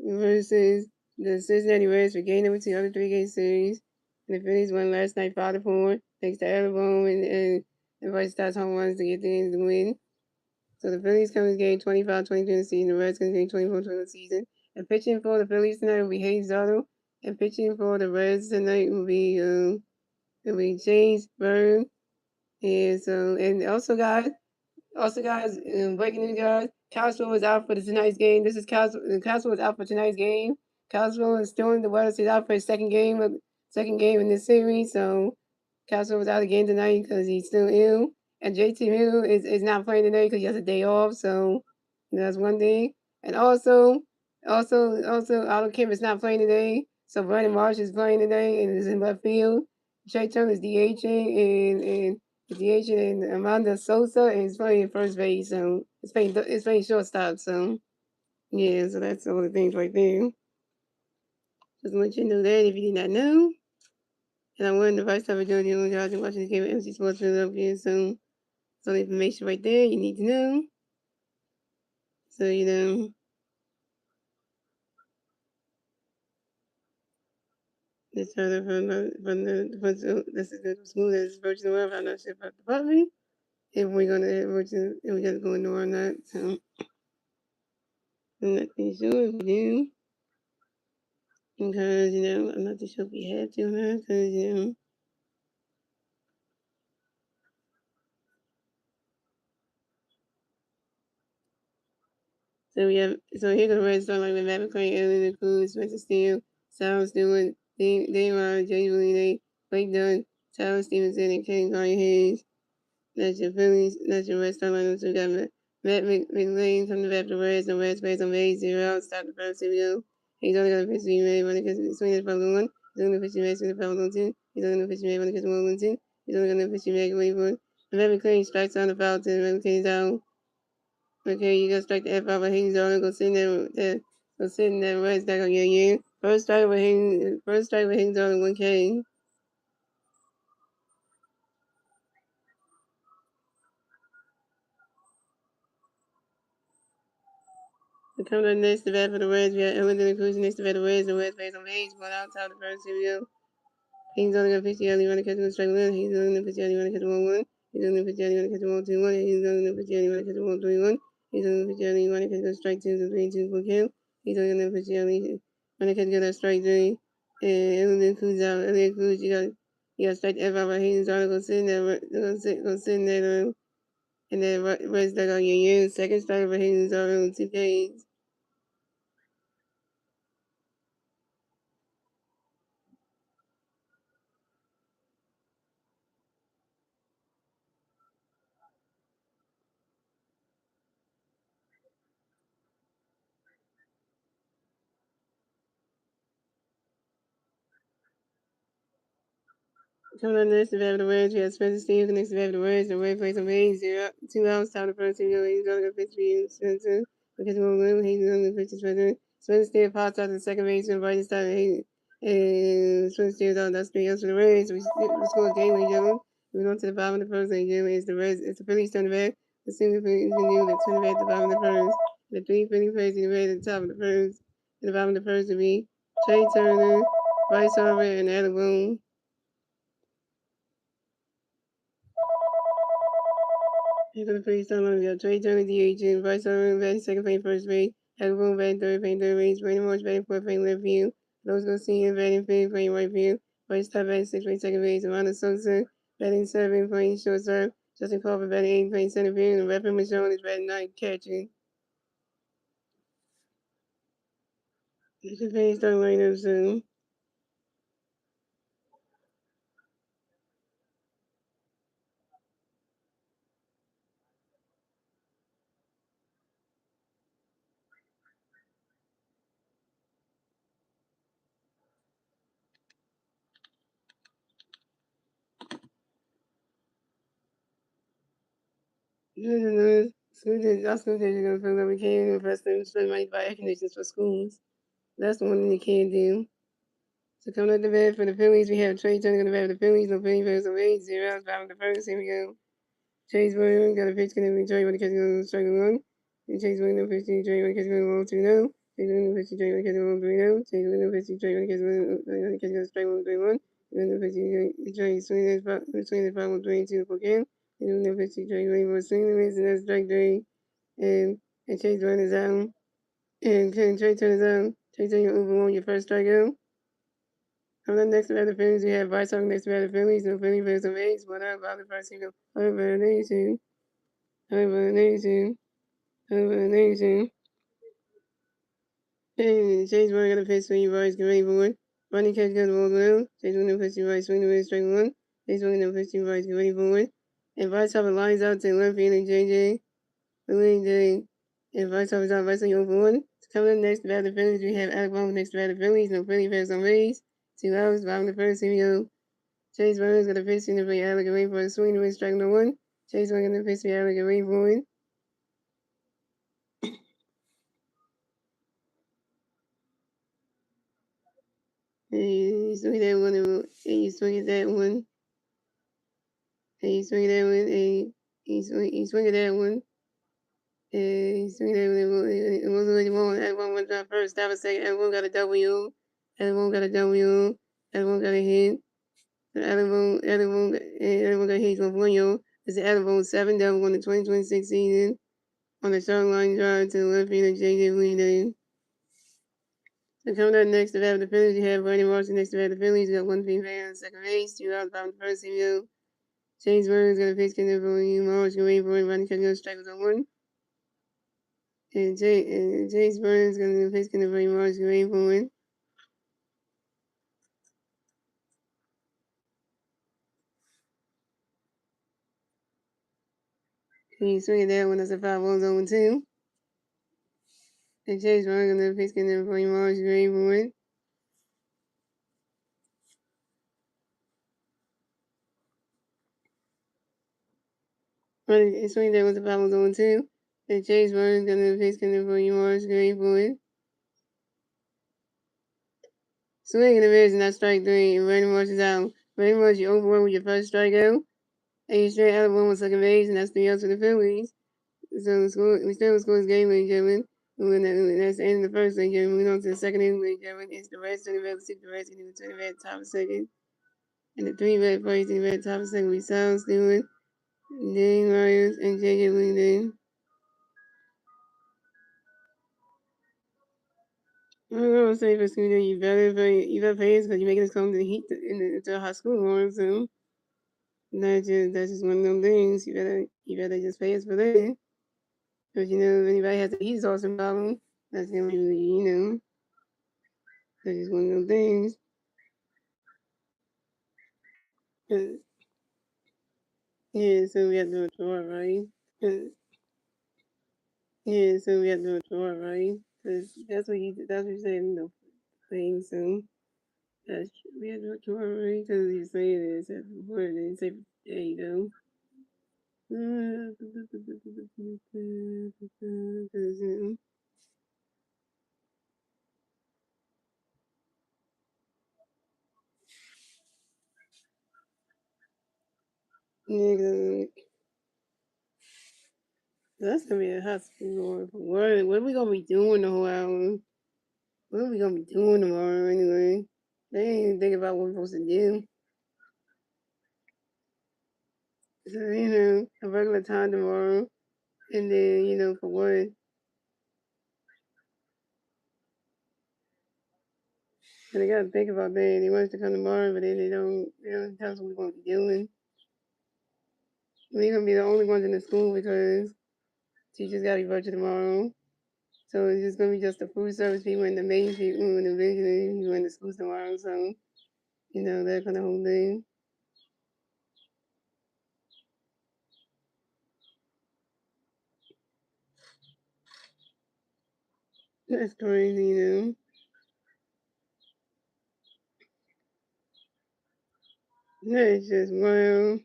versus the Cincinnati Reds for game number 2 of the 3-game series. And the Phillies won last night 5-4, thanks to Arizona and Bryce Stott's home runs to get the win. So the Phillies come to game 25-22 in the season. The Reds come to game 24-20 in the season. And pitching for the Phillies tonight will be Hayes Zotto. And pitching for the Reds tonight will be James Byrne. And also guys, breaking news, guys. Castro was out for tonight's game. This is Castro. Castro was out for tonight's game. Castro is still in the weather. He's out for his second game in this series. So Castro was out again tonight because he's still ill. And JT Hill is not playing today because he has a day off. So that's one thing. And also, Otto Kim is not playing today. So Brandon Marsh is playing today and is in left field. Trey Turner is DHing and Amanda Sosa is playing first base. So it's playing shortstop. So yeah, so that's all the things right there. Just to let you know that if you did not know. And I wanted the vice ever doing the only job watching this game at MC Sports Philadelphia. So it's all the information right there you need to know. So this further from this is the school that's virtual web. I'm not sure about the department. If we're gonna go into or not. So I'm not too sure if we do. Because, I'm not too sure if we have to or not. Because, so here goes Red Star like with Matt McCray, Ellen Cruz, Spencer Steele, Sarah Stewart, Damon, Jay Willie, Blake Dunn, Tyler Stevenson, and Ken Garner Hayes. That's your Phillies. That's your Red Star lineup. So we got Matt McLean from the Raptor Reds and Reds based on May 0 out. Stop the first. Here we go. He's only got a pitch to be made when it gets swing at Pablo 1. He's only got a pitch to be made with Pablo 2. He's only got a pitch to be made when it gets 1-1-2. He's only got a pitch to be made wait for it. And Matt McLean strikes on the foul to Matt McLean's out. Okay, you gotta strike the F out of Hayes on and go sit in that Reds back on your. First strike with Hayes on 1K. The coming up next to bat for the Reds, we have Ellen Cruz next to bat the Reds. The Reds face on Hayes, one out, top of the first. Here we go. Hayes only got 50 early, running catch one strike one. Hayes only got 50 early, running catch 1-1. He's only got 50 early, running catch 1-2-1. He's only got 50 early, running catch 1-3-1. He's only got 50 early, running catch strike 2-3-2 for kill. He's only got 50 early, running catch got a strike 3. And Ellen Cruz out. Ellen Cruz, you got strike the F out of Hayes. Go sit in there, and then Reds dug on your second strike for Hayes on 2Ks. Coming on next to the Reds, we have Spencer Steele next to the Reds. The Reds plays on Hayes 2 outs, top of the first. He's going to go pitch for Spencer. Because we'll win, he's going to pitch to Spencer. Spencer Steele pops out to the second base and right side. And Spencer Steele's out. That's 3 outs for the Reds. We score game, ladies and gentlemen. Moving on to the bottom of the first, ladies and gentlemen. It's the Reds. It's the Phillies turn the back. The single Phillies can do that turn the back at the bottom of the first. The 3 Phillies plays in the Reds at the top of the first. At the bottom of the first will be Trey Turner, Bryce Harper, and Adam Boone. After the first time, we got Trey Turner DH, Bryce Harper batting second, playing first base, Adam Boone batting third base, Brandon Marsh batting fourth, playing left field, Los Garcia batting fifth, playing right field, Bryce Todd batting sixth, playing second base, Amanda Sosa batting seventh, playing shortstop, Justin Crawford batting eighth, playing center field, and Rapper Michonne is batting ninth, catching. This is very starting lineup soon. Our school district is going to fill up. We can't even invest in spend money to buy air conditioners for schools. That's the one thing you can't do. So coming up the bat for the Phillies, we have Trey Turner going to bat for the Phillies. No Phillies fans on 8-0 outs, bottom of the first. Here we go. Chase Williams got a pitch going to be Trey when the catch goes strike one. And Chase Williams pitch to Trey when the catch goes 1-2 now. Chase Window pitch to Drake when the catch is 1-3-0. Chase Window pitch to Drake when the catch is strike 1-3-1. Window pitch to Drake swing the 5-1-3-2 for game. Window pitch to Drake waiting for a swing and miss, and that's strike 3. And Chase runs out. And Trey turns out. Trey turns over on your first strikeout. On the next about the Phillies, we have White Sox next about the Phillies. No Philly versus the A's. One out about the first single. Over an 82. Over an 82. Over an 82. Hey, Chase Warren got a pitch swing. Boys get ready for it. Running catch goes all the way. Chase Warren pitch to right. Swing the way strike 1. Chase Warren pitch to right. Get ready for it. And White Sox lines out to left field and JJ. Willie J. And White Sox out right side over 1. Coming up next about the Phillies, we have Alec Bohm next about the Phillies. No Philly versus no A's. 2 hours, bottom of the first. Here we go. Chase Burns got a pitch in the play. Alec away for a swing to strike no 1. Chase Burns got a pitch to Alec away for it. He swing that one. And he swing that one. And he swing that one. And he swing that one. And he swing that one. It wasn't what he wanted. Alec Bohm went down first. That was second. Alec Bohm got a W. Alec Bohm got a W. Alec Bohm got a hit. Alec Bohm got a hit on 1 year. It's the Alec Bohm 7 double on the 2026 season. On the short line drive to the left field of J.J. Lee. So coming up next to have the Phillies, you have Brandon Marshall next to have the Phillies. You got 1 fan on second base, 2 outs bottom of the first inning. James Burns got a pitch in for you. Marsh can wait for it. Running catch strike was on 1. And James Burns got a pitch in for you. Marsh can wait for it. And you swing it that one. That's a 5-1-0-2. And James Burns got a pitch in for you. Marsh can wait for it. And swing that was a 5-1-0-2. And James Burns got a pitch in for you. Marsh can wait for it. Swing and a miss, and that's strike 3. And Brandon Marsh is out. Brandon Marsh, you over with your first strikeout. And you straight out of 1 with second base, and that's 3 outs for the Phillies. So we still score this game, ladies and gentlemen. That's the end of the first, ladies and gentlemen. Moving on to the second inning, ladies and gentlemen. It's the Reds turning red, the Reds getting the turning red top of second. And the 3 red players in the red top of second. We Sal Stewart, Dane Myers, and J.J. Lee. I'm gonna say for Scooter, you better pay us because you're making us come to the heat into the high school more. So that's just one of them things. You better just pay us for that. Because if anybody has a heat exhaustion problem, that's gonna be that's just one of those things. Yeah, so we have to do a tour, right? Yeah, so we have to do a tour, right? Because that's what he said in the thing. So we have to do a tour, right? Because he said it said before, and then say there you go. Yeah, that's gonna be a hot school. What are we gonna be doing the whole hour? What are we gonna be doing tomorrow anyway? They ain't even think about what we're supposed to do. So, a regular time tomorrow. And then, for what? And they gotta think about that. They want us to come tomorrow, but then they don't tell us what we're gonna be doing. We're gonna be the only ones in the school because teachers gotta be virtual tomorrow. So it's just gonna be just the food service people and the main people and the visionary people in the schools tomorrow. So, that kind of whole thing. That's crazy. That's just wild.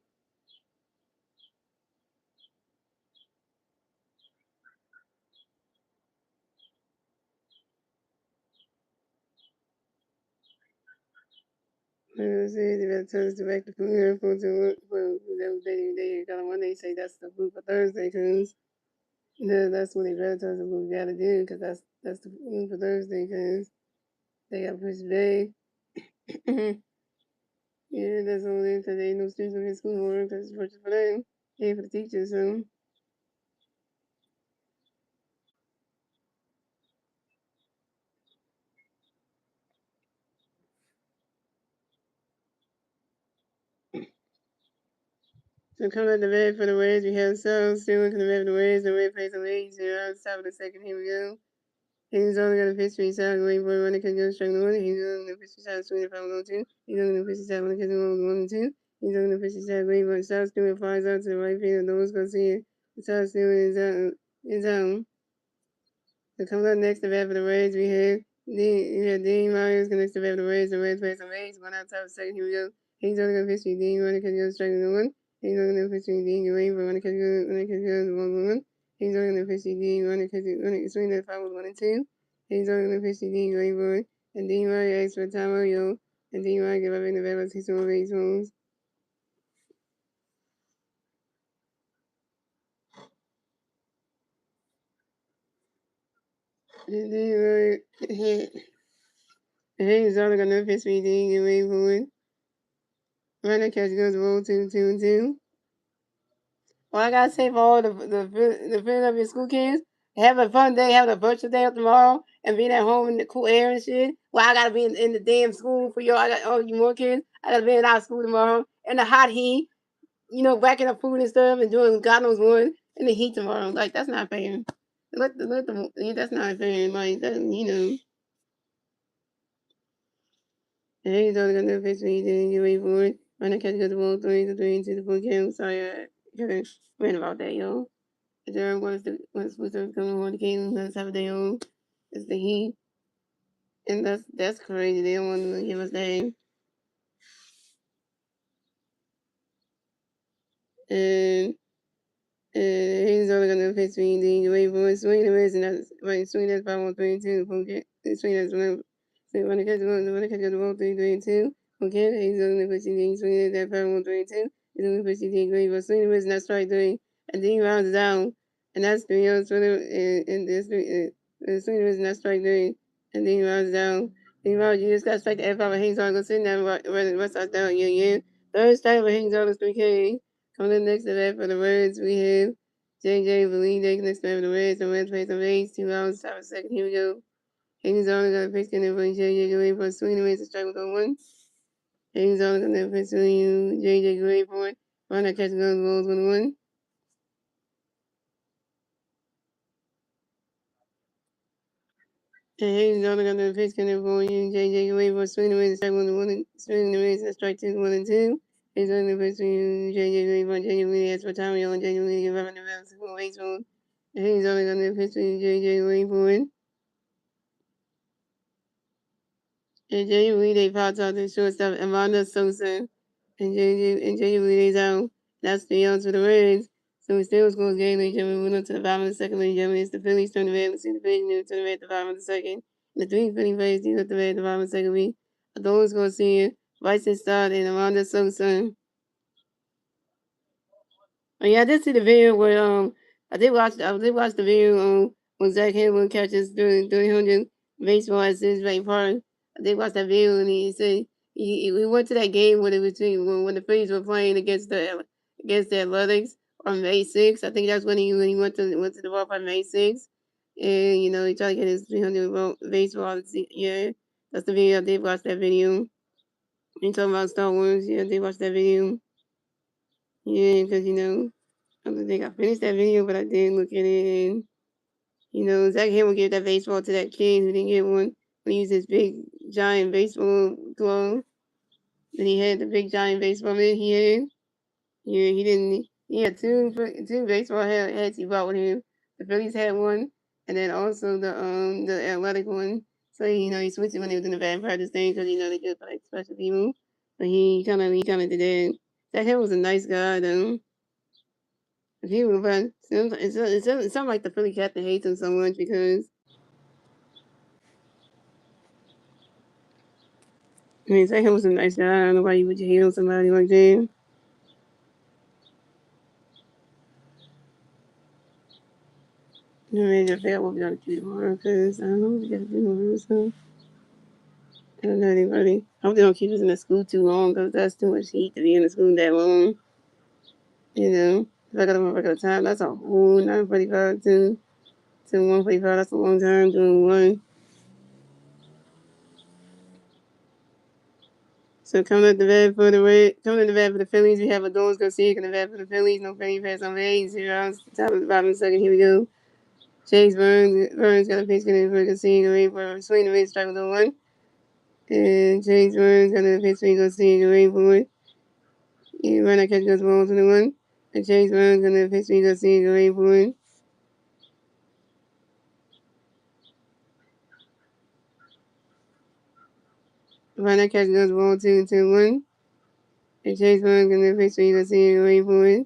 Like I said, they better tell us to back the food airport to work. Well, they kind of one day say that's the food for Thursday, cause That's what they better tell us what we gotta do, because that's the food for Thursday, because they got pushed back. Yeah, that's all it is, because there ain't no students in school no more, because it's purchased for them, and for the teachers, so. So coming at the red for the Reds, we have South still looking the red for the Reds, the red plays the lead, 0 top of the second, here we go. He's only got a pitch for his side, going for running because you're struggling one. He's only the pitch side, swinging if I'm going to. He's only the pitch side, running because you're 1 and 2. He's only the pitch side, going for shots, doing flies out to the right field. No one's going to see it. The shot still is out. So coming up next, the bat for the Reds, we have Dean Myers connects the bat for the Reds. The Reds play some Reds, going out top of second. Here we go. He's only going to pitch for Dean running because you're struggling one. He's only going to pitch for Dean going for running because you're 1-1. He's only going to pitch for Dean running because you're swinging that 5 1 and 2. He's only going to pitch for Dean going for it. And Dean Myers asks for time, yo. And Dean Myers give up in the bat, let's see some more base homes. And Dean Myers, he's only going to pitch for Dean going for it. Running catch goes roll 2-2-2. Well, I gotta say for all the Philadelphia school kids, have a fun day, have a virtual day tomorrow, and being at home in the cool air and shit. Well, I gotta be in the damn school for y'all. I got all you more kids. I gotta be in our school tomorrow in the hot heat. Backing up food and stuff and doing God knows what in the heat tomorrow. Like that's not fair. That's not fair. Like that. And he's only gonna pitch me. Didn't get ready for it. When I catch the ball, 3 into the full game. Sorry, I kind of ran about that, yo. There was coming on the game. Let's have a day on. It's the Heat, and that's crazy. They don't want to give us that. And he's only gonna pitch me the way for swing the rest, and that's right. Swing that's 5 1 3 2. Okay, swing that's one. So when I catch the ball 3 3 2. Okay, he's only pitching the swing that 5 1 3 2. He's only pitching the great, but swing the rest, and that's strike three. And then he rounds down, and that's 3 swing and this three. Swing the rest, and that's strike three. And then he rounds down. Then rounds, you just got strike the F out of Haynes on. Go sit down, rest out down. Yeah, yeah. Third strike for Haynes on is 3K. Coming next to that for the Reds, we have JJ Believe they next to the Reds. The Reds play some Reds, 2 rounds, top of second. Here we go. Haynes only got a pitch in for JJ away for a swing. The Reds to strike with on one. Haynes only got a pitch in JJ away for it. Runner catch goes balls 1-1. And Haynes only got a pitch in for you. JJ away for a swing. The Reds to strike 1-1. Swing the Reds to strike 2-1-2. Haynes only got a pitch in JJ away for JJ Willie. That's for Tommy on JJ Willie. Give up in the Reds for baseball. Haynes only got a pitch in JJ away for it. And January they popped out the shortstop Amanda Sosa. And January they's out. That's the yards for the Reds. So it still scores game, ladies and gentlemen. We went to the bottom of the second, ladies and gentlemen. It's the Phillies turn the red. Let's see the Phillies new turn the red at the bottom of the second. And the three Philly players do at the red at the bottom of the second week. I thought it was going to see it. Bryson Stott and Amanda Sosa. Oh, yeah, I did see the video where I did watch the video when Zach Hamlin catches 300 baseball at Cincinnati Park. I did watch that video and he said he went to that game when it was when the Phillies were playing against the Athletics on May 6th. I think that's when he went to the ballpark on May 6th. And he tried to get his 300 baseball. Yeah, that's the video. I did watch that video. You talking about Star Wars? Yeah, I did watch that video. Yeah, because I don't think I finished that video, but I did look at it. And, Zach Hill gave that baseball to that kid who didn't get one. When he used his big, giant baseball glove. Then he had the big, giant baseball mitt he had. Yeah, he didn't. He had two baseball hats he brought with him. The Phillies had one, and then also the athletic one. So he switched it when he was in the bad practice thing because they just like special people. But he kind of did that. Zach Hill was a nice guy though. People, but it sounds like the Philly captain hates him so much because Zach Hill was a nice guy. I don't know why you would hate on somebody like that. just figure out what we gotta do tomorrow because I don't know what we gotta do tomorrow. So I don't know anybody. I hope they don't keep us in the school too long because that's too much heat to be in the school that long. You know, if I got a regular time, that's a whole 9:45 to 1:45. That's a long time doing one. So coming up the bed for the Red, coming to the bed for the Phillies, we have a Doors go see. Coming to the bed for the Phillies, no Philly fans on base. 0 outs, top of the bottom of the second. Here we go. Chase Burns got a pitch getting for the scene, away for swing the mid strike with the one. And Chase Burns got a pitch swing go see, away for it. You run that catch goes ball to the one. And Chase Burns got a pitch swing go see, away for it. Run that catch goes ball 2-1. And Chase Burns got a pitch swing go see, away for it.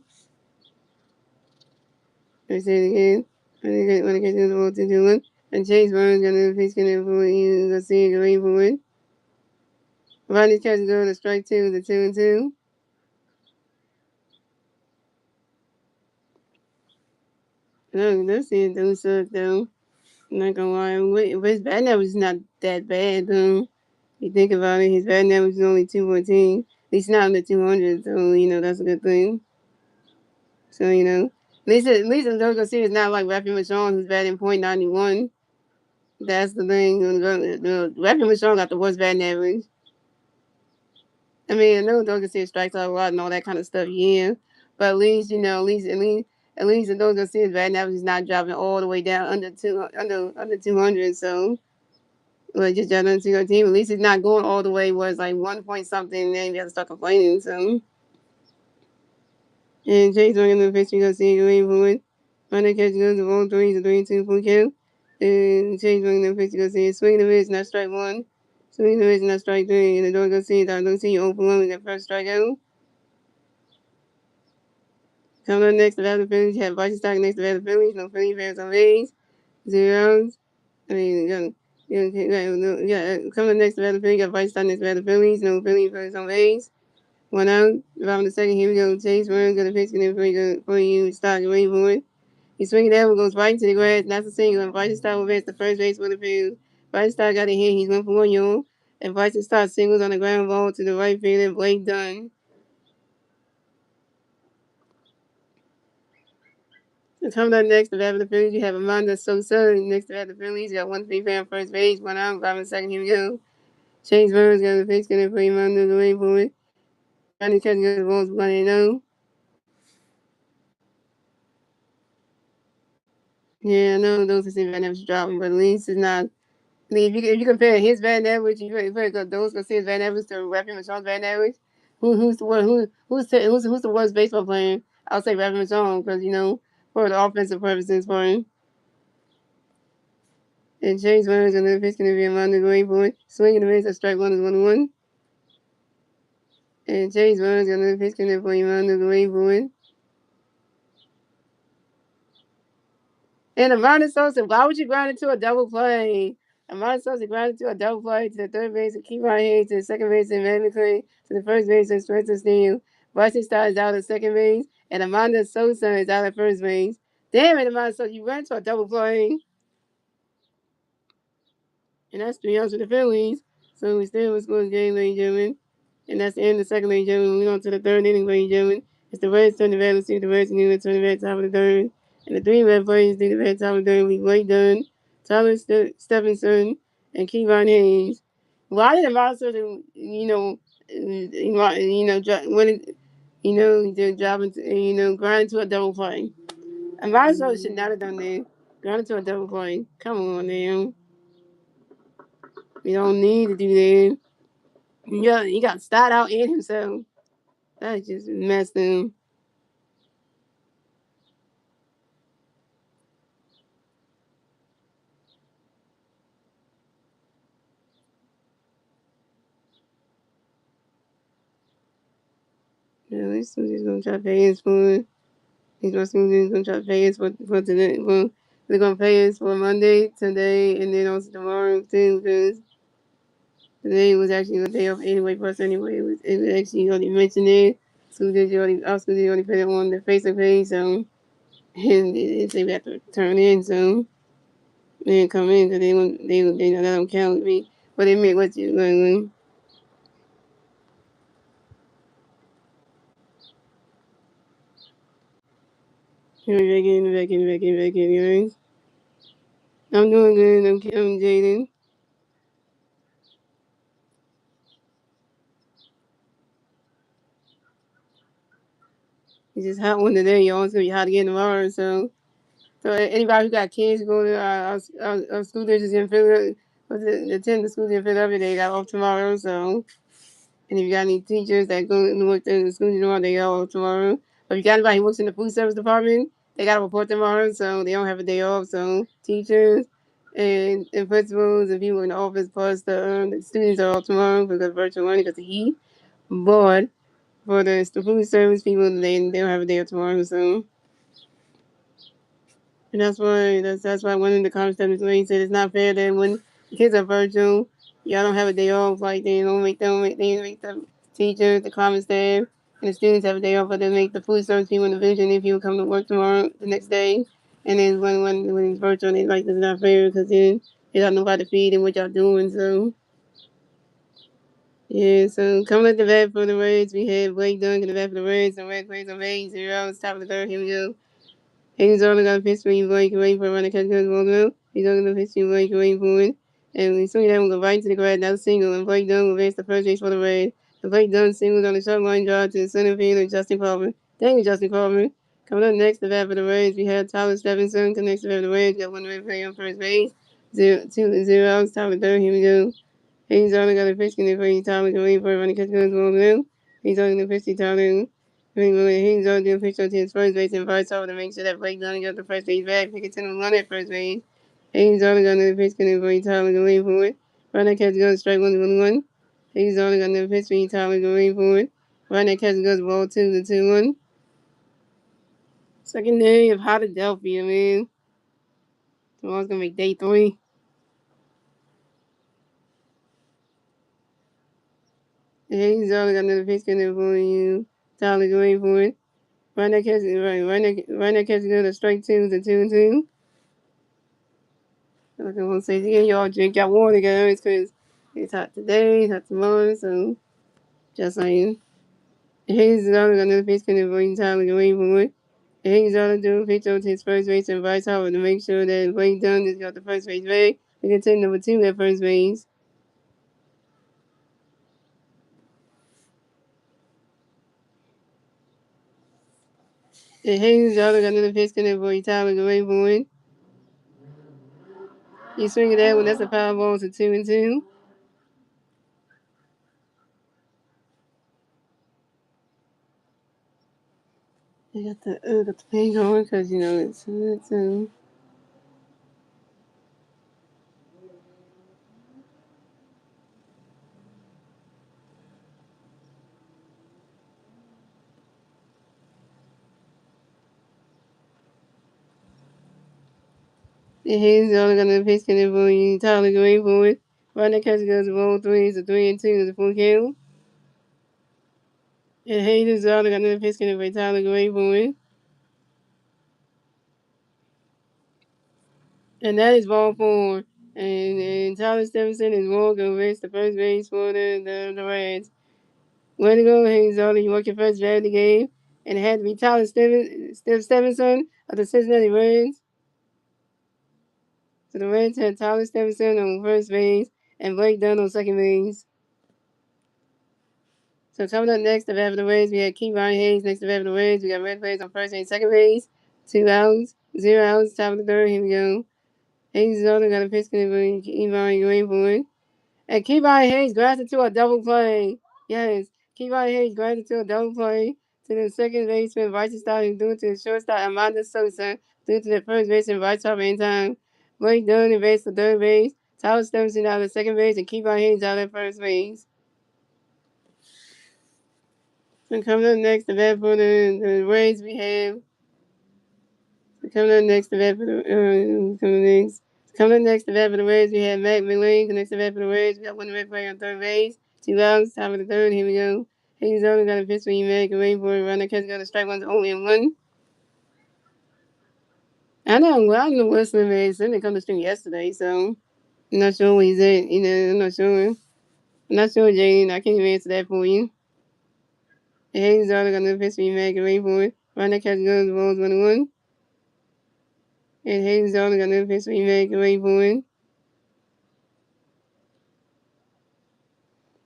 Let me say it again. When the catch goes ball 2-1. And Chase Burns got a pitch getting for it, go see, away for it. Run this catch go to strike two, the 2-2. No, this season don't suck though. I'm not gonna lie. But his batting average is not that bad though. If you think about it, his batting average is only 214. At least not under 200, so that's a good thing. So at least the Logo City is not like Rappy Michon who's batting .91. That's the thing. The Rappy Michon got the worst batting average. I mean, I know Logo City strikes out a lot and all that kind of stuff, yeah. But at least the Logo City's batting average is not dropping all the way down under 200. So. Well, just got into your team. At least it's not going all the way where it's like 1 point something, and then you have to start complaining. So, and Chase Young in the pitch, you go see Green Wood. On the catch goes the ball 3-2 full count. And Chase Young in the pitch, you go see swing the wrist, not strike one. Swing the wrist, not strike three. And the door go see that. Don't see you open one with that first strikeout. Coming up next to the Phillies, you have Bryce Stock next to the Phillies. No Philly fans on base. 0 outs. I mean, coming up next to the Phillies, you got Bryce Stock next to the Phillies. No Philly fans on base. 1 out. Bottom of the second. Here we go. Chase Burns got a pitch in for you. Stock away for it. He swinging that one goes right into the grass. That's a single. And Bryson Stott will advance the first base for the field. Bryson Stott got a hit. He's 1 for 1, y'all. And Bryson Stott singles on the ground ball to the right field and Blake done. So coming up next to bat for the Phillies, you have Amanda Sosa next to bat for the Phillies. You got 1-3 fan first base. 1 out. Bottom of the second. Here we go. Chase Burns got a pitch getting for Amanda away for it. Trying to catch the balls 1-0. Yeah, I know those are batting average dropping, but at least it's not. I mean, if you compare his batting average, you compare those go see his batting average to Rappy Michon's batting average. Who's the one who's the worst baseball player? I'll say Rappy Michon because for the offensive purposes for him. And James Burns and the pitch gonna be around the going for it. Swinging the miss at strike one is 1-1. And James Burns gonna pitch gonna be around the going for it. And Amanda Sosa, why would you ground into a double play? Amanda Sosa grounded to a double play to the third base and keep right here to the second base and Matt McClain to the first base and Spencer Steele. Bryson Stott is out at second base and Amanda Sosa is out at first base. Damn it, Amanda Sosa, you ran to a double play. And that's 3 outs for the Phillies. So we still was scoring game, ladies and gentlemen. And that's the end of the second, ladies and gentlemen. We're on to the third inning, ladies and gentlemen. It's the Reds turn the red. Let's see if the Reds can turn the red top of the third. And the three red players do the red top of the third. We Blake Dunn, Tyler Stephenson, and Kevon Hayes. Why did the monster, they're dropping, grind to a double play. And Monster should not have done that. Grind to a double play. Come on, now. We don't need to do that. You got Stott out in himself. That just messed him. Yeah, this he's gonna try to pay us for it. He's gonna try to pay us for today. Well, they're gonna pay us for Monday, today, and then also tomorrow too, because today was actually a day off anyway for us anyway. It was actually already mentioned it. Our school did already put it on the Facebook page, so and they have to turn in, so They didn't come in because they let them count me. But they make what you going. Back in. I'm doing good. I'm Jaden. It's just hot one today, y'all. It's gonna be hot again tomorrow. So anybody who got kids go to our school districts in Philadelphia, attend the school district in Philadelphia, they got off tomorrow. So, and if you got any teachers that go to work in the school tomorrow, they got off tomorrow. But if you got anybody who works in the food service department, they got to report tomorrow, so they don't have a day off. So teachers and principals and people in the office plus the students are off tomorrow because of virtual learning because of heat. But for the food service people, they don't have a day off tomorrow. So. And that's why one of the comments that Ms. Lane said it's not fair that when kids are virtual, y'all don't have a day off. Like they don't make the teachers, the common staff, and the students have a day off, but they make the food service people in the vision if you come to work tomorrow the next day. And then when it's virtual, they like it's not fair because then they don't know how to feed and what y'all doing. So yeah, so coming at the bat for the Reds, we had Blake Dunn at the bat for the Reds and Red Quays on base, 0 top of the third. Here we go. He's only got a pitch when you like waiting for a run to catch good ball now. He's only got a pitch when you like waiting for it. And we swing that one go right into the ground, now single, and Blake Dunn will advance the first base for the Reds. And Blake Dunn singles on the short line drive to the center fielder, Justin Palmer. Thank you, Justin Palmer. Coming up next, the bat for the Reds, we have Tyler Stephenson connects the bat for the Reds. Got one red play on first base. 0 outs, top of third. Here we go. He's only got a pitch in for you, Tyler, can wait for a run to catch good ball now. He's only going to pitch to Tyler. He's only going to pitch to his first base and fights over to make sure that Blake Dunn got the first base back. Pick it to the run at first base. He's only going to pitch in for you, Tyler, can wait for it. Run that catch goes strike 1-1. He's only going to pitch for you, Tyler, can wait for it. Run that catch goes ball 2-2-1. Second day of Philadelphia, man. Tomorrow's going to make day 3. He's only got another pitch in for you, Tyler, can wait for it. Run that catch good to strike 2-2-2. Like I want to say, yeah, y'all drink your water, guys, because it's hot today, it's hot tomorrow, so just saying. Hayes is only another pitch can avoid Tyler away from it. Hayes ought to do a pitch on to his first base and Bryce Howard to make sure that Blake Dunn has got the first base back. They can take number 2 at first base. And Hayes ought to another pitch can avoid Tyler away from it. You swing it that one, that's a foul ball to 2-2. They got the paint on because, it's 2-2. He's only gonna pitch it for you. Tyler going for it. Run the catch goes ball 3. It's a 3-2. It's a full count. And Hayes is only gonna pitch it for Tyler going for it. And that is ball 4. And Tyler Stevenson is going to reach the first base for the Reds. Way to go, Hayes only. You worked your first bat of the game. And it had to be Tyler Stevenson of the Cincinnati Reds. So the Reds had Tyler Stevenson on first base and Blake Dunn on second base. So coming up next, the bat for the Reds, we had Kevon Hayes next to the bat for the Reds. We got red players on first and second base. 2 outs, 0 outs, top of the third. Here we go. Hayes is only got a pitch for Kevon going for it. And Kevon Hayes grabs it to a double play. Yes, Kevon Hayes grabs it to a double play to the second baseman, Bryce Stott, due to the shortstop, Amanda Sosa, due to the first baseman, Bryce Harper in time. Blake Dunn in base to third base. Tyler Stevenson out of second base, and Kevon Hayes out at first base. So coming up next, the bat for the Rays, we have. Coming up next, the bat for the Coming up next, the bat for the Rays, we have Matt McLean. Next, the bat for the Rays, we got one red player on third base. 2 outs, top of the third. Here we go. Hayes only got a pitch when you make a wait for it. Run the catch, got a strike 1 only and 1. I know. Well, I don't know what Slim is. Slim didn't come to stream yesterday, so I'm not sure where he's at. I'm not sure. I'm not sure, Jane. I can't even answer that for you. And Hayes daughter got no history Mac and wait for it. Ronda catch guns balls 1-1. And Hayes daughter got no history Mac and wait for it.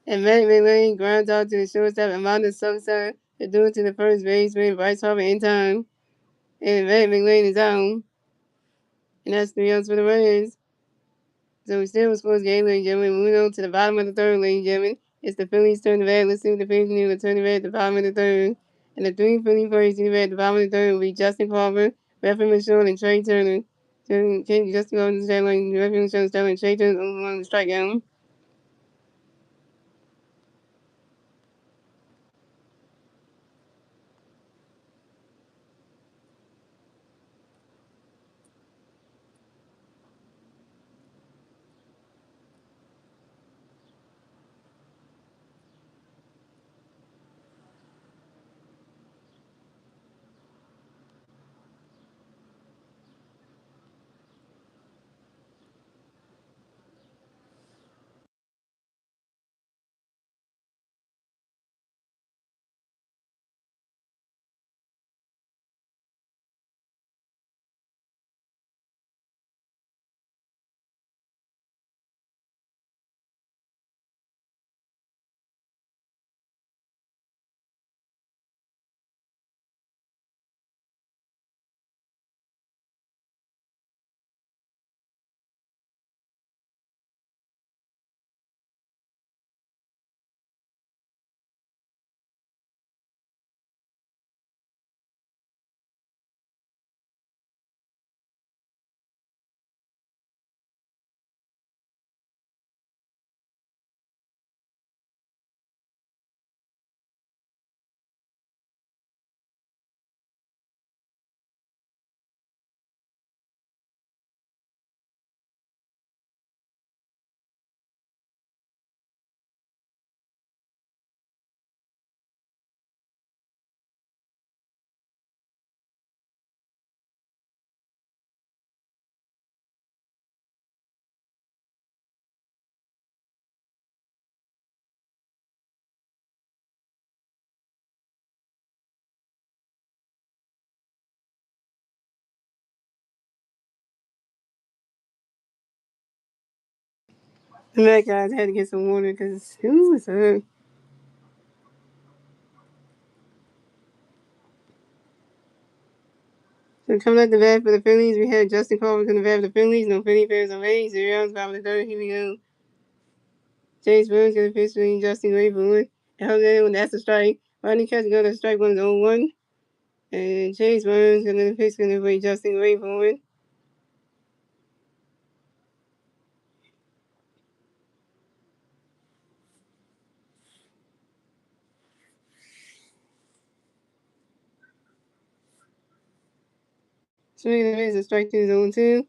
And Matt McLean grounds out to the shortstop and Amanda Sosa to do it to the first baseman, Bryce Harper in time. And Matt McLean is out. And that's 3 outs for the Reds. So we still sports game, ladies and gentlemen. Moving on to the bottom of the third, ladies and gentlemen. It's the Phillies turn to bat. Let's see what the Phillies do. Turn to bat at the bottom of the third. And the three Philly players to bat at the bottom of the third will be Justin Carver, Rafael Michelle, and Trey Turner. Justin Carver, Stanley, Rafael Michelle, Stanley, and Trey Turner on the strikeout. That guys had to get some water because who was hurt? So coming at the bat for the Phillies, we had Justin Carver coming the bat for the Phillies. No Philly fans on base. 3 outs, bottom of the third. Here we go. Chase Burns gonna pitch between Justin Rayford. Held when that's a strike. Rodney Catch got a strike 1-0-1. And Chase Burns gonna pitch gonna play Justin Rayford. Swinging the pitch, a strike 2-0-2.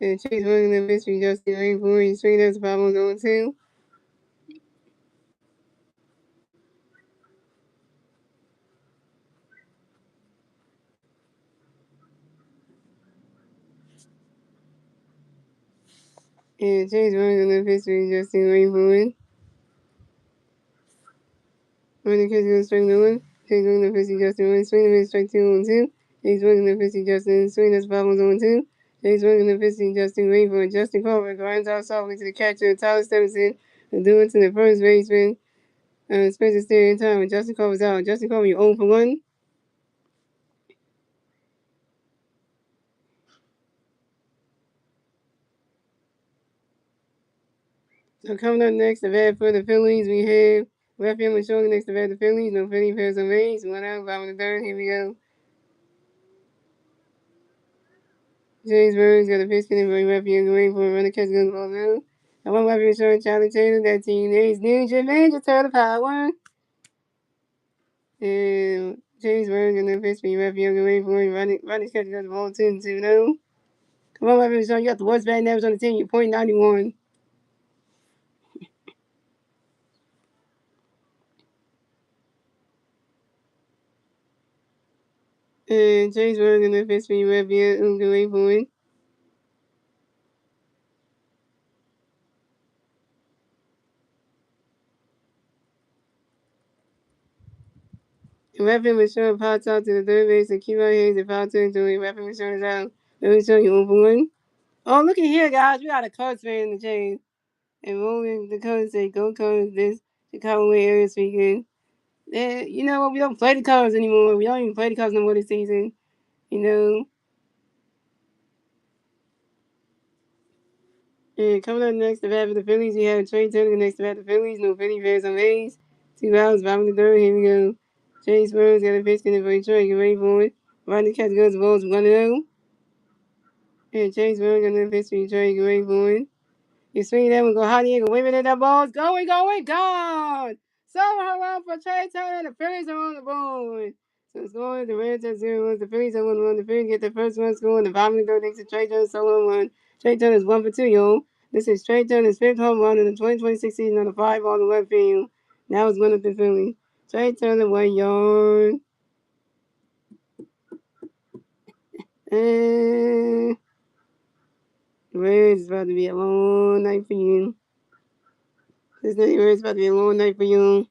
And Chase Burns gonna pitch between Justin Rayford. He's swinging that's 5-1-0-2. And Chase Burns gonna pitch between Justin Rayford. Rodney Catch gonna strike the one. Chase Burns gonna pitch Justin Rayford. Swinging the pitch, strike 2-1-2. Chase Burns gonna pitch Justin. Swing that's 5-1-0-2. Chase Burns gonna pitch Justin Rayford. Justin Carver grinds out softly to the catcher. Tyler Stevenson and do it to the first baseman. Spencer Steer in time when Justin Carver's out. Justin Carver, you 0 for 1. So coming up next, the bat for the Phillies, we have Rafael Michelle next to bat the Phillies. No Philly pairs on base. 1 out, bottom of the third. Here we go. James Burns got a pitch in for Rafael going for a run to catch gun ball now. I want Rafael Michelle Charlie Taylor, that team is Ninja Ninja Turtle Power. And James Burns got a pitch for Rafael going for a run to catch gun ball 2-2 now. Come on, Rafael Michelle, you got the worst batting average on the team. You're .91. And Chase Burns in the fifth for Red via Uruguay point. Weapon was showing pops out to the third base and keep our hands and foul territory. Weapon was showing out. Let me show you open one. Oh, look at here, guys. We got a Cubs fan in the chain. And rolling the Cubs say, go Cubs, this Chicago area speaking. You know what? We don't play the Cubs anymore. We don't even play the Cubs no more this season. You know. And coming up next, the bat for the Phillies, we have Trey Turner next to bat the Phillies. No Philly fans on base. 2 outs, bottom of the third. Here we go. Chase Burns got a pitch in for Detroit. Get ready for it. Right the catch goes the balls 1-0. And Chase Burns got another pitch for Detroit. Get ready for it. You swing that one, go high, Diego, waving at that ball's going, gone! Somehow around for Trey Turner, the Phillies are on the board. So it's going, the Reds at 0-1, the Phillies at 1-1, the Phillies get the first one scoring, the bottom of the third next to Trey Turner, solo 1. Trey Turner's 1 for 2, yo. This is Trey Turner's fifth home run in the 2026 season on the 5 on the left field. Now it's 1 up the Phillies. Trey Turner, 1 yard. And the Reds is about to be a long night for you. This night, Reds about to be a long night for you.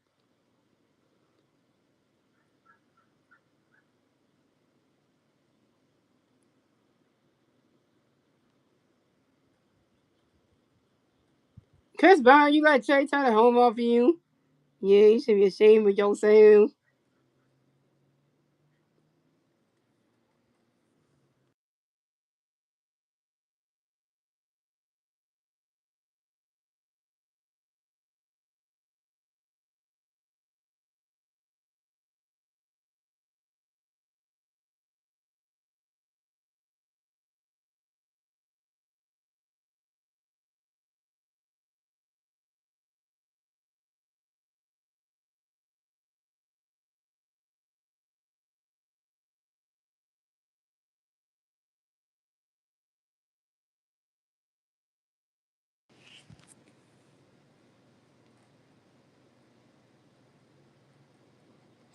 Chris Brown, you let Trey Turner home off of you? Yeah, you should be ashamed of yourself.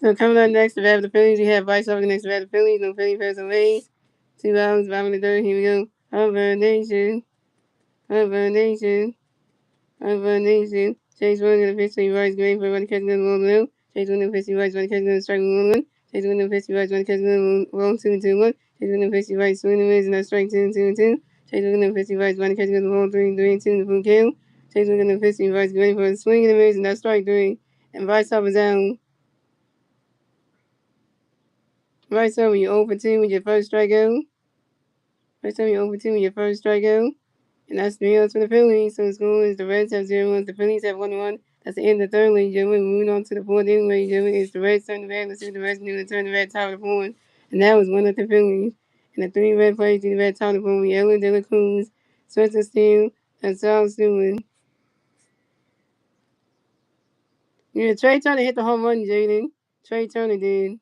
So coming up next, the bat of the Phillies, we have Bryce over next to bat of the Phillies. No Philly fans away. 2 outs, bottom of the third. Here we go. Over Nation. Over Nation. Over Nation. Chase one in the pitch, so he rides great for one catch another one blue. Chase one in the pitch, he rides one catch another strike 1-1. Chase one in the pitch, he rides one catch another roll 2-2-1. Chase one in the pitch, he rides swing and miss and that strike 2-2-2. Chase one in the pitch, he rides one catch another roll 3-3-2 in the full kill. Chase one in the pitch, he rides great for a swing and miss and that strike 3. And Bryce up is down. Right, so when you over 2 with your first strikeout. Right, so when you over 2 with your first strikeout. And that's 3 outs for the Phillies. So the score is the Reds have 0-1. The Phillies have 1-1. That's the end of the third, ladies and gentlemen. Moving on to the fourth inning, ladies and gentlemen. It's the Reds turn the red. Let's see what the Reds do to turn the red top of the fourth. And that was 1 of the Phillies. And the 3 red plays to the red top of the fourth. Yellow, De La Cruz, Spencer Steele, and Sal Stewart. Yeah, Trey Turner hit the home run, Jaden. Trey Turner did.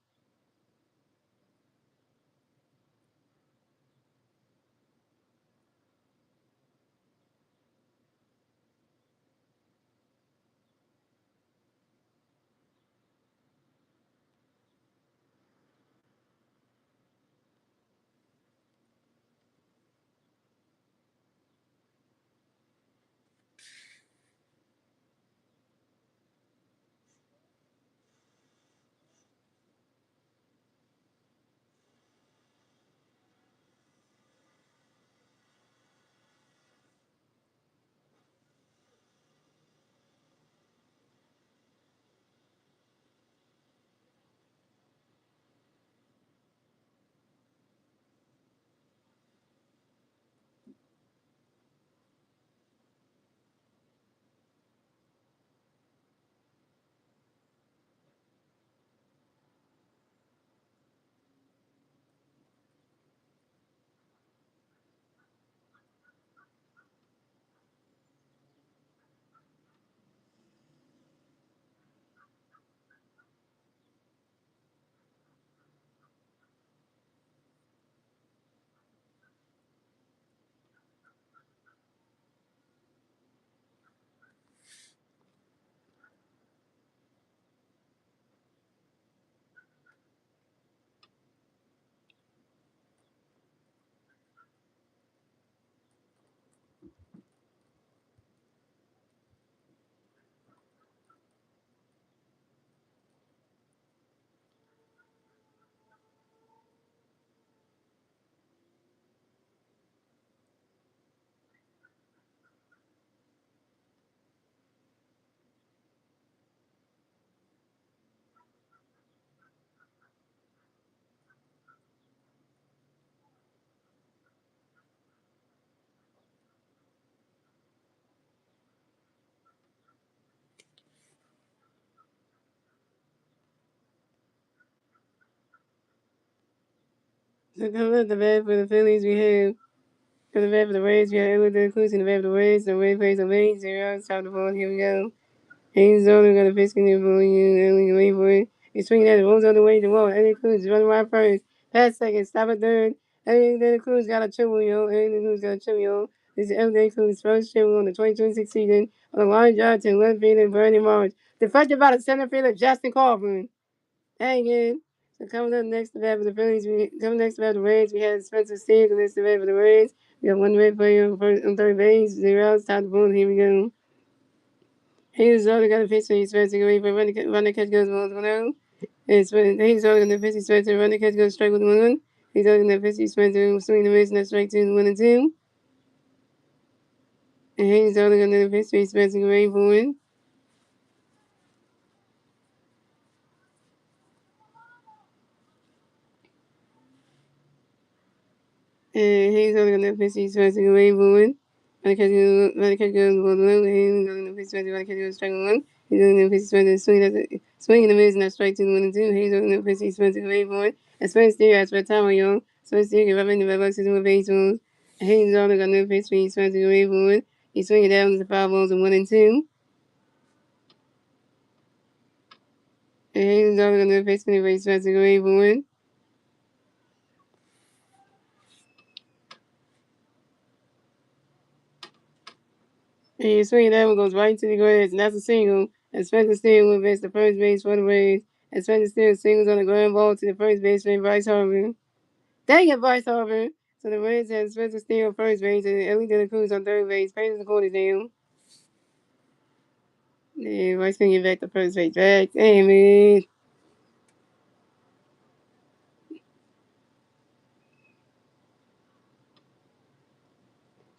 So coming up the bat for the Phillies, we have for the bat for the Reds, we have Edward De La Cruz in the bat for the Reds. The Reds plays on base, 0 top of the ball. Here we go. Hayes Zola got a pitch in there for you. Ellie wait for it. He's swinging at it. Rolls on the way to the wall. Eddie Cruz running right first. Pass second. Stop at third. Eddie Cruz got a triple, yo. Eddie Cruz got a triple, yo. This is Eddie Cruz's first triple on the 2026 season. On the line drive to left fielder Bernie March. Deflected by the center fielder Justin Corbin. Hang in. So coming up next to bat for the Phillies, coming next to bat for the Reds, we have Spencer Steele against the bat for the Reds. We have one red player on third base, 0 outs, top of the ball. Here we go. He's only got a pitch, so he's supposed to go away for run the catch goes 1-0. He's only going to pitch, he's supposed to run the catch goes strike with 1. He's only going to pitch, he's supposed to swing the miss, and that's strike 2, 1 and 2. And he's only going to pitch, so he's supposed to go away for it. And he's only going to pitch, he's supposed to go away for it. Run the catch goes 1-0. He's only going to pitch, supposed to run the catch goes strike with 1. He's only going to pitch, he's supposed to swing the miss, and that's strike 2, 1 and 2. He's only going to pitch, he's supposed to go away for it. And Spencer Steele, that's for time, y'all. Spencer Steele can run in the red box to do a baseball. Haynes only got no pitch, he's supposed to go away for it. He's swinging down to the 5 balls and 1 and 2. And Haynes only got no pitch, he's supposed to go away for it. And he's swinging down, goes right to the grass, and that's a single. And Spencer Steele will face the first base for the Rays. And Spencer Steele singles on the ground ball to the first baseman, Bryce Harper. Dang it, Bryce Harper. So the Reds have Spencer Steele first base and Ellie De La Cruz on third base. Payton quarter down. Yeah, Bryce can get back to first base. Back. Damn it.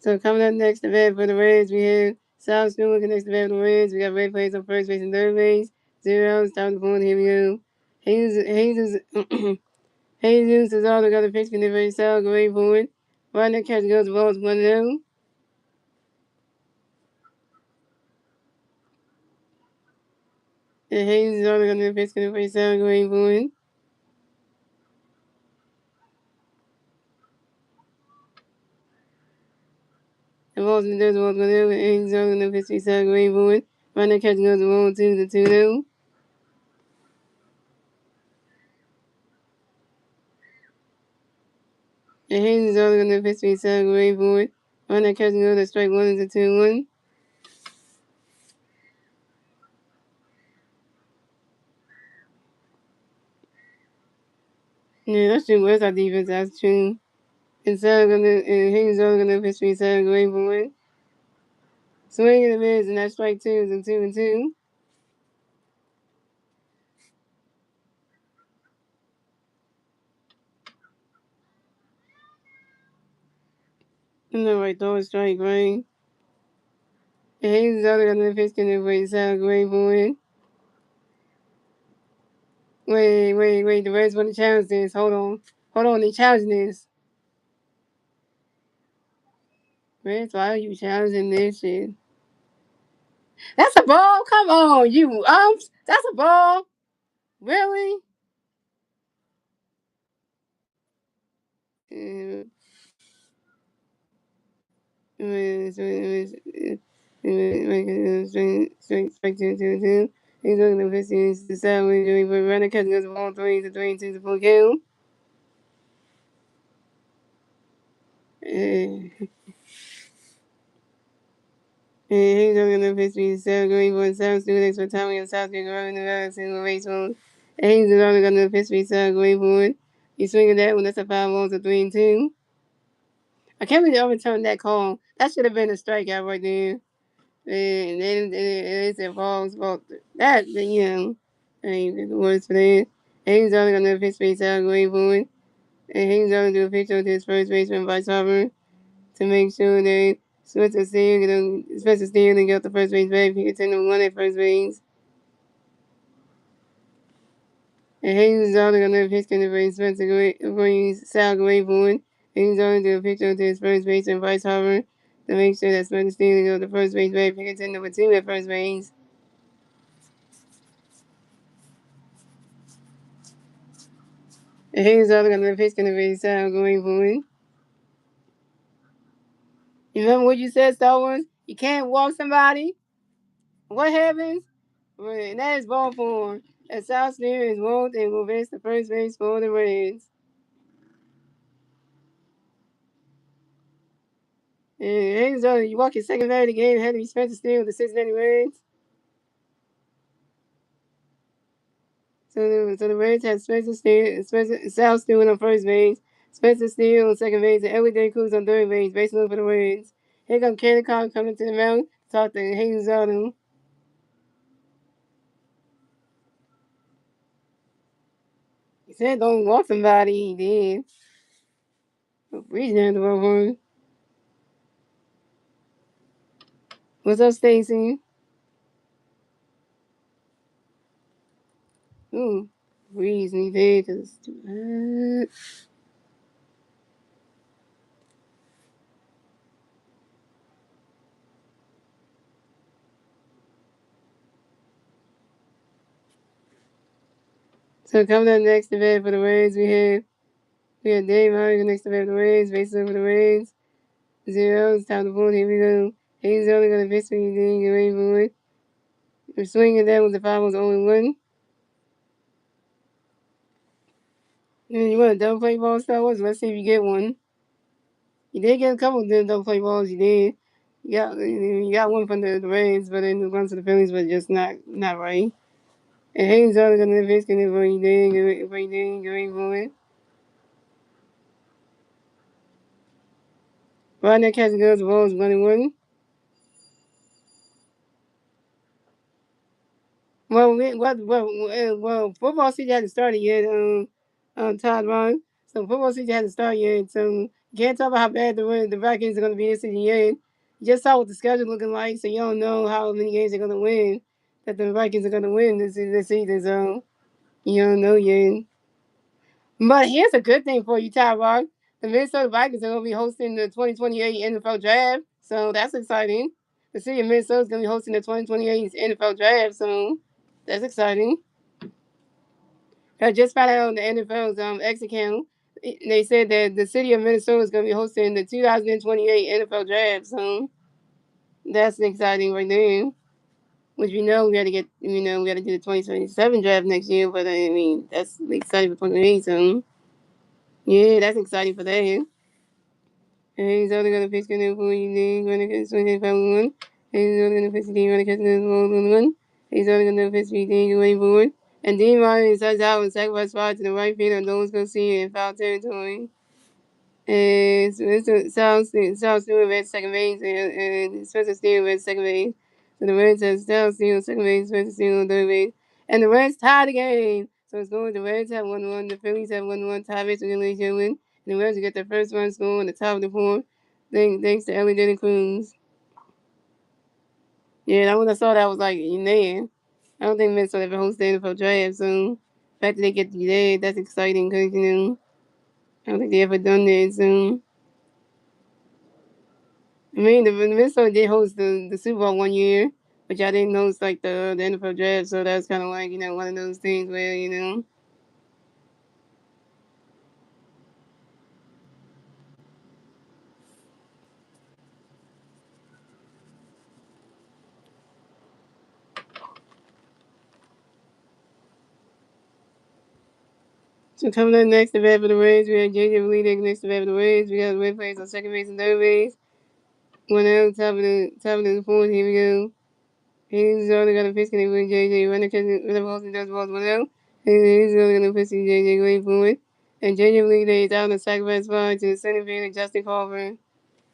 So coming up next, the bat for the Reds, we have South School looking next to the bat for the Reds. We got Red plays on first base and third base. 0 outs, top of the point. Here we go. Jesus is all the other pitch can never sell going forward. Run the catch goes balls 1-0. And Hayes is all the other pitch can never sell going forward. The balls in the dirt, balls 1-0. And Hayes is all the other pitch can sell going forward. Run the catch goes balls 2-0. And Hayes is all the other pitch can sell going forward. Run the catch goes to strike 1 2-1. Yeah, that's true. Where's our defense? That's true. And Hayes is all the other pitch can sell going forward. Swing in the mids, and that's strike 2 and 2-2. And then right, throw a strike, right? And Hayes is all the other pitch can sell going forward. Wait. The Reds want to challenge this. Hold on. They challenging this. Reds, why are you challenging this shit? That's a ball? Come on, you umps. That's a ball? Really? Uh, Strike 2-2-2. He's looking to pitch the sideways. Runner catch goes ball 3-3 to full count. And he's looking to pitch the seven going for South Students for Tommy and South Street running around single baseball. And he's only going to pitch the seven going for it. He's swinging that one. That's a 5 balls to 3-2. I can't believe they overturned that call. That should have been a strikeout right there. And then it's a balls. That, ain't the words for that. And he's only going to pitch the seven going for it. And he's only going to pitch to his first baseman, Bryce Harper, to make sure that Spencer Steele and get the first base back. He could 1 at first base. And Hayes is only going to pitch to the base. Spencer going Sal away for it. Hayes only to a pitch to his first base and Bryce Harper to make sure that Spencer Steele got the first base back. He could 2 at first base. And he's other gonna pitch gonna be sound going forward. You remember what you said, Star Wars? You can't walk somebody. What happens? Well, that is ball form. And South Sneer is walked and will miss the first base for the Reds. And he's other, you walk your second batter of the game, had to be Spencer Steele with the Cincinnati Reds. So the Reds had Spencer Steele, South Steele on first base, Spencer Steele on second base, and Everyday Cruz on third base, base load for the Reds. Here comes Candy Cobb coming to the mound, talk to Hayes Autumn. He said don't walk somebody, he did. Reaching out the ball. What's up, Stacy? Ooh, breeze me there because So coming up next to bat for the Reds, we have Dave Hardy next to bat for the Reds, base for the Reds. 0, it's time to pull. Here we go. He's only gonna pitch me, then get ready for it. We're swinging that with the 5 was only one. And you want a double play ball, Star Wars? Let's see if you get one. You did get a couple of double play balls. You did. You got one from the Reds, but then the ones to the Phillies, but just not right. And Hayes only gonna pitch, and if you did, get ready for it. Right now, catch goes the balls 1-1. Football season hasn't started yet. Todd Ron. So football season hasn't started yet. So you can't talk about how bad the Vikings are going to be this season yet. You just saw what the schedule looking like, so you don't know how many games they're going to win. That the Vikings are going to win this season. So you don't know yet. But here's a good thing for you, Tyrod. The Minnesota Vikings are going to be hosting the 2028 NFL Draft, so that's exciting. The city of Minnesota is going to be hosting the 2028 NFL Draft, so that's exciting. I just found out on the NFL's X account. They said that the city of Minnesota is going to be hosting the 2028 NFL Draft, so that's exciting right there. Which we know we got to get, we got to do the 2027 draft next year, but I mean, that's exciting for 28, so yeah, that's exciting for that. And he's only going to pitch good for you, then going to get 25-1. He's only going to pitch the team, going to catch the ball 1. He's only going to pitch the team, going forward. And Dean Martin starts out with sacrifice fly to the right field, and no one's going to see it in foul territory. And South Stewart at second base, and Spencer Steele at second base. So the Reds have South Stewart second base, Spencer Steele on third base. And the Reds tie the game. So it's going, the Reds have 1-1, the Phillies have 1-1, tie base with Ellie Gentleman. And the Reds will get their first run score on the top of the fourth. Thanks to Ellie Denny Cruz. Yeah, that when I saw that, I was like, man, I don't think Minnesota ever hosts the NFL draft, so the fact that they get to be there, that's exciting because, I don't think they ever done that, so. I mean, the Minnesota did host the Super Bowl one year, but y'all didn't host like the NFL draft, so that's kind of like one of those things where So coming up next, the bat for the Reds, we have JJ Bleeder next to the bat for the Reds. We got the Red players on second base and third base. One out, top of the fourth. Here we go. He's only got a pitch connect with JJ. Runner catches the balls and does balls 1 out. He's only got a pitch to JJ going forward. And JJ Bleeder is out on the sacrifice fly to the center fielder Justin Culver.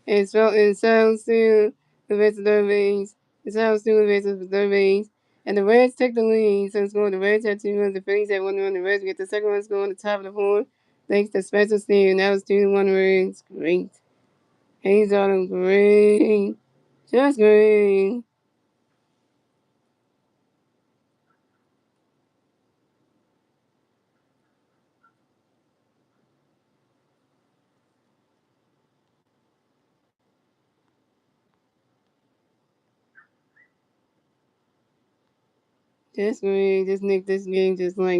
It sounds to the rest of the third base. It sounds to the rest of the third base. And the Reds take the lead. So score the Reds had 2 runs, the Phillies had 1 run. The Reds get the second one score on the top of the fourth. Thanks to Spencer Steele. And that was 2-1 Reds. Great. He's on them great. Just great. Just great. Just nick this game just like.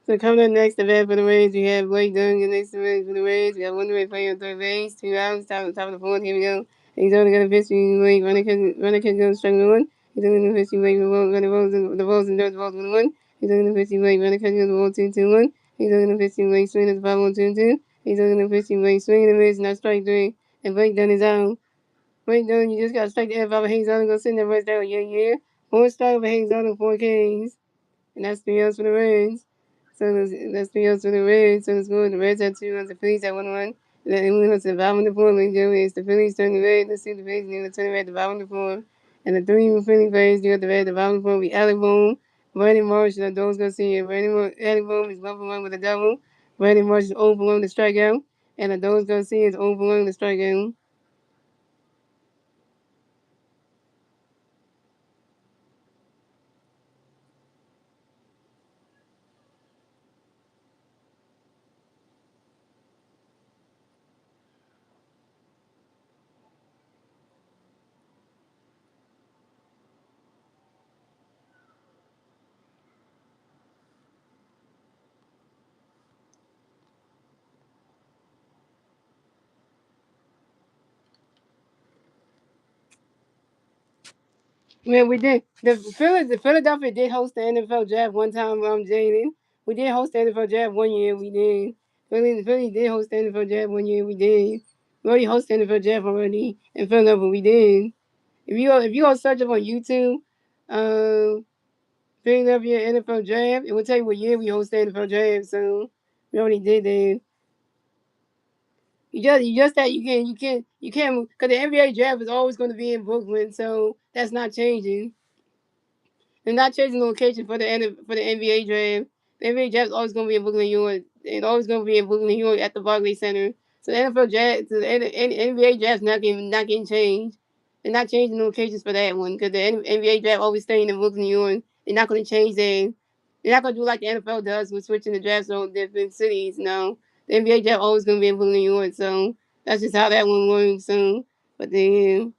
So coming up next, the bat for the Reds, we have Blake Dunn next to Reds for the Reds. We have one way playing on third base, 2 outs, top of the fourth. Here we go. He's only got a pitch. Runner can go strike one. He's only going to pitch. Wait, the balls and dirt, the balls 1-1. He's only going to pitch. Wait, runner can go the ball 2-2-1. He's only going to pitch. Wait, swing at the ball 1-2-2. He's only going to pitch. Wait, swing and a miss, not strike three. And Blake Dunn is out. Blake Dunn, you just got to strike the F out of Hayes on and go sit in there rest down. Yeah. One strike for Hayes on and 4 Ks. And that's 3 outs for the Reds. So that's 3 outs for the Reds. So it's good. The Reds had 2 runs. The Phillies had 1 run. Then we went to the bottom of the fourth. Like Joe is the Phillies turn the red. Let's see the Phillies need to turn the red at the bottom of the fourth. And the 3 Philly players, you got the red at the bottom of the fourth. We Alec Boone, Brandon Marsh, and those gonna see it. Alec Boone is 1 for 1 with a double. Brandon Marsh is 0 for 1 to strikeout. And the those gonna see is 0 for 1 to strikeout. Yeah, we did. The Philadelphia did host the NFL draft one time. Jaden, we did host the NFL draft 1 year. We did. Philly did host the NFL draft 1 year. We did. We already hosted the NFL draft already in Philadelphia. We did. If you go search up on YouTube, um, Philadelphia NFL draft, it will tell you what year we hosted the NFL draft. So we already did that. You just that you can't because the NBA draft is always going to be in Brooklyn, so that's not changing. They're not changing the location for the NBA draft. The NBA draft is always going to be in Brooklyn, New York. It's always going to be in Brooklyn, New York at the Barclays Center. So the NFL draft, so the NBA draft is not getting changed. They're not changing the locations for that one because the NBA draft always staying in Brooklyn, New York. They're not going to change that. They're not going to do like the NFL does with switching the drafts to different cities. No, the NBA draft always going to be in Brooklyn, New York. So that's just how that one works. So, but then.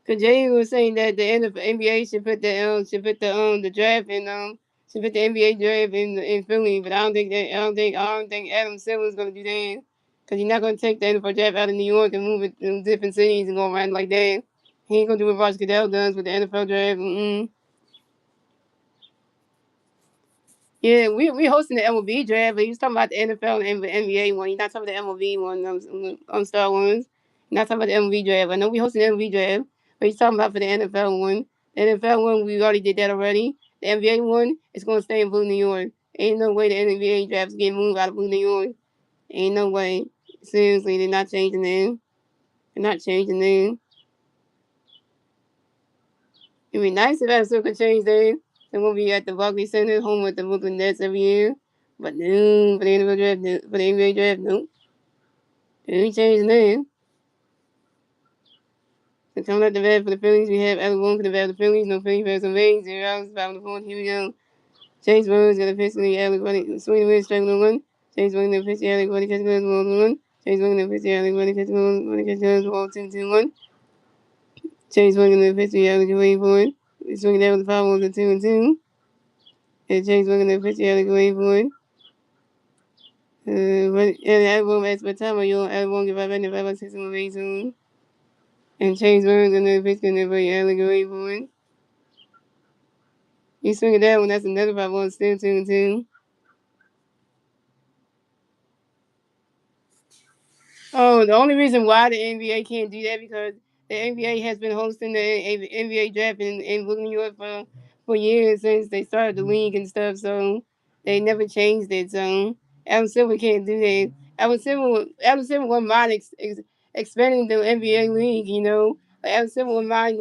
Cause Jay was saying that the NBA should put the draft in should put the NBA draft in Philly, but I don't think Adam Silver's gonna do that. Cause he's not gonna take the NFL draft out of New York and move it to different cities and go around like that. He ain't gonna do what Roger Goodell does with the NFL draft. Mm-mm. Yeah, we hosting the MLB draft, but he was talking about the NFL and the NBA one. He's not talking about the MLB one on Star Wars. He's not talking about the MLB draft. I know we hosting the MLB draft, but he's talking about for the NFL one. The NFL one, we already did that already. The NBA one is going to stay in Blue, New York. Ain't no way the NBA draft's getting moved out of Blue, New York. Ain't no way. Seriously, they're not changing them. They're not changing them. It'd be nice if Arizona could change that. Then we'll be at the Barclays Center, home with the Brooklyn Nets every year. But no, for the NFL draft, no. For the NBA draft, no. They ain't changing that. So coming up the bat for the Phillies, we have Alec Boone for the bat of the Phillies. No Phillies fans away. 0 outs, bottom of the fourth. Here we go. Chase Burns got a pitch to the Alec Buddy. Swing away, strike no one. Chase Burns got a pitch to Alec Buddy. Catch the ball 1. Chase Burns got a pitch to Alec Buddy. Catch the ball. Buddy catch the ball 2-2-1. Chase Burns got a pitch to Alec waiting for it. Swinging down with the foul balls at 2-2. And Chase Burns got a pitch to Alec waiting for it. And album as per time your album give up any five six more soon. And Chase Burns and the pitch can never allegory for it. You swing it that one, that's another 5-1 still 2-2. Oh, the only reason why the NBA can't do that because the NBA has been hosting the NBA draft in Brooklyn, New York for years since they started the league and stuff. So they never changed it. So Adam Silver can't do that. Adam Silver wouldn't mind expanding the NBA league. Like Adam Silver wouldn't mind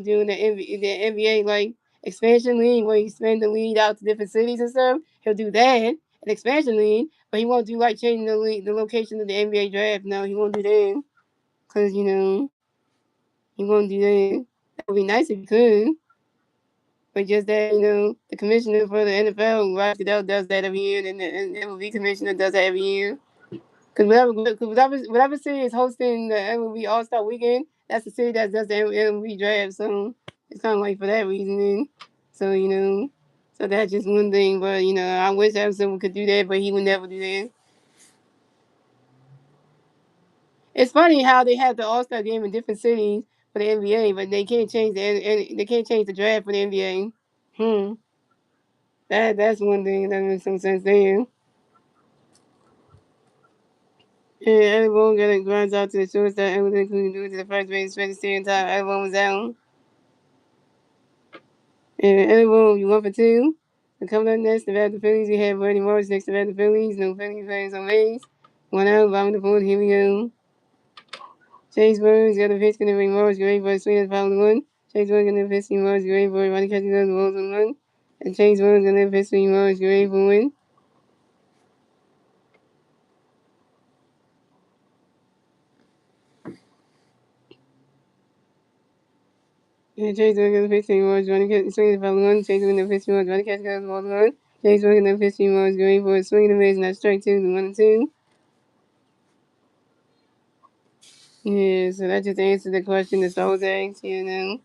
doing the NBA like expansion league where you expand the league out to different cities and stuff. He'll do that an expansion league. But he won't do like changing the location of the NBA draft. No, he won't do that. Cause he won't do that. That would be nice if he could. But just that the commissioner for the NFL, Roger Goodell, does that every year, and the MLB commissioner does that every year. Cause whatever city is hosting the MLB All Star Weekend, that's the city that does the MLB draft. So it's kind of like for that reason. So so that's just one thing. But I wish someone could do that, but he would never do that. It's funny how they have the All Star game in different cities for the NBA, but they can't change the draft for the NBA. Hmm. That's one thing that makes some sense there. And everyone got it grinds out to the shortstop, everything including do it to the first base, stretch the steering time, everyone was out. And everyone you 1 for 2. And coming up next, the Phillies, we have Bernie Morris next to the Phillies. No Phillies fans on base. 1 out, bottom of the fourth, here we go. Chase Burns got a pitch, gonna bring Morris, great for a swing at foul 1. Chase Burns gonna pitch, Morris, great for a running catching the balls on 1. And Chase Burns gonna pitch, Morris, great for 1. And Chase Burns gonna pitch, Morris, running catching swing at foul 1. Chase Burns gonna pitch, Morris, running catching the balls on 1. Chase Burns gonna pitch, Morris, great for a swing and a miss, and that's strike 2, 1-2. Yeah, so that just answered the question the Souls asked. And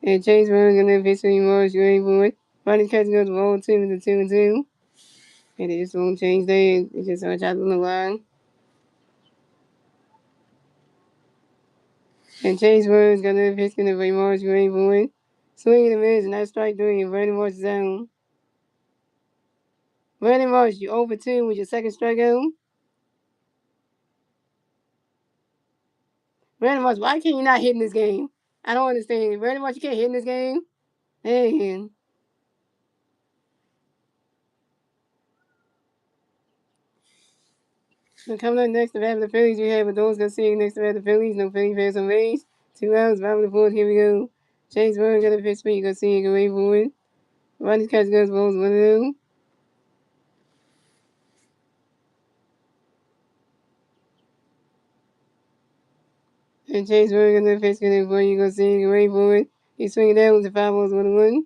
Chase Burns gonna pitch, Morris, great for it. Running catching the ball 2 is a 2-2. And it just won't change that. It's just on top of the line. And Chase Burns got another pitch in the way Morris going for it. Swing and a miss, and that's strike 3, and Brandon Morris is down. Brandon Morris, you over 2 with your second strikeout. Brandon Morris, why can't you not hit in this game? I don't understand. Brandon Morris, you can't hit in this game? Man. So coming up next, the Phillies, we have Adolis Garcia next to the Phillies. No Philly fans on base. 2 outs, bottom of the fourth, here we go. Chase Burns got a pitch for you. Garcia go wait for it. Ronnie catch goes balls 1-0. And Chase Burns got a pitch for you. Garcia go wait for it. He's swinging down with the 5 balls 1-1.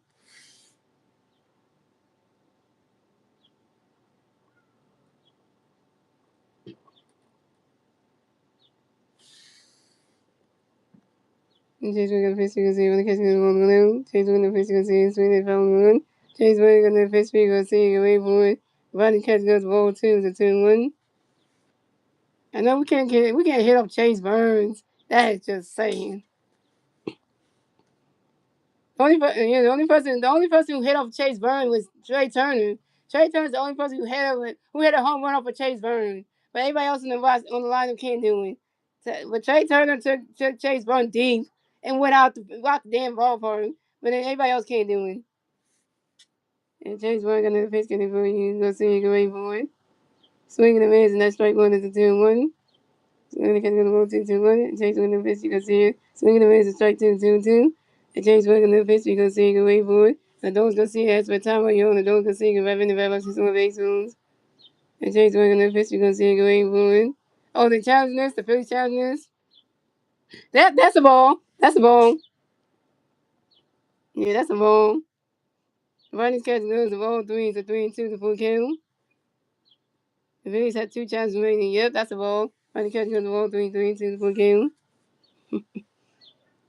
Chase Wing gonna pitch because he when the catch goes on the Chase Wing gonna pitch because he swing it foul 1. Chase Wing gonna pitch because he can wait for it. Body catch goes ball 2 is a 2-1. I know we can't hit up Chase Burns. That is just saying. The only person who hit off Chase Burns was Trey Turner. Trey Turner's the only person who hit a home run off of Chase Burns. But everybody else on the lineup can't do it. But Trey Turner took Chase Burns deep and went out the damn ballpark. But then everybody else can't do it. And Chase Burns got another pitch getting for you. Go see you can wait for it. Swinging the miss and that strike 1 is a 2-1. Swinging the catch gonna go 2-2-1. Chase Burns the pitch you can see it. Swinging the miss and strike 2-2-2. And Chase Burns got another pitch you can see you can wait for it. The Dogs go see it as for time on you on the Dogs go see you can rev in the rev up to some base moves. And Chase Burns got another pitch you can see you can wait for it. Oh, the challenging this, the Phillies challenging this. That's a ball. That's a ball. Yeah, that's a ball. Running catch goes the ball 3 is a 3-2 to full kill. The Phillies had 2 chances remaining. Yep, that's a ball. Running catch goes the ball 3-2 to full kill.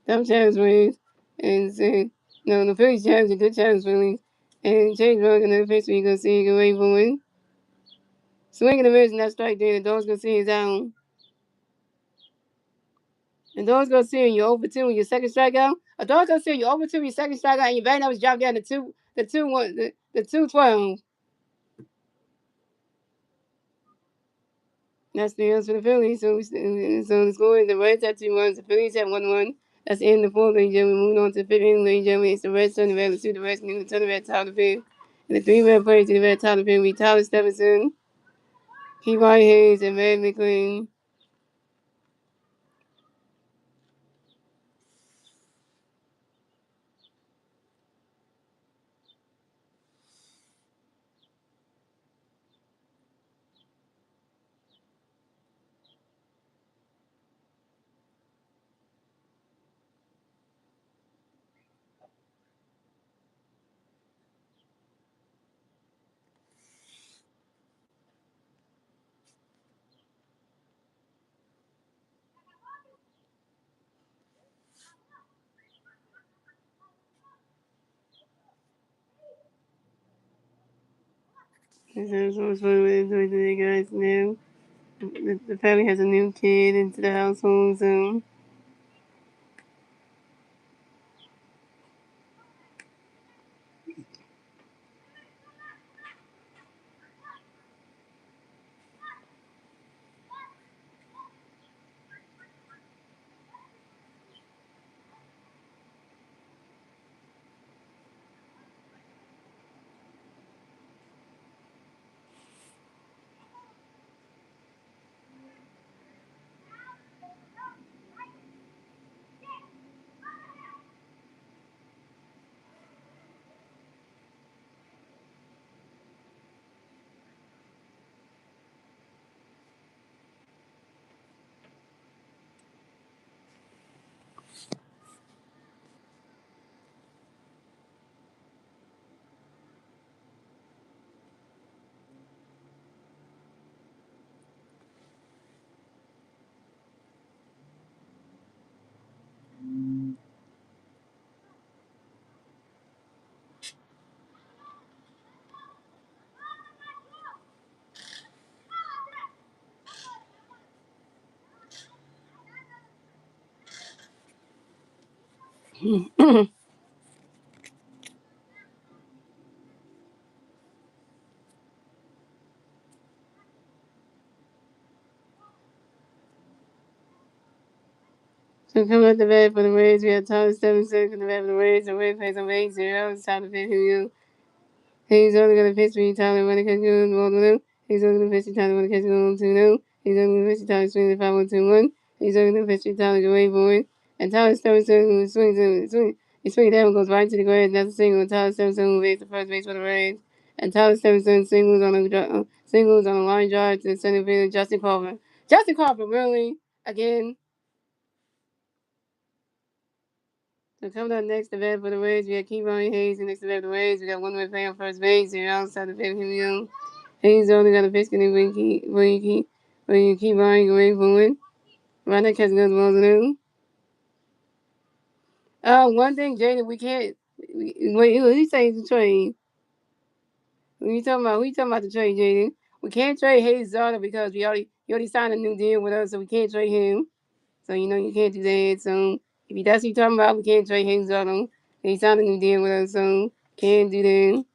Dumb chance wins. And say, no, the Phillies chance a good chance Phillies. And Chase Burns another pitch so you can see you can wait for it. Swinging the miss and that strike there. The Dogs gonna see his down. And those gonna see you over 2 with your second strikeout. A dog gonna see you over 2 with your second strikeout and your batting average drop down to the 212. That's the answer for the Phillies. So the score is the Reds at 2-1. The Phillies at 1-1. That's the end of the fourth, ladies and gentlemen. Moving on to the fifth inning, ladies and gentlemen. It's the Reds turning the Reds to the Reds, New turn the Reds out of the field. And the 3 red players to the Reds out of the field. We Tyler Stephenson, Kevon Hayes, and Matt McLean. This is so much fun with enjoy today, guys. Now, the family has a new kid into the household, so. So coming up the bat for the Reds, we have Thomas Stevenson from the bat for the Reds. The Reds plays on base 0. It's time to pitch him. He's only going to pitch me Tyler when it catches on 1-1. He's only going to pitch me Tyler when it catches on 2-0. He's only going to pitch me Tyler swinging 5-1-2-1. He's only going to pitch me Tyler go away for it. And Tyler Stevenson who swings down goes right to the grass. That's a single. Tyler Stevenson who makes the first base for the Reds. And Tyler Stevenson singles on a line drive to the center field. Justin Crawford. Justin Crawford, really? Again? So coming up next, the bat for the Reds, we have Kevon Hayes. And next to the bat for the Reds, we got one way playing on first base. And outside the fifth, him young. Hayes only got a pitch and when you keep on away from it. Right now, catching those balls in. One thing, Jaden, we can't. Wait, he say the trade. When you talking about the trade, Jaden? We can't trade Hayes Zada because he already signed a new deal with us, so we can't trade him. So you can't do that. So if that's what you're talking about, we can't trade Hayes Zada. He signed a new deal with us, so can't do that.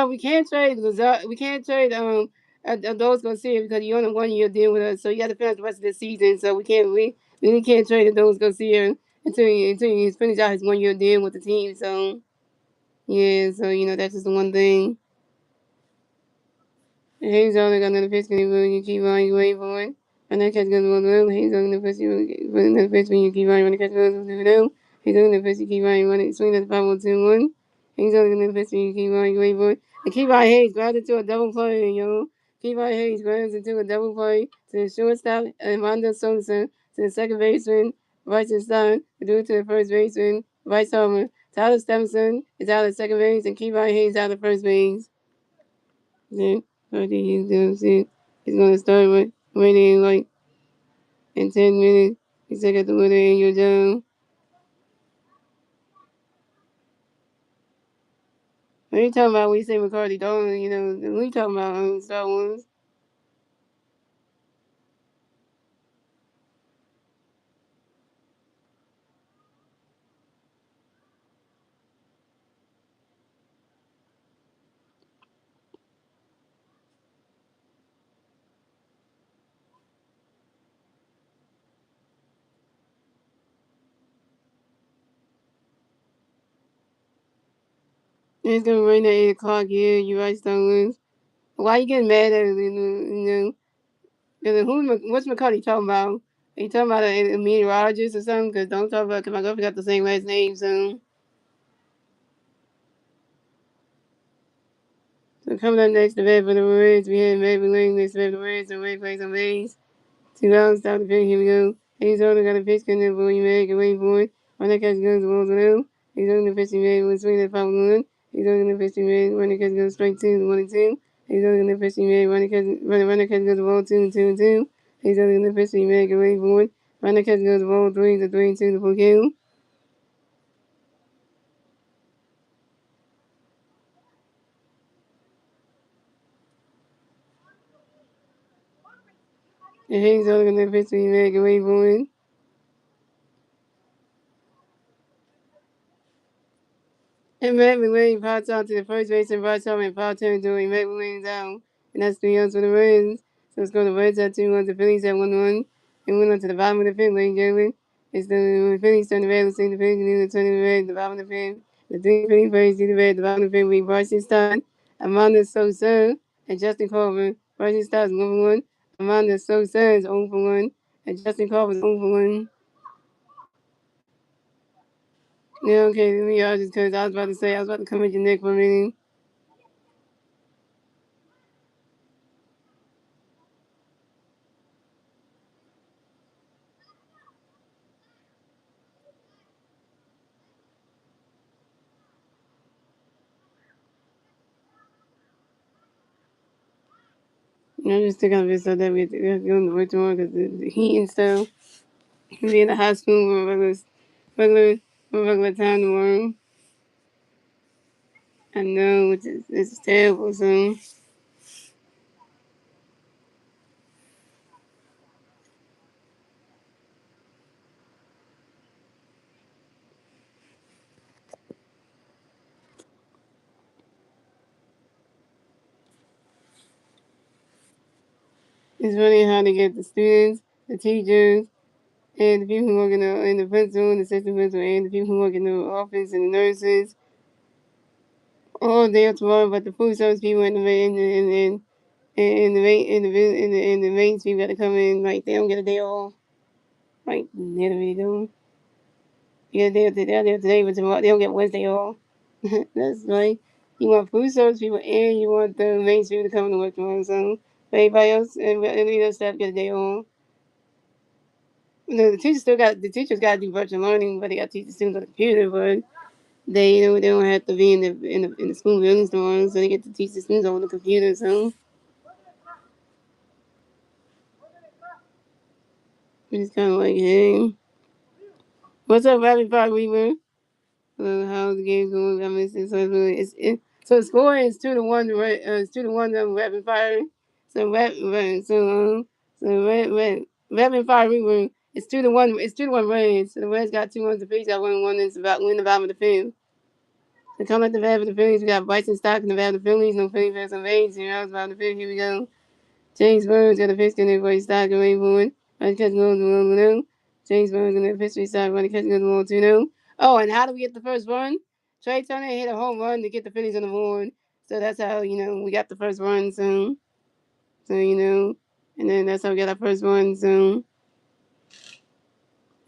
We can't trade we can't trade those Garcia because you're on a 1 year deal with us, so you got to finish the rest of the season. So we really can't trade those Garcia until he's finished out his 1 year deal with the team. So yeah, so that's just the one thing. And he's only got another pitch when you keep on you wait for it. And that catch goes well down. He's only the pitch when you keep on when the catch goes well down. He's only the pitch you keep on running swing at the 5-1-2-1. He's only the pitch when you keep on you wait for it. And keep on Hayes grabs into a double play, Keep on Hayes grabs into a double play to the shortstop and Wanda Sosa to the second baseman, Bryson Stein, due to the first baseman, Bryce Harper. Tyler Stevenson is out of second base and Keep on Hayes out of first base. Then I think he's gonna start with waiting like in 10 minutes. He said got the winner and you're down. What are you talking about when you say McCarthy Dolan, what are you talking about Star Wars? It's gonna rain at 8 o'clock here, you right Star Wars. Why you getting mad at it, Cause what's McCarthy talking about? Are you talking about a meteorologist or something? Cause don't talk about, cause my girlfriend got the same last name, so. So coming up next, the bed for the Reds, we had Maple Lane, next bed for the Reds, and Red plays on base. 2 rounds, stop the pick, here we go. He's only got a pitch, couldn't have you make and wait for it. When that catch goes, the ball's around. He's only the pitch he made when swing at 5-1. He's only the pitch he made when the catch goes straight 1-2. He's only the pitch he made when the catch goes the ball 2-2-2. He's only the pitch he made and wait for it. Running catch goes ball 3 to 3-2 for kill. And Hayes only gonna pitch to make away for it. And Matt McLean pops out to the first base and Bryce Hartman foul territory. Matt McLean's out. And that's 3 outs for the Reds. So let's go to the Reds at 2-1, the Phillies at 1-1. And went on to the bottom of the fifth, ladies and gentlemen. It's the Phillies turn the red. Let's see the Phillies and turning the red at the bottom of the fifth. The three Phillies players see the red at the bottom of the fifth. We Bryson Stott, Amanda Sosa, and Justin Carver. Bryson Stott's 1 for 1. Amanda Sosa is 0 for 1. And Justin Carver is 0 for 1. Yeah, okay, let me just because I was about to come at your neck for a minute. I just think I'm just so that we're doing the work tomorrow because the heat and stuff. Be in the high school for regular, regular time tomorrow. I know it's terrible. So it's really hard to get the students, the teachers, and the people who work in the principal, the assistant principal, and the people who work in the office and the nurses all day tomorrow. But the food service people and the main people got to come in like they don't get a day off. Like literally don't. Yeah, they're there today, but tomorrow they don't get Wednesday off. That's right. You want food service people and you want the main people to come to work tomorrow. So, but everybody else and the other staff get a day off. The teachers got to do virtual learning, but they got to teach the students on the computer. But they don't have to be in the school buildings tomorrow, so they get to teach the students on the computer. So it's kind of like, hey, what's up, Rapid Fire Weaver? How's the game going? I miss it. So the score is 2-1. It's 2-1. Rapid fire. So rapid fire. We were. It's 2-1. It's 2-1 Reds. So the Reds got 2 runs. The Phillies got 1-1. It's about win the bottom of the field. So come at the bat of the Phillies. We got Bryson Stock in the bat of the Phillies. No Phillies fans on Reds. You know, it's about the field. Here we go. James Burns got a pitch in everybody stock away for it. Running catch goes to 1-0. James Burns in the pitch stock. Running catch goes to 1-2. Oh, and how do we get the first run? Trey Turner hit a home run to get the Phillies on the board. So that's how, we got the first run. And then that's how we got our first run.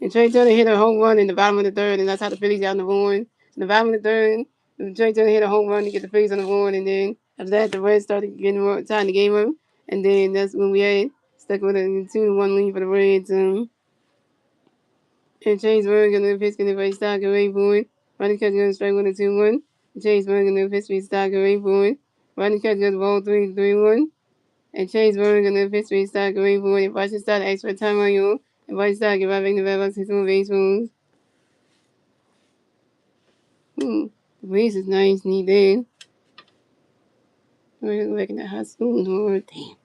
And Trey Turner hit a home run in the bottom of the third, and that's how the Phillies got on the board. In the bottom of the third, Trey Turner hit a home run to get the Phillies on the board, and then after that, the Reds started tying the game up, and then that's when we had stuck with a 2-1 lead for the Reds. And Chase Burns and the pitch and the stock away for it. Running catch goes straight with a 2-1. Chase Burns and the pitch stock away for it. Running catch goes ball 3-1. And Chase Burns and the pitch stock away for it. Bryson Stott extra time on you. And Bryson Stott get right back to the back his own baseballs. The breeze is nice, neat there. We're gonna go back in the high school more. Damn.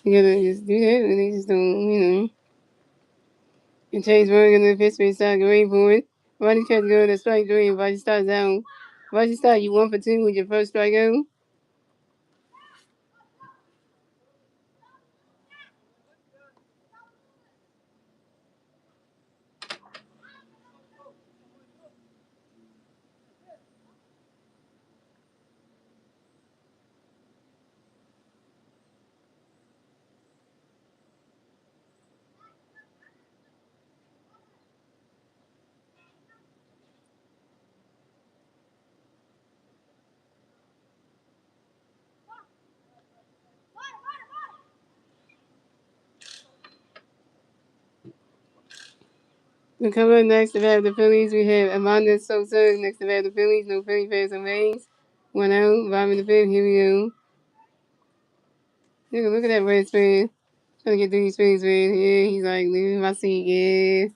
You gotta just do that, and they just don't. And Chase Burns and the pitch stock away for it. Running catch goes to strike three, and Bryson Stott's out. Bryson Stott, you 1 for 2 with your first strikeout. We come up next to bat the Phillies. We have Amanda Sosa next to bat the Phillies. No Philly fans on base. 1 out. Bottom of the fifth. Here we go. Look at that Reds fan. Trying to get through these Phillies fans. Yeah, he's like, leaving my seat. Yeah.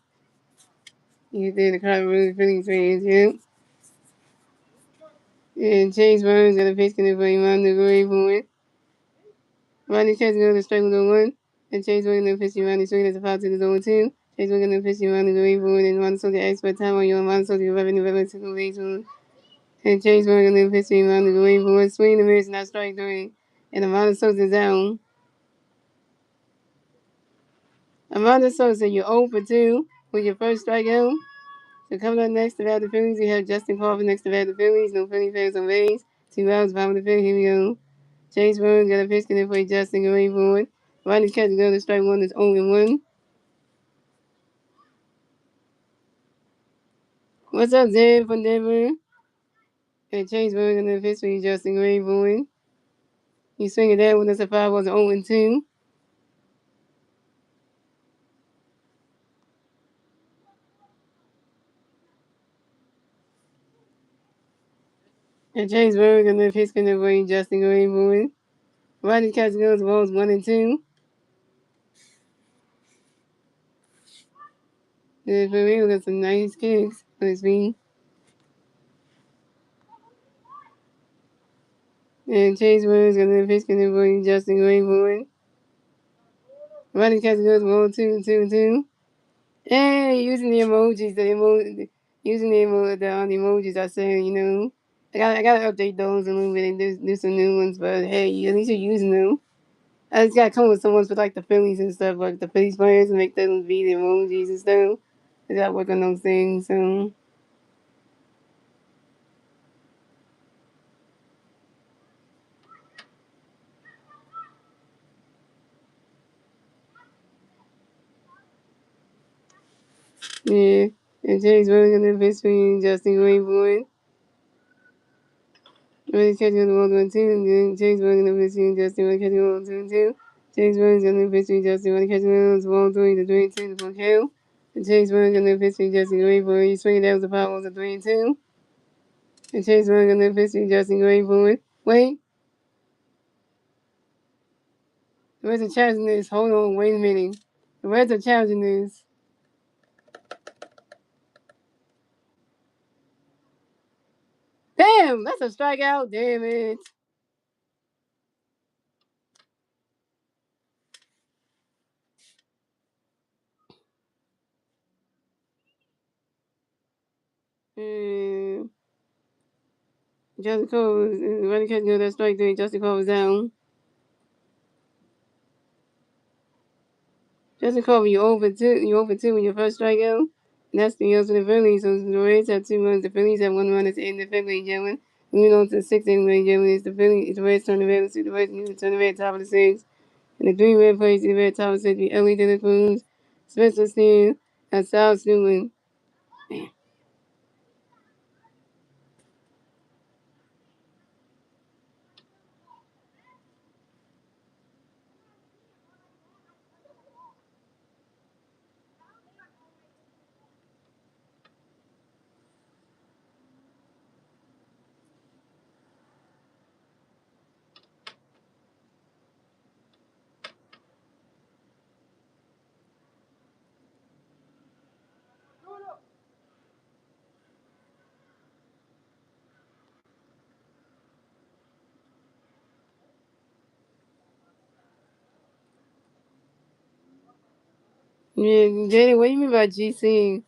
He's there in the crowd with Phillies fans. Yeah. And Chase Burns got a pitch connect for him to go away for it. Rodney Chase goes to strike with a 1. And Chase Burns got a pitch around the swing as a foul to the 0-2. Chase Burns got a pitch around to go away for it. And Ron Soldier asked for time on your Ron Soldier 11 November to the base one. And Chase Burns got a pitch around to go away for it. Swing the miss, not strike three. And Amanda Sosa down. Amanda Sosa, you're 0 for 2 with your first strikeout. So coming up next to bat the Phillies, we have Justin Crawford next to bat the Phillies. No Philly fans on base. 2 outs, bottom of the fifth. Here we go. Chase Burns got a pitch connect for Justin going forward. Rodney Catch go to strike one is 0-1. What's up, Zed from Denver? And Chase Burns got a pitch for Justin going forward. You swing it that one, that's a 5 was 0-2. And Chase Burns got a pitch connect for Justin going forward. Rodney Catch goes balls 1-2. And for real, got some nice kicks on his feet. And Chase Burns got a pitch connect for Justin going forward. Rodney Catch goes ball 2-2-2. Hey, using the emojis, using the emojis I said, you know. I gotta update those a little bit and do some new ones, but hey, at least you're using them. I just gotta come with some ones for like the Phillies and stuff, like the Phillies players and make them be the emojis and stuff. I gotta work on those things, so yeah. And James really gonna miss me, Justin Greenwood. Really catching the ball 1-2, and then James really gonna miss me, Justin really catching the ball 2-2. James Burns gonna miss me, Justin really catching the ball 3-2 for kill. And James Burns gonna miss me, Justin Greenwood. He's swinging down the power was a 3-2. And James Burns gonna miss me, Justin Greenwood. Wait, the Reds are challenging this. Hold on, wait a minute. The Reds are challenging this. Damn, that's a strikeout. Damn it. And Justin Cole was running catch go that strike three. Justin Cole was down. Justin Cole, you over two. You over two with your first strikeout. And that's the for the Phillies. So the Reds have 2 runs. The Phillies have 1 run at the end of the fifth, ladies and gentlemen. Moving on to the sixth inning, ladies and gentlemen. It's the Phillies. It's the Reds turn the Reds. The Reds need to turn the Reds top of the sixth. And the 3 red plays the Red top of the sixth be Ellie De La Cruz, Spencer Steele, and Sal Newman. Yeah, Jaden, what do you mean by GC?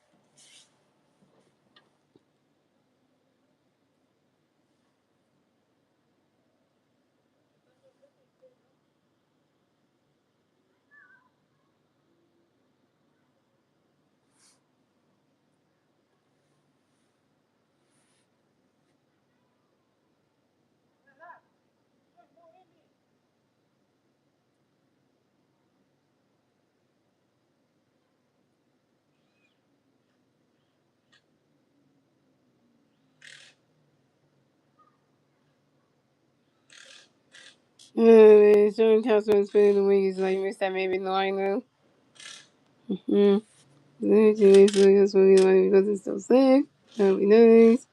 Certain councilman spending the week is like missed that maybe line though. Mm-hmm. That's what we like because it's so sick. That'll be nice.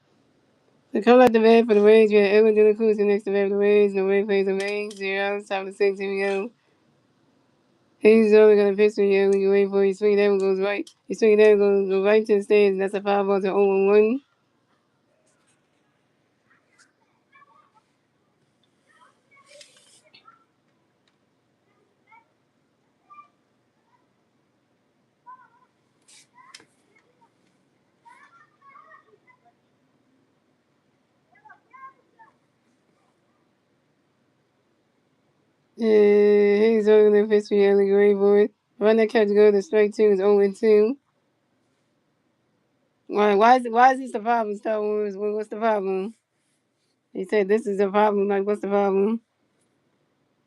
So come out the bed for the Rays. We have Edwin De La Cruz next to bat for the Rays. No Ray plays the Rays. 0 outs, top of the sixth. Here we go. He's only gonna pitch for you. You wait for it. He swing that one goes right. He swing that one goes right to the stands. That's a 5 ball to 0-1. And he's only gonna pitch for you. You wait for it. Run that catch go to strike two is 0-2. Why is this the problem, Star Wars? What's the problem? He said this is the problem. Like, what's the problem?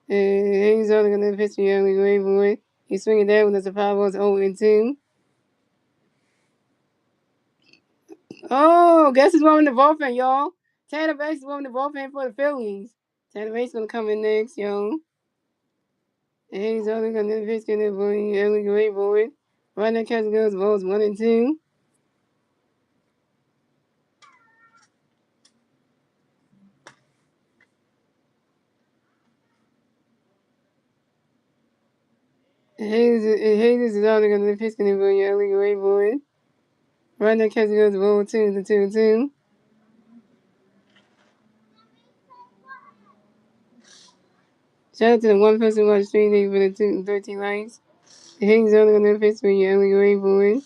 And he's only gonna pitch for you. You wait for it. He's swinging that one. That's a 5 ball to 0-2. Oh, guess who's warming the bullpen, y'all? Tanner Bates is warming the bullpen for the Phillies. Tanner Bates gonna come in next, yo. And he's only gonna pitch in the boy, early great boy. Right now, catch goes balls 1-2. Hayes is only gonna pitch in the boy, early great boy. Right now, catch goes ball 2-2. Shout out to the one person watch stream day for the 13 likes. Hayes only gonna pitch for you, early great boy.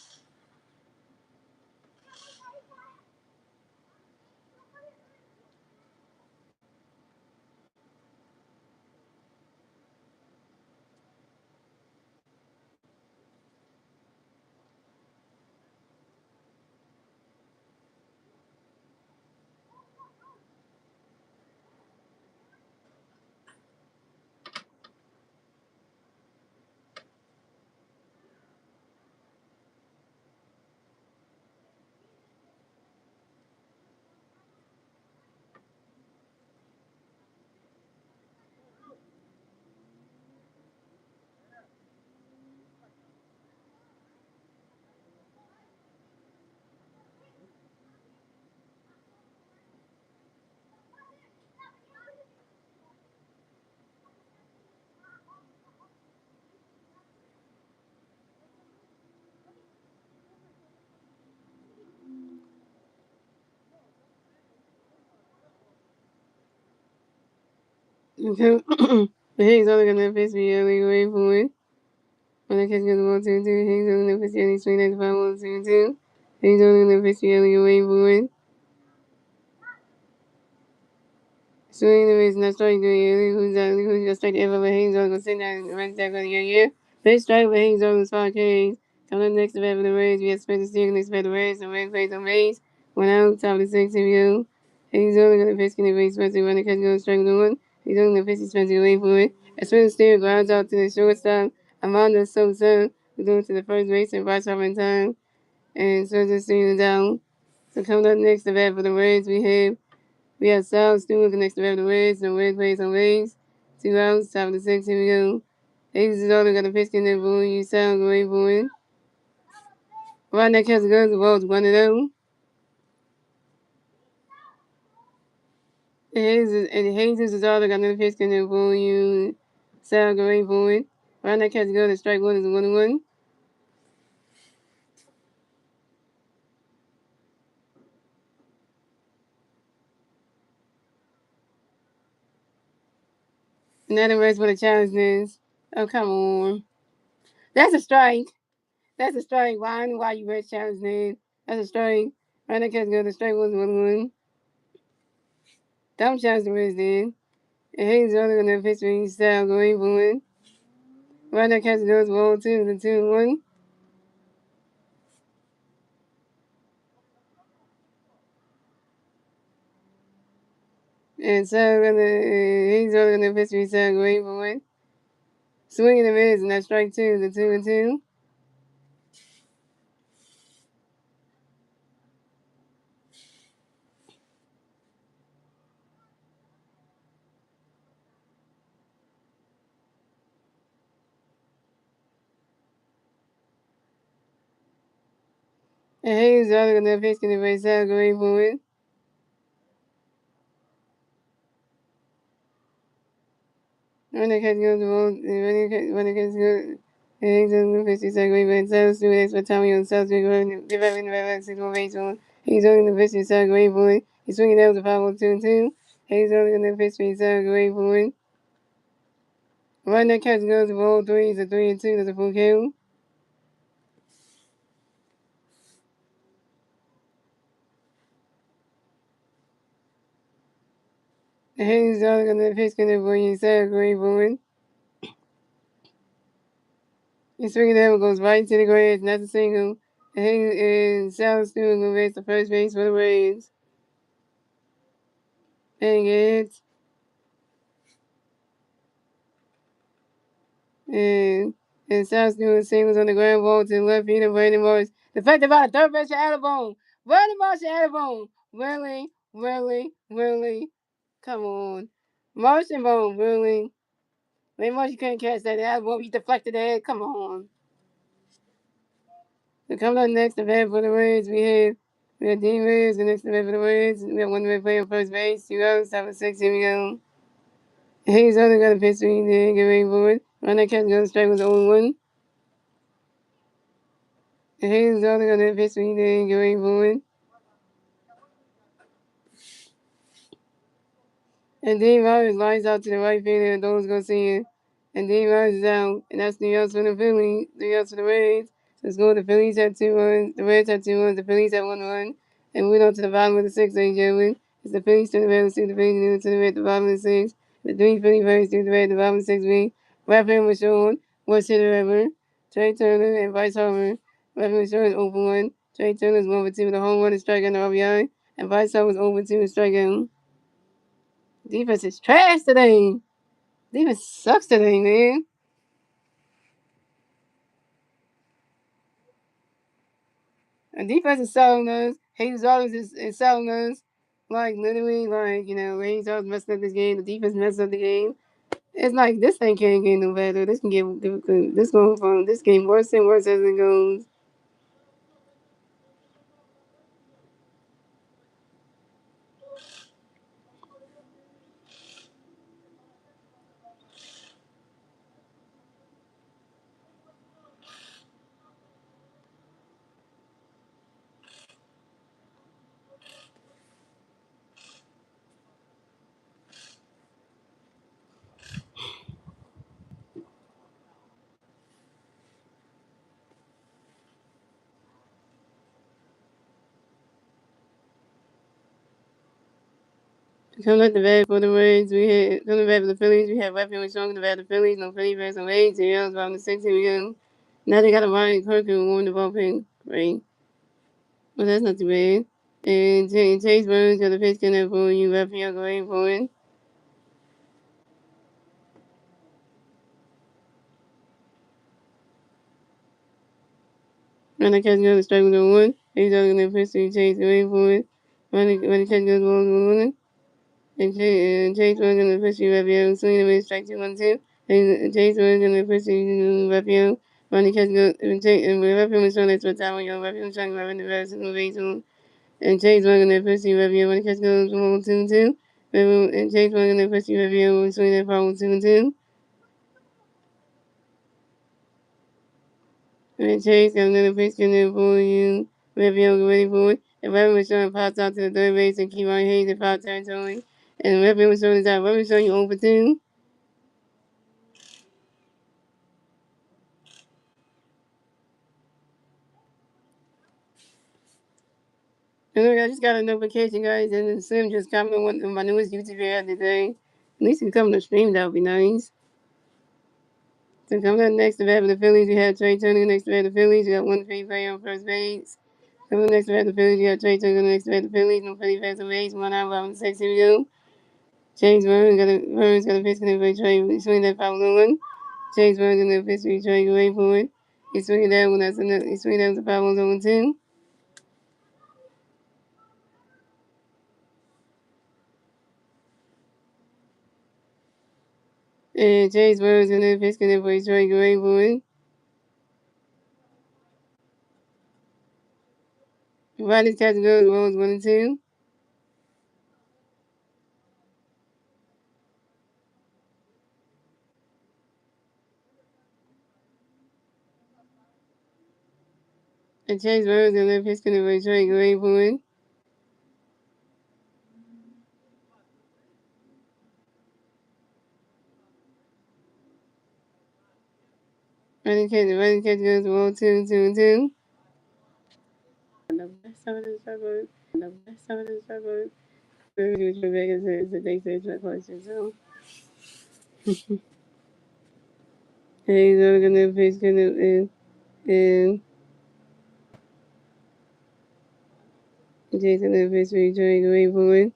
Hayes only gonna pitch for you, early great boy. When I catch goes ball 2-2, Hayes only gonna pitch the early swing 95 ball 2-2. Hayes only gonna pitch for you, early great boy. So anyways, not strike doing who's got strike ever with Hayes on gonna sit down and run back on the year. First strike with Hayes on the spot Hayes. Coming up next to bat for the Reds, we have Spencer Steele next to bat the Reds, and Red plays on base. 1 out, top of the sixth, here we go. Hayes only gonna pitch in the base, Spencer run the catch goes strike one. He's only gonna pitch Spencer away for it. As Spencer Steele grounds out to the shortstop, Amanda Sosa, who's going to the first base and Bryce in time. And Spencer Steele down. So coming up next to bat for the Reds, we have Sal Stewart next to the Reds, and Red plays on base. 2 outs, top of the sixth, here we go. Hayes is only gonna pitch in there, boy. You sound great, boy. Right now, catch the guns, the ball's 1-0. And Hayes is only gonna pitch in there, boy. You sound great, boy. Right now, catch the guns, strike one is 1-1. Now the rest what the challenge is. Oh, come on. That's a strike. That's a strike. Why? I don't know why you rest challenge then. That's a strike. Right now, catch the guns, strike one is 1-1. Don't challenge the rest then. And Hayes only gonna pitch when he style going for one. Right now, catch goes ball 2-1. And so he's only gonna pitch when he style going for one. Swing and a miss, and that's strike two, the 2-2. And Hayes only gonna pitch when he style going for one. When the catch goes the ball, when the catch goes, and he's on the 50-second wave, and South Street next for Tommy on South Street, developing the red 6-1 He's on the 50-second wave point. He's swinging down the 5-2-2. He's on the 50-second wave point. When the catch goes the ball, 3 is a 3-2, that's a full count. He's on the pitch, going to be second wave point. He's swinging down, goes right to the grass, and that's a single. And South Street will race the first base for the Reds. And it's and South doing singles on the ground ball to the left field of Brandon Morris. Deflected by the third baseman Adabone. Brandon Morris Adabone. Really. Come on. Morris and Bone, really. Maybe Morris couldn't catch that. Adabone, he deflected it. Come on. So coming up next, the bat for the Reds, we have Dean Reyes, the next bat for the Reds. We have one red player on first base. 2 outs, 7-6, here we go. Hayes only got a pitch, so he didn't get ready for it. Run that catch, goes strike was the only one. Hayes only got a pitch, so he didn't get ready for it. And Dean Rogers lines out to the right field, and those go see it. And Dean Rogers is out, and that's 3 outs for the Phillies, 3 outs for the Reds. So score the Phillies have 2 runs, the Reds have 2 runs, the Phillies have 1 run. And we're on to the bottom of the 6th, ladies and gentlemen. It's the Phillies to the Reds, the Phillies new to the Reds, the bottom of the 6th. The 3 Philly Reds to the Reds, the bottom of the 6th week. Rapping was shown, worst hitter ever. Trey Turner and Bryce Harper. Rapping was shown is 0 for 1. Trey Turner is 1 for 2 with a home run and strikeout and RBI. And Bryce Harper was 0 for 2 with strikeout. Defense is trash today. Defense sucks today, man. And defense is selling us. Hayes always is selling us. Like, literally, like, Hayes always messing up this game. The defense messed up the game. It's like, this thing can't get no better. This can get, this going from this game worse and worse as it goes. Coming at the bat for the Reds, coming back for the Phillies, we have weapon with strong in the bat of the Phillies, no Philly versus no Reds, 2 yards, bottom of the 6th, here we go. Now they got a Ryan Kirk who won the ballpark. Great. Well, that's not too bad. And Chase Burns got a pitch connect for you, left field going for it. When the catch goes, strike with a 1. He's going to pitch to Chase going for it. When the catch goes, ball is 1. And Chase was going to pitch to left field, swinging away, strike 2-1-2. And Chase was going to pitch to left field. When the catch goes, and left field was showing that's what time on your left field, trying to run the rest of the base on. And Chase was going to pitch to left field. When the catch goes, 1-2-2. And Chase was going to pitch to left field, swinging that 5-2-2. And Chase got another pitch in there for you. Redfield ready for it. And Redfield was showing pops out to the third base and keep on Hayes at foul territory. And Redfield was showing his out. Redfield was showing you over 2. And look, I just got a notification, guys, and the Sim just commented on my newest YouTube video today. At least you come to stream, that would be nice. So coming up next to bat for the Phillies, we have Trey Turner next to bat for the Phillies. We got one Philly player on first base. Coming up next to bat for the Phillies, we got Trey Turner next to bat for the Phillies. No Philly fans on base. 1 out, bottom 6. Here we go. James Burns got a pitch connect for Trey. Swing that foul one. James Burns in the pitch for Trey. Wait for it. He's swinging that one. He's swinging that with the foul on 2. And James Burns in the pitch connect for Trey. Wait for it. Riley's catch goes. Rolls 1-2. And Chase Burns and left his kind of a trade great point. Running catch goes to 1-2. The best of the suburbs. The best of the suburbs. Which Vegas is that they say my question. So, hey, they're gonna face gonna and Jason the face for trade great point.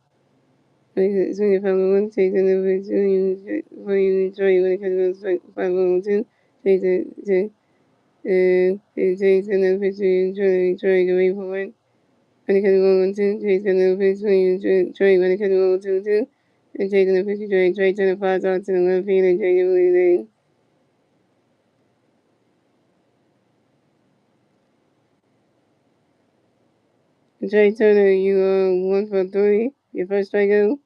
Swing if I'm one, take the number two, for you try when it comes to 5-1-2. Take the number two, try great point. When it comes to 1-1-2, take the number two, try when it comes to 1-2-2. And take the number try to the 5 out to the left field and take it really lane. Trey Turner, you are 1 for 3. Your first strikeout.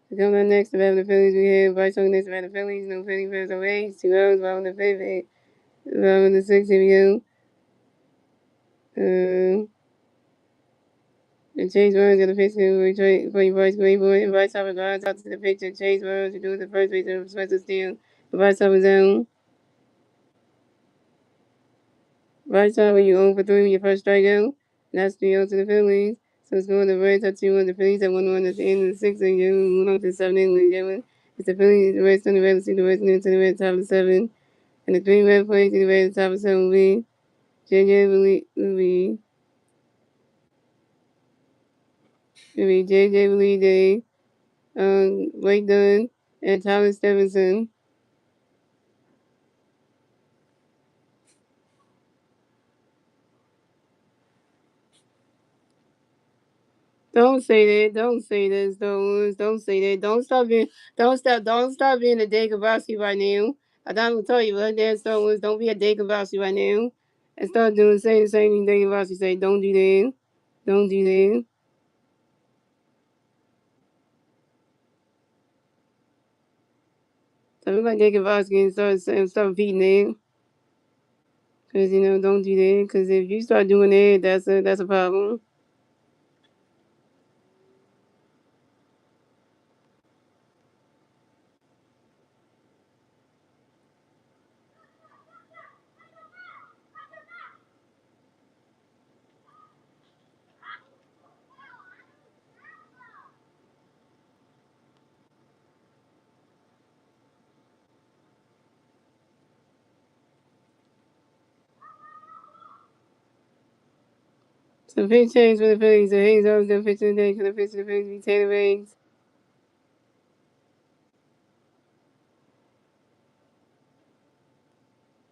To come on next about the Phillies, we have Bryce on next about the Phillies. No Philly fans away. 2 hours, bottom of the fifth, bottom of the sixth. Here we go. And Chase Burns got a pitch for your Bryce Grayboy. And Bryce Harper grounds out to the pitcher. Chase Burns to do the first base of Spencer Steele. Bryce Harper's zone. Bryce Harper, you 0 for 3 with your first strikeout. That's 3-0 to the Phillies. So it's going the Reds at 2-1. The Phillies at 1-1 at the end of the sixth. And you move on to the 7th inning. Gentlemen. It's the Phillies, the Reds, and the Reds. See the Reds into the Reds top of the 7. And the 3 red plays in the Reds top of 7 will be JJ Willie Day, Blake Dunn, and Tyler Stevenson. Don't say that. Don't say this. Don't say that. Don't stop being a Dave Gabowski right now. I don't tell you what that Star Wars. Don't be a Dave Gabowski right now. And start doing saying the same thing Dave Gabowski say. Don't do that. Don't do that. So look like Dave Gabowski and start repeating that. Cause don't do that. Cause if you start doing that, that's a problem. So pitch change for the Phillies. The Hayes always done pitch of the day. Cause the pitch of the Phillies be Taylor Hayes.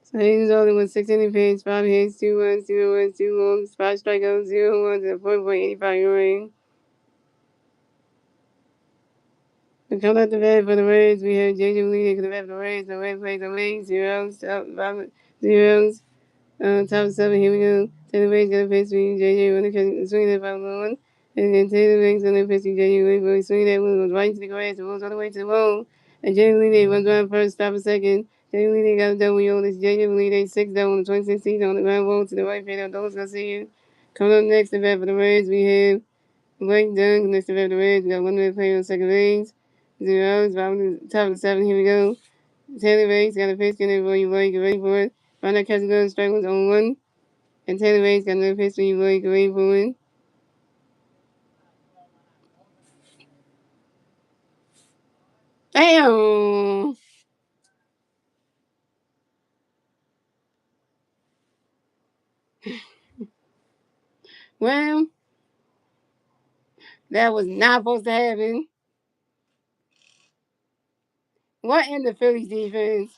So Hayes only with 6 inning pitch, 5 hits, 2 runs, 0 runs, 2 walks, 5 strikeouts, 0 runs, and a 4.85 ERA. To come out the bat for the Reds, we have JJ Leading to the bat for the Reds. The Reds plays the league, zeros. Top 7, here we go. Taylor Reds got a pitch to JJ Winter, swing that 5-1. And then Taylor Reds got a pitch to JJ Winter, swing that one, goes right into the grass, rolls all the way to the wall. And JJ Leading runs around first, stop a second. JJ Leading got a double on this JJ Leading 6 down on the 26th season on the ground ball to the right field. Those gonna see you. Coming up next, the bat for the Reds, we have Blake Dunn. Next, the bat for the Reds, we got 1 minute play on second base. Zeros, bottom of the top of the 7, here we go. Taylor Reds got a pitch, get ready for it. Find out catch a good strike was on 1. And Taylor Ray's got another pitch when you really great for it. Damn! Well, that was not supposed to happen. What in the Phillies defense?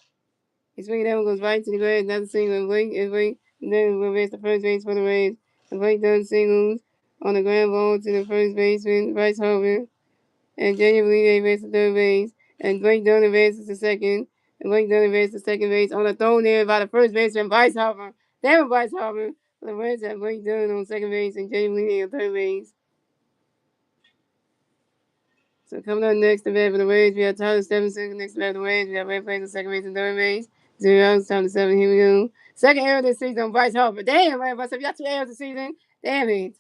He swing that one goes right to the grass, another single, and then we'll race the first base for the Rays. And Blake done singles on the ground ball to the first baseman, Bryce Harper. And genuinely they race the third base. And Blake Dunn advances to second. And Blake Dunn advances to second base on a throw there by the first baseman, Bryce Harper. Damn Bryce Harper. The Reds have Blake Dunn on second base and genuinely on third base. So coming up next, the bat for the Reds, we have Tyler Stevenson. Next to bat for the Reds, we have Red Flags on second base and third base. 0 outs, top of the 7th. Here we go. Second error this season on Bryce Harper. Damn, man, Bryce Harper, you got 2 errors this season. Damn it.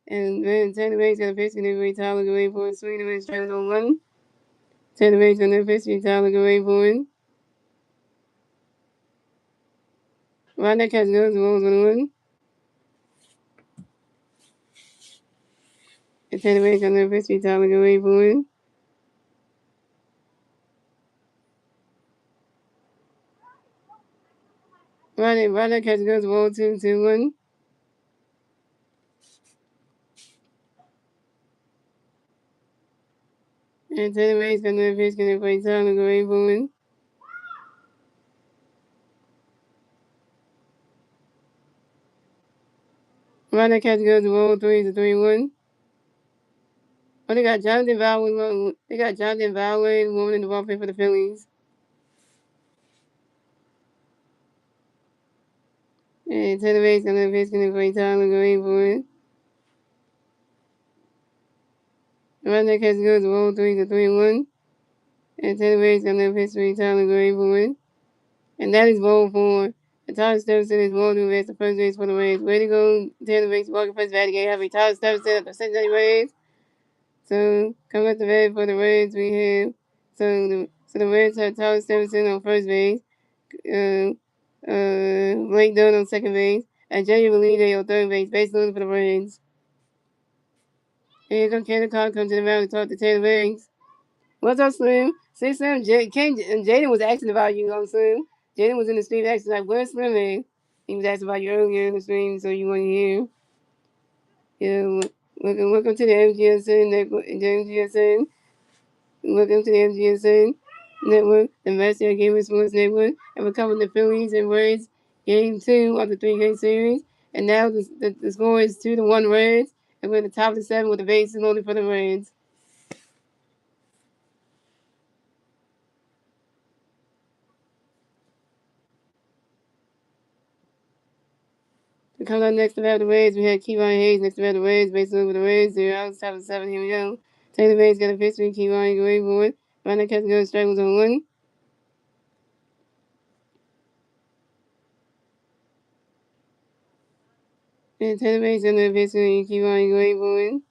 And then Tanner Bates got a pitch, and everybody Tyler go wait for it. Swing and miss, strike on 1. Tanner Bates got a pitch, and Tyler go wait for it. Right that catch goes, the Wolves 1-1. And Tanner Bates got a pitch, and Tyler go wait for it. Right that catch goes, the Wolves 2-1. And Tanner Bates got another pitch, and everybody Tyler go wait for it. Right that catch goes, the Wolves 3-1. Oh, they got Jonathan Vowell. They got Jonathan Vowell, woman in the ball play for the Phillies. And Tanner Bates got another pitch, and everybody Tyler go wait for it. Right that catch goes, the Wolves 3-1. And Tanner Bates got another pitch, and Tyler go wait for it. And that is ball 4. And Tyler Stephenson is ball to the first base for the Reds. Way to go, Tanner Bates, walking first bat again. Having Tyler Stephenson at the Cincinnati Reds. So, come at the bat for the Reds, we have. So the Reds have Tyler Stephenson on first base. Blake Dunn on second base. And Jerry Valide on third base. Base loaded for the Reds. Here comes Cannon Carr, comes to the mound to talk to Taylor Banks. What's up, Slim? See, Slim, Jaden was asking about you on Slim. Jaden was in the stream asking, like, where's Slim at? He was asking about you earlier in the stream, so you want to hear. Yeah, welcome to the MGSN Network. Welcome to the MGSN Network, the Master Gaming Sports Network. And we're covering the Phillies and Reds game 2 of the 3-game series. And now the score is 2-1 Reds. And we're at the top of the 7 with the bases loaded for the Reds. Coming up next to the Reds, we had Kevon Hayes next to the Reds, based over the Reds. 0 outs, top of 7. Here we go. Taylor Bates got a pitch for Kevon, go away for it. Ronald Kessler goes strike was on 1. And Taylor Bates got another pitch for Kevon, go away for it.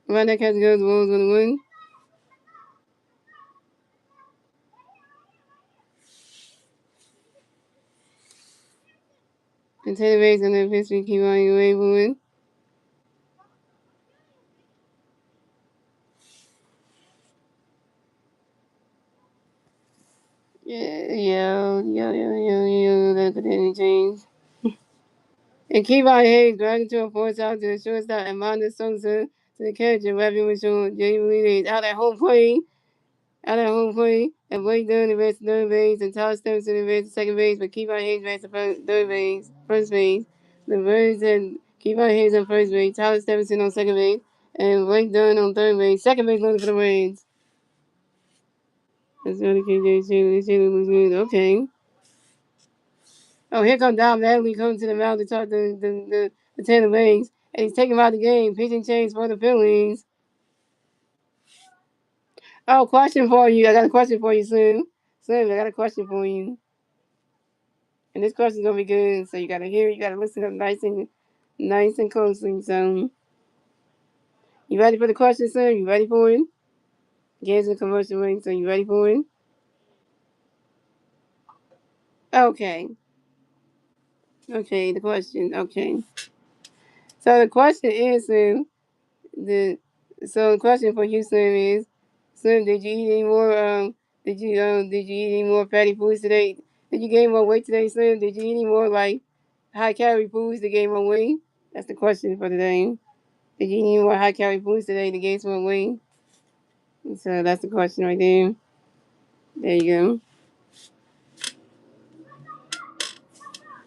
Ronald Kessler goes the Wolves on 1. And Taylor Bates got another pitch for Kevon, go away for it. That could any change. And Kevon Hayes grounded to a force out to the shortstop, and Amanda Sosa to the catcher, Ravi Mitchell. Jamie Lee is out at home plate. And Blake Dunn advanced to third base, and Tyler Stephenson advanced to second base, but Kevon Hayes advanced to first base. The Birds had Kevon Hayes on first base, Tyler Stephenson on second base, and Blake Dunn on third base. Second base loaded for the Reds. That's really KJ Taylor. Taylor looks good. Okay. Oh, here comes Dom Natalie coming to the mound to talk to the Taylor Banks, and he's taking him out of the game. Pitching change for the Phillies. Oh, question for you. I got a question for you, Slim. Slim, I got a question for you. And this question's gonna be good, so you gotta hear it, you gotta listen up nice and closely. So you ready for the question, sir? You ready for it? Games and commercial ring, so you ready for it? Okay. Okay, the question. Okay. So the question is, Slim, the question for you, Slim, is, Slim, did you eat any more did you eat any more fatty foods today? Did you gain more weight today, Slim? Did you eat any more like high calorie foods to gain more weight? That's the question for today. Did you eat any more high calorie foods today to gain some more weight? So that's the question right there. There you go.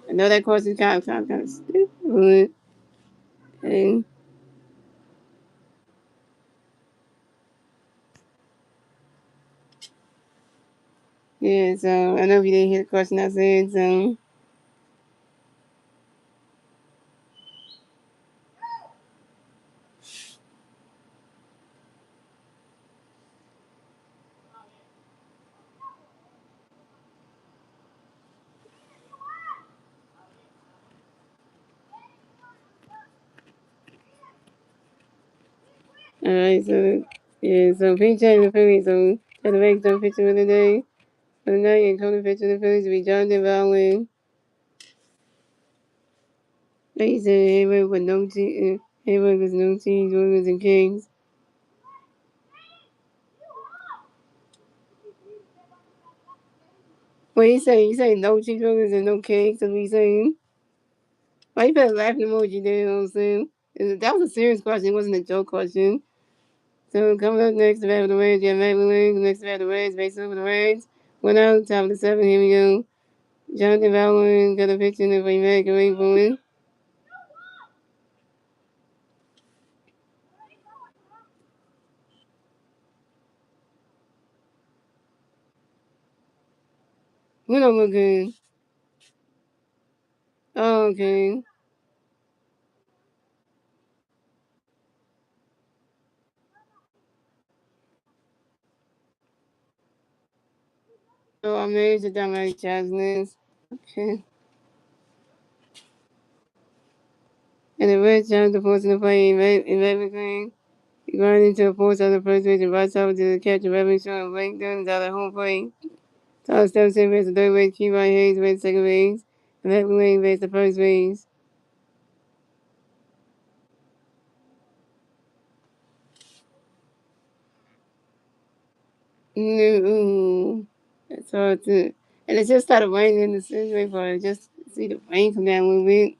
I know that question is kind of stupid. And yeah, so I know if you didn't hear the question I said, so Alright, so yeah, so Pete Chatting the Phillies, so the Reds don't pitcher of the day. For the night, and total pitcher of the Phillies will be Jonathan Vowlin. Like you said, Hayward with no team, Hayward with no teams, Williams and Kings. What you say? You say no cheeseburgers and no cakes? That's what you saying? Why you put a laughing emoji there? You know what I'm saying? That was a serious question. It wasn't a joke question. So coming up next, the bat of the Reds, you have Matt Williams. Next, the bat of the Reds, base over the Reds. 1 out, top of the 7. Here we go. Jonathan Vowlin got a picture of a American Rainbow. Who don't look good? Oh, okay. So I'm married to Dominic Jasmine. Okay. And the Reds challenged the force in the play in everything. Going into the fourth of the first base and right side to the catch of every shot of Blake Dunn's out of home plate. Tyler Stephenson base the third base, Kevon Hayes base second base, and Matt Williams base the first base. No, that's hard to. And it just started raining in the Cincinnati part. Just see the rain come down a little bit.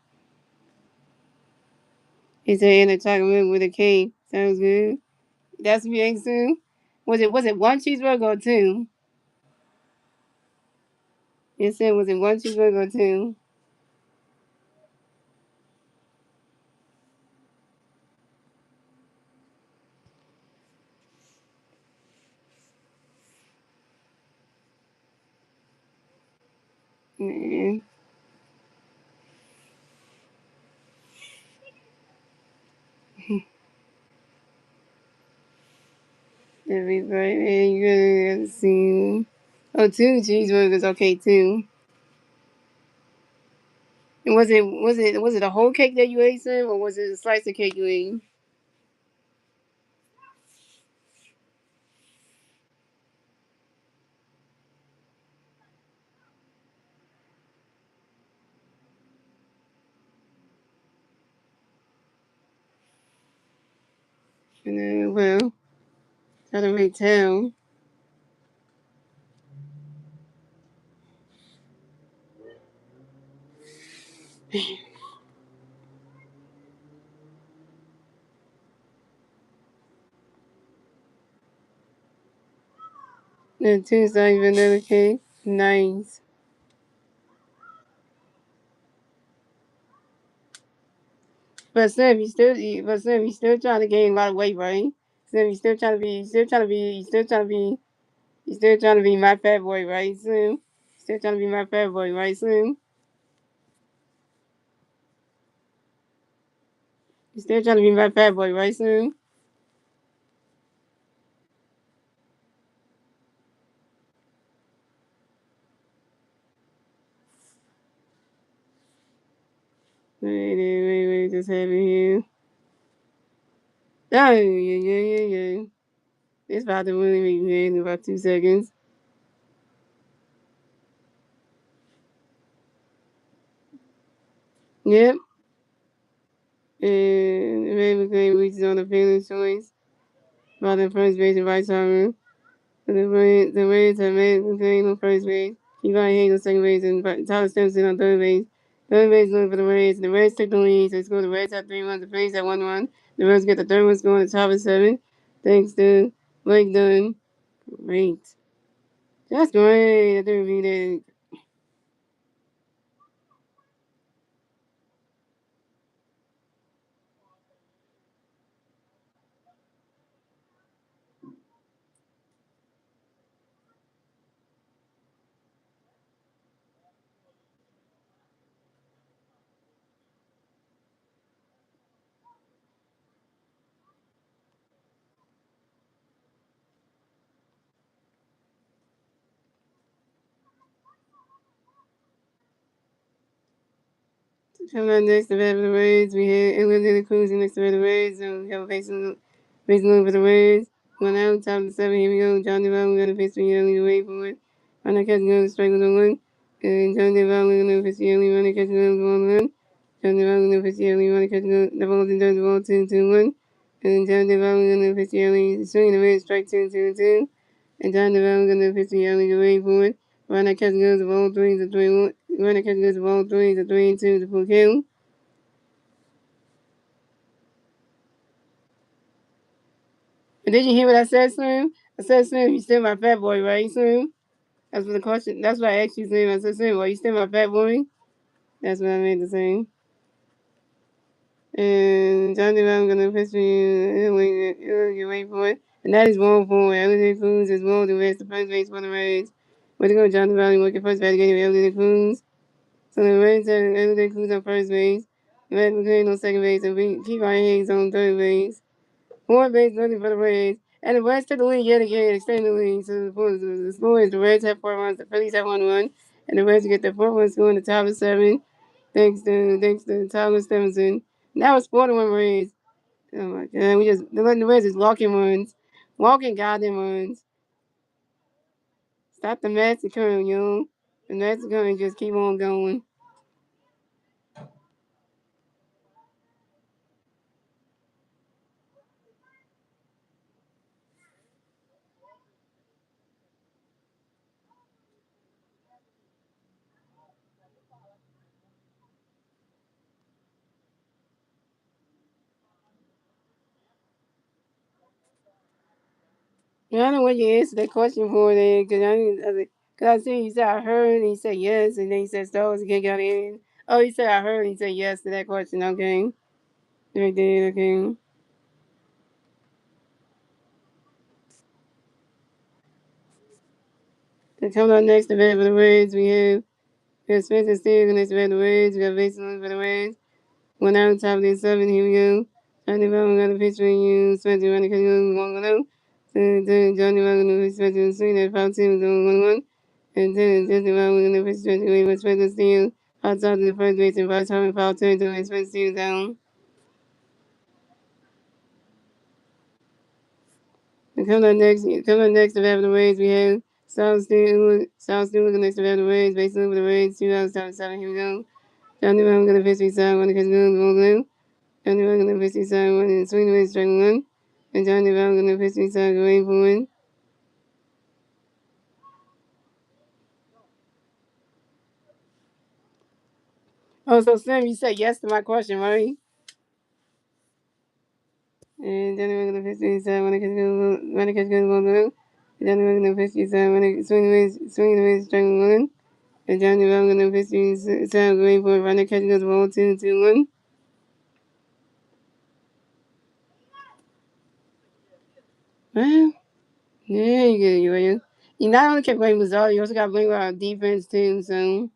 He said in a chocolate with a cake. Sounds good. That's what you ate soon. Was it one cheeseburger or two? You said was it one cheeseburger or two? Man, that'd be great. Man, you gotta see. Oh, two cheeseburgers, okay, too. And was it a whole cake that you ate, Sam, or was it a slice of cake you ate? Well, I don't really tell. The two slice vanilla cake, nice. But Sam, you still trying to gain a lot of weight, right? Sam, you still trying to be my fat boy, right, Sam? Still trying to be my fat boy, right, Sam? You still trying to be my fat boy, right, Sam? Wait, just have it here. Oh, yeah. It's about to really be good in about 2 seconds. Yep. And Ray McLean reaches on the fielder's choice by the first base and right armor. The Reds have made McLean on first base. Eli Hayes on second base and Tyler Stephenson on third base. Third base looking for the Reds. The Reds take the lead. So score the Reds have 3 runs. The Phillies have 1 run. The Reds get the third one score on the top of 7. Thanks to Blake Dunn. Great. That's great. I didn't read it. Coming up next, the Red Reds. We have England in the Cruising next to the Red Reds. And we have a facing Basically for the Reds. One out, top of the seven. Here we go. John DeVal, we're gonna pitch for you. Lead away for it. Runner catch goes, strike with the one. And John DeVal, we're gonna pitch you. Runner catch goes, 1-1. John DeVal, we're gonna pitch you. Runner catch goes. The ball's in the ball, 2-2-1. And John DeVal, we're gonna pitch you. Swing the Reds, strike 2-2-2. And John DeVal, we're gonna pitch you. Lead away for it. Runner catch goes, the ball 3-3-1. Runner catch goes, the ball 3-3-2 to full kill. And did you hear what I said, Slim? I said, Slim, you still my fat boy, right, Slim? That's what the question. That's what I asked you, Slim. I said, Slim, are you still my fat boy? That's what I meant to say. And John I'm gonna pitch for you. You wait for it. And that is wrong for it. Elderly Cruz is wrong to rest the first base for the Reds. Way to go, John Valley, working first base game, Elderly Cruz. So the Reds have Elderly Cruz on first base. Red McLean on second base, and we keep our Hayes on third base. Fourth base, nothing for the Reds. And the Reds took the lead yet again, extend the lead. So the score is the Reds have 4 runs, the Phillies have 1 run, and the Reds get their 4 run score in the top of 7. Thanks to Tyler Stevenson. Now it's 4-1 Reds. Oh my God, we just they're letting the Reds just walking runs, walking goddamn runs. Stop the massacre, yo. The massacre and just keep on going. Yeah, I don't know what you answered that question for there, cause I see you said I heard, and he said yes, and then he said so, he can't get in. Oh, he said I heard, and he said yes to that question. Okay, right there. Okay. So coming up next, the bat for the Reds, we have Spencer Steele next to bat for the Reds. We got Mason for the Reds. 1 out, top of the 7. Here we go. Johnny Brown got a pitch for you. Spencer running, cause you want to go. So Johnny Brown gonna pitch Spencer swing that foul team is on 1-1. And then Johnny Brown gonna pitch Spencer away with Spencer Steele. Outside to the first base and by time foul territory, Spencer Steele down. And coming up next to have the Rays, we have South Steele next to have the Rays, basically with the Rays, 2 out, top of 7. Here we go. Johnny Brown gonna pitch beside one, cause you Johnny Brown gonna pitch beside one and swing away strike one. And Johnny Brown gonna pitch beside going for one. Oh, so Sam, you said yes to my question, right? And Johnny Brown gonna pitch beside one, cause goes one blue. Johnny Brown gonna pitch beside one, swing away strike one. And Johnny Brown gonna pitch beside going for one, catch goes ball 2-2-1. Well, yeah, you get it, you not only can blame result, you also got to blame our defense too. So,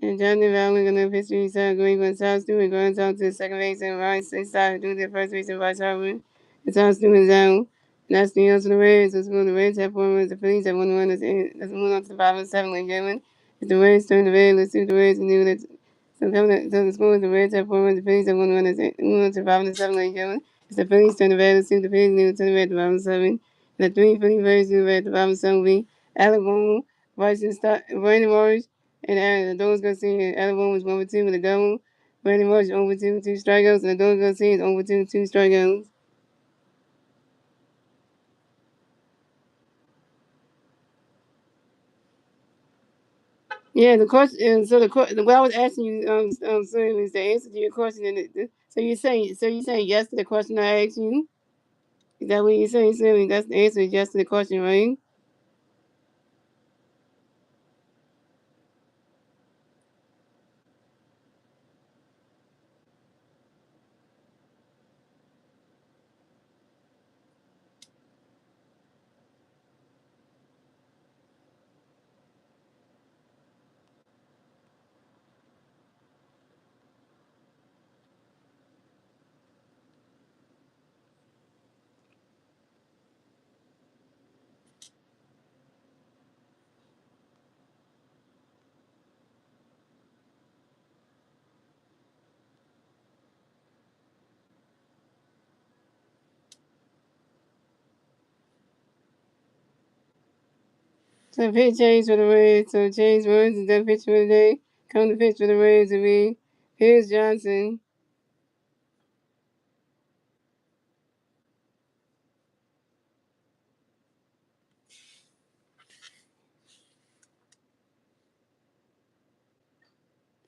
and Johnny Valley gonna pitch inside, going for South Stewart, going out to the second base and right side, do the first base and vice Harvard. And South Stewart's out. And that's the answer to the Reds. Let's go. The Reds have 4 runs. The Phillies have 1 run. Let's move on to the bottom of the 7 like Gavin. If the Reds turn the red, let's see what the Reds can do. So the score is the Reds have 4 runs. The Phillies have 1 run. Let's move on to the bottom of the 7 like Gavin. If the Phillies turn the red, let's see what the Phillies can do. Turn the red at the bottom of the 7. And the 3 Phillies do red at the bottom of the 7 will be Alabama, Brandon Morris, and the Dogs gonna see Alabama was 1-2 with a double. Brandon Morris over 2 strikeouts, and the Dogs gonna see is over 2 strikeouts. Yeah, the question. So what I was asking you, Slim, is the answer to your question. So you saying yes to the question I asked you? Is that what you're saying, Slim? That's the answer is yes to the question, right? So pitch change for the Reds. So Chase Woods is that pitch for the day. Come to pitch for the Reds will be Piers Johnson.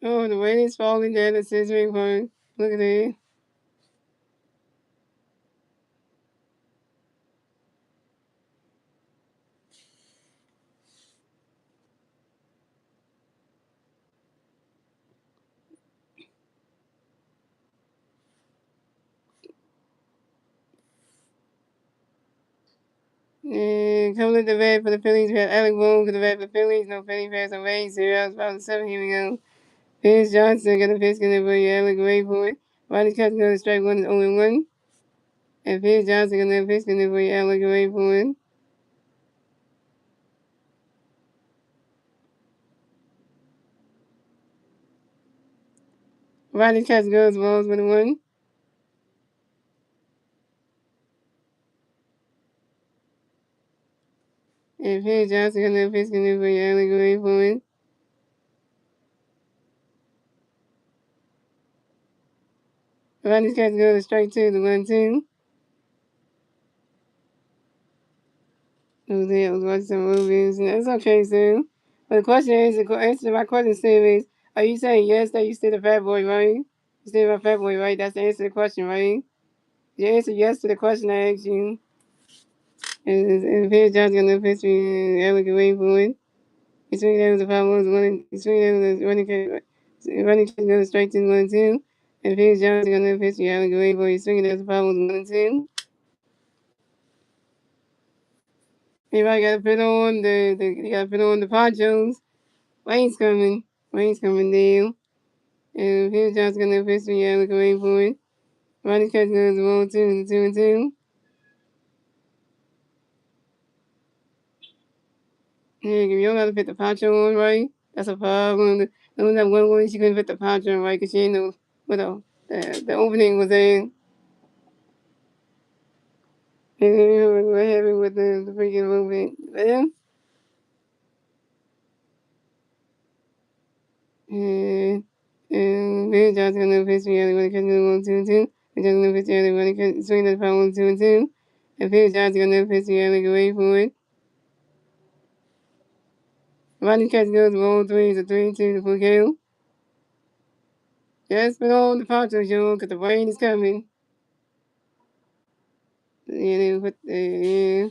Oh, the rain is falling down the scissoring point. Look at that. And coming at the bat for the Phillies, we have Alec Boone for the bat for the Phillies. No Philly fans on base. 0 outs, bottom 7. Here we go. Piers Johnson got a pitch in there for you. Alec wait for it. Ronnie Cutts got a strike 1 is 0-1. And Piers Johnson got a pitch in there for you. Alec wait for it. Ronnie Cutts goes balls with a 1. And Piers Johnson got a pitch in there for you. Alec wait for it. Ronnie Cutts goes to strike 2 to 1-2. I was watching some movies, and that's okay, Sue. But the question is, the answer to my question, Sue, is, are you saying yes that you still a fat boy, right? You still a fat boy, right? That's the answer to the question, right? You answer yes to the question I asked you. And Pierre Johnson gonna pitch me elegant way for it. He's swinging there with the power was running. He's swinging there with the running kick goes straight to 1-2. And Pierre Johnson gonna pitch me elegant way for it. He's swinging there with the power was 1-2. Everybody gotta put on you gotta put on the ponchos. Rain's coming. Rain's coming down. And Pierre Johnson gonna pitch me elegant way for it. Running catch goes 1-2, 2-2. Yeah, if you don't know how to put the poncho on right, that's a problem. The only that one woman she couldn't put the poncho on right because she didn't know what the opening was in. And then what happened with the freaking movement. Yeah. And Bill Johnson gonna pitch me early when it comes to 1-2-2. Bill Johnson gonna pitch me early when it comes swing the power 1-2-2. And Bill Johnson gonna pitch me early, go wait for it. Rodney catch goes 1-3 is a 3-2 to full kill. Just put on the poncho, Joe, because the rain is coming. And put yeah.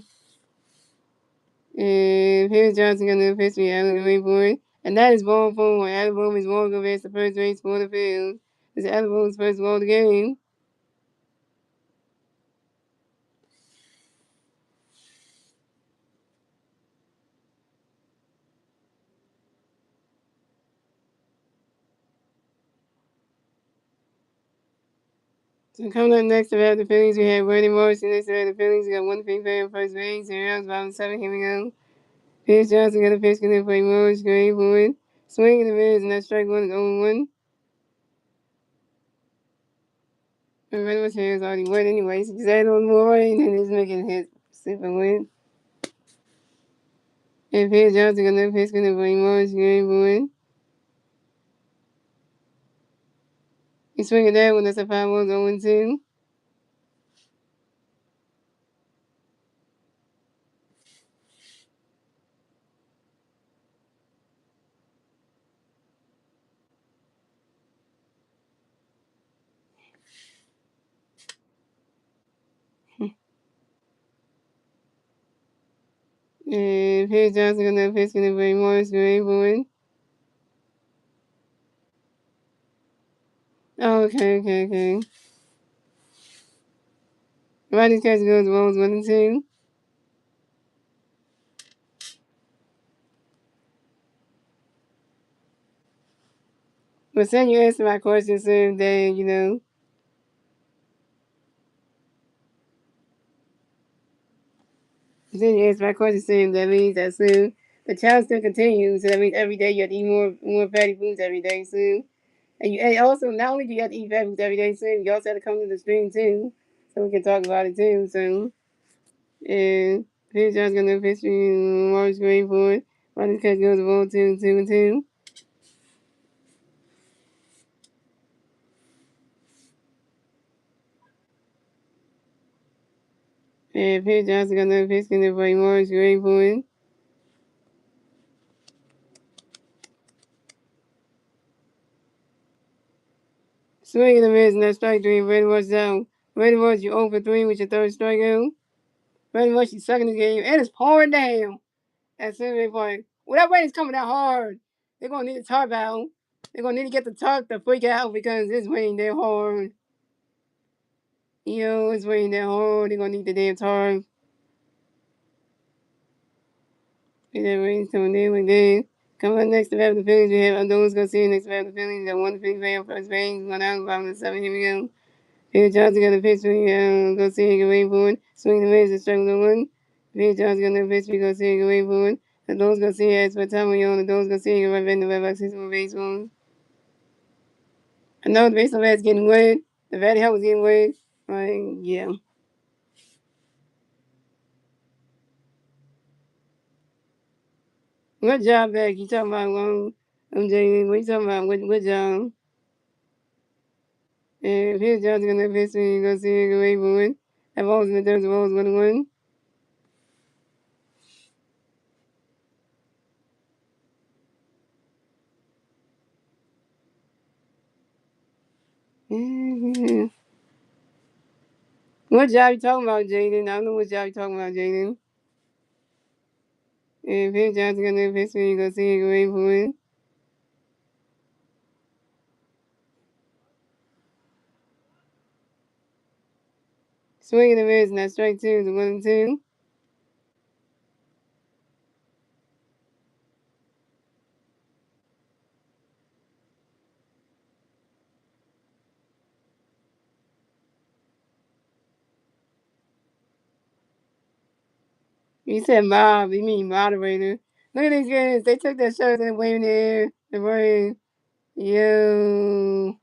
And Pierce Johnson got the pitch me out of the way for it. And that is ball 4. Alabama is going to go against the first race for the field. This is Alabama's first ball of the game. So coming up next, we have the Phillies. We have Randy Morrison. Next, we have the Phillies. We got one thing for first base. Here rounds, bottom 7. Here we go. Pierce Johnson got a pitch in there for Morris. Great for it. Swinging the Reds, and that strike 1 is 0-1. And Redwood's hair is already wet anyway, so just add on more rain and it's making his super wet. And Pierce Johnson got a pitch in there for Morris. Great for it. He's swinging that one. That's a 5-1 0-2. And Pierce Johnson gonna pitch in the very Morris Gray boy. Oh, okay. Rodney catch goes balls 1-2. But then you answer my question, sir, that, then you answer my question, sir, that means that soon the challenge still continues. So that means every day you have to eat more fatty foods every day, soon. And also, not only do you have to eat fatty foods every day, soon, you also have to come to the stream, too. So we can talk about it, too, so. And Phillies John's got no pitch. Morris Gray for it. Ronnie's catch goes the ball 2-2-2. And Phillies Johnson got no pitch. Going to play Morris Gray for it. Swing and a miss, and that strike three. Ready was down. Ready was you 0 for 3 with your third strikeout. Ready was you sucking the game, and it's pouring down. At Cincinnati Park. Well, that rain is coming down hard. They're gonna need to tarp out. They're gonna need to get the tarp to freak out because it's raining that hard. It's raining that hard. They're gonna need the damn tarp. And that rain's coming in like that. Coming up next to have the Phillies, we have those gonna see next to have the Phillies. Got one Phillies fan first base, one out, bottom of the 7. Here we go. Philly Johnson got a pitch. We go see him wait for it. Swing the miss and strike the one. Philly Johnson got a pitch. We go see him wait for it. The those gonna see it. What time we on? The those gonna see him right in the red box. He's on baseball. I know the baseball bat's getting wet. The batting help was getting wet. Like, yeah. What job back? You talking about JD? What you talking about? What job? And if his job's gonna piss me, you go see it, go wait for it. That ball's in the third, the ball's gonna win. Yeah. What job you talking about, Jaden? I don't know what job you talking about, Jaden. And if his job's gonna piss me, you go see it, go wait for it. Swing and a miss, and that's strike two, the 1-2. You said mob, you mean moderator. Look at these guys. They took their shirts and waving their the word. Yo.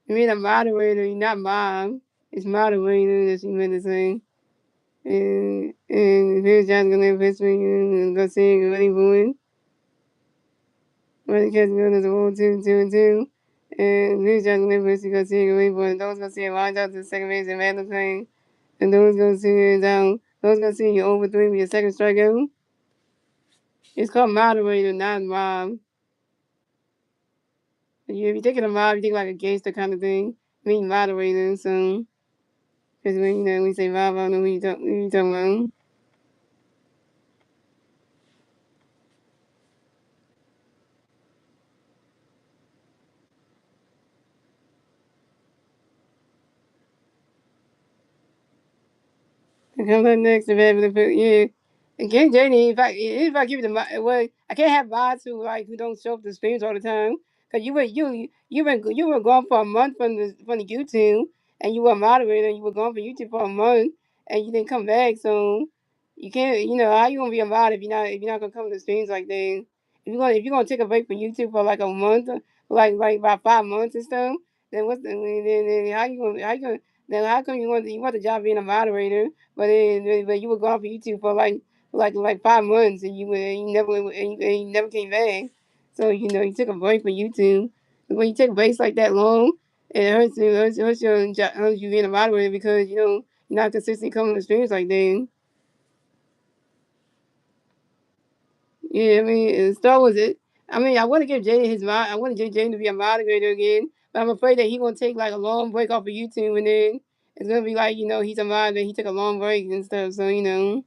You mean a moderator, you're not mob. It's moderator that you meant to say. And here's John's gonna piss me and go see what he doing. When the kids go to the whole 2-2-2. And here's John's gonna piss me, go see what he doing. Those gonna see it lined up to the second base and Randall playing. And those gonna see it down. Those gonna see you over 3 with your second strikeout. It's called moderator, not mob. If you're thinking of mob, you think like a gangster kind of thing. I mean moderator, so. Because when we say mob, I don't know who you talking about. And comes up next to Beverly Hills. Yeah. Again, Janie, if I give you the well, I can't have mods who don't show up to streams all the time. Cause you were gone for a month from the YouTube, and you were a moderator. And you were gone from YouTube for a month, and you didn't come back. So you can't. How you gonna be a mod if you're not gonna come to streams like that? If you're gonna take a break from YouTube for like a month, like about 5 months and stuff, then then how come you want the job being a moderator? But you were gone from YouTube for like 5 months, and you never came back. So you took a break from YouTube. When you take breaks like that long, it hurts you being a moderator because you're not consistently coming to streams like that. Yeah, I mean, Star Wars. I mean, I want to give Jaden his mod. I want to get Jaden to be a moderator again, but I'm afraid that he's gonna take like a long break off of YouTube, and then it's gonna be like he's a mod, and he took a long break and stuff. So and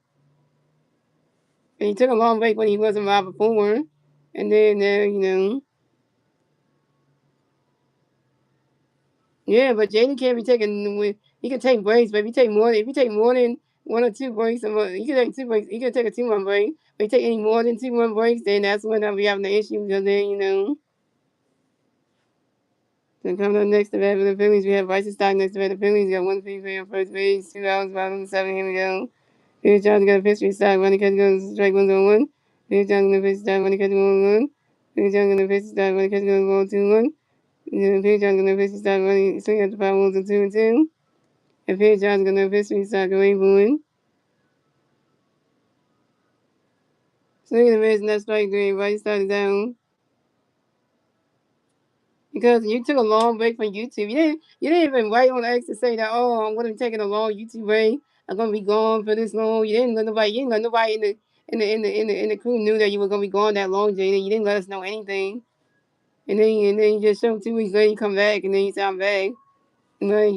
he took a long break when he wasn't mod before, and then yeah. But Jaden can't be taking he can take breaks, but if you take more than 1 or 2 breaks, he can take 2 breaks. He can take a 2 month break. If you take any more than 2 month breaks, then that's when I'll be having the issue because then. So coming up next to bat for the Phillies, we have Bryson Stock next to bat. The Phillies got one free play on first base, 2 outs, bottom 7. Here we go. Phillies Johnson got a pitch for Stock. Running catch goes strike 1-1. Phillies Johnson got a pitch Stock. Running catch 1-1. Phillies Johnson got a pitch Stock. Running catch goes 1-2-1. Phillies Johnson got a pitch Stock. Running swing at the 5 1 2 2. And Phillies Johnson got a pitch for Stock. Away for 1. Swing and a miss, and that's strike three. Right started down. Because you took a long break from YouTube. You didn't even write on X to say that, oh, I'm gonna be taking a long YouTube break. I'm gonna be gone for this long. You didn't let nobody in the crew knew that you were gonna be gone that long, Jaden. You didn't let us know anything. And then you just show 2 weeks later you come back and then you say I'm back. Like,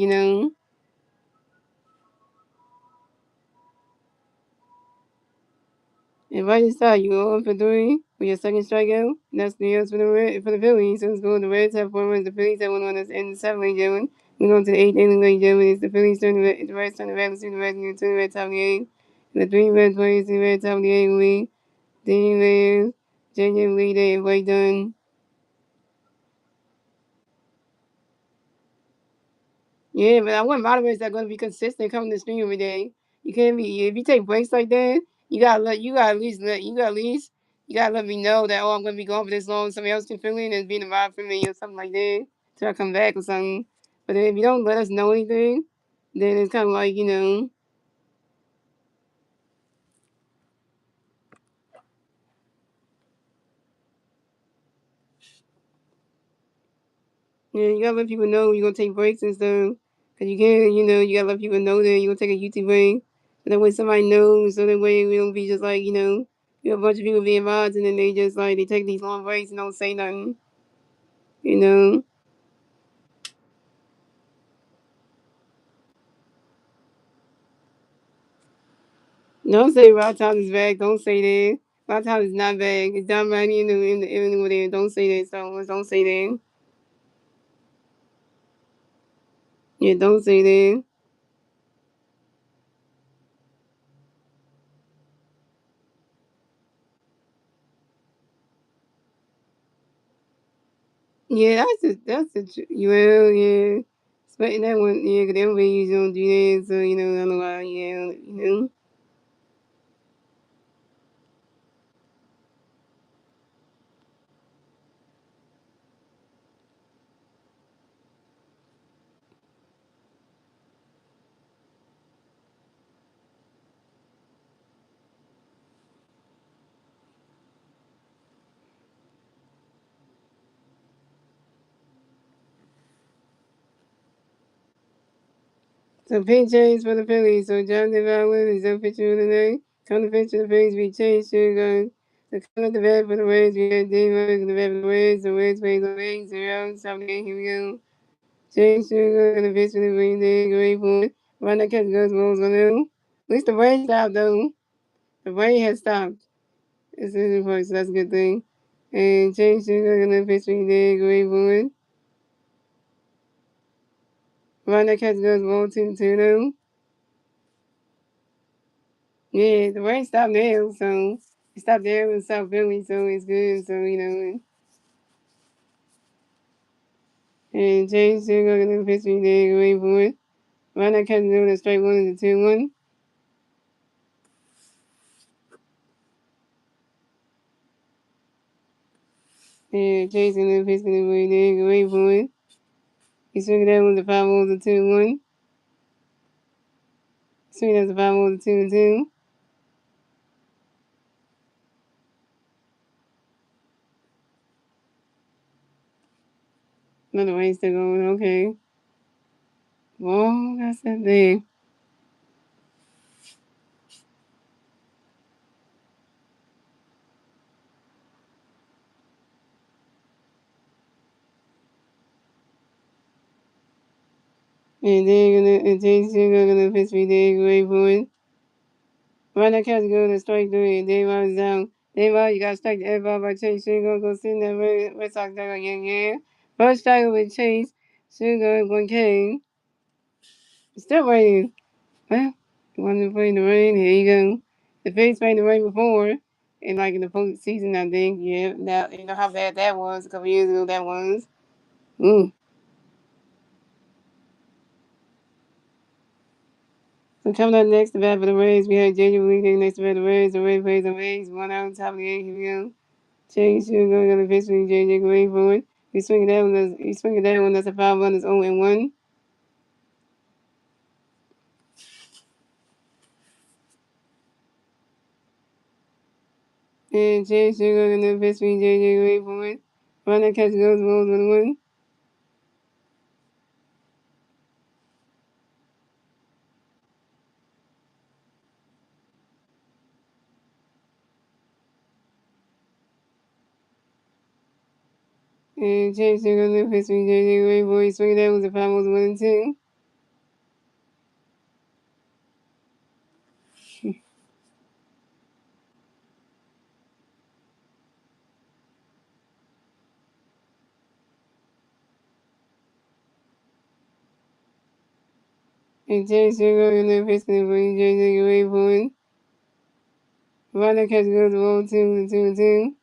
and right inside you go 1 for 3 with your second strikeout. And that's the else for the Phillies. So let's go. The Reds have 4 runs. The Phillies have 1 run in the 7th inning. We go to the 8th inning, ladies and gentlemen. It's the Phillies turn the Reds turn the Reds to the Reds and the Reds top of the 8th. And the 3 Reds plays the Reds top of the 8th lead. Danny Reyes, JJ Lee, they play done. Yeah, but I want moderators that are going to be consistent coming to stream every day. You can't be if you take breaks like that. You gotta let me know that I'm going to be gone for this long. Somebody else can fill in and be in the vibe for me or something like that till I come back or something. But if you don't let us know anything, then it's kind of like yeah, you gotta let people know you're gonna take breaks and stuff. Cause you can't, you gotta let people know that you're gonna take a YouTube break. So that way somebody knows. So that way we don't be just like, you have a bunch of people being mods and then they just like they take these long breaks and don't say nothing. You know. Don't say Wild Time is back. Don't say that. Wild Time is not back. It's done right in the there. Don't say that. So don't say that. Yeah, don't say that. Yeah, well, yeah. But that one, yeah, 'cause everybody usually don't do that, so, I don't know why, yeah. So pitch change for the Phillies. So Jonathan Violet is up pitching today. Counter pitch for the Phillies be changed to go. The count of the bat for the Reds. We had Dave Rose in the bat for the Reds. The Reds plays on 8-0. 7 here we go. Change to go. Counter pitch for the Green Day. Great point. Run that catch goes balls on them. At least the rain stopped though. The rain has stopped. It's in the park, so that's a good thing. And change to go. Counter pitch for the Day. Great point. Run that catch goes ball 2-2 though. Yeah, the rain stopped now, so it stopped there in South Philly, so it's good. So and James still going to the pitch me there, wait for it. Why not catch it a straight 1 and 2-1? And James going to pitch me there, wait for it. He's swinging that with the 5 balls 2-1. Swinging out the 5 balls 2-2. Another rain still going, okay. Well, that's that there. And James still going to pitch me there, wait for it. Why not catch go to strike three and Dave is down. Dave, you got to strike the F out by Chase. Sugar go sit in that Red Sox dugout. Yeah. First strike with Chase. Sugar one K. It's still raining. Well, you want to play in the rain? Here you go. The Phillies played in the rain before. And like in the postseason, I think. Yeah. Now, you know how bad that was a couple years ago. That was. Mm. So coming up next, the bat for the Rays. We had January weekend next to the Rays. The Rays plays the Rays. 1 out, top of the 8th. Here we go. Chase Sugar gonna pitch with JJ Gray for it. He's swinging that one. That's a 5 run. It's 0-1. And Chase Sugar in the pitch between JJ wait for it. Runner catch goes balls with one. And Chase Sugar in the pitch between JJ wait for it. Swing that was the five was 1 and 2. And Chase Sugar in the pitch between JJ wait for it. Runner catch goes balls 2 and 2.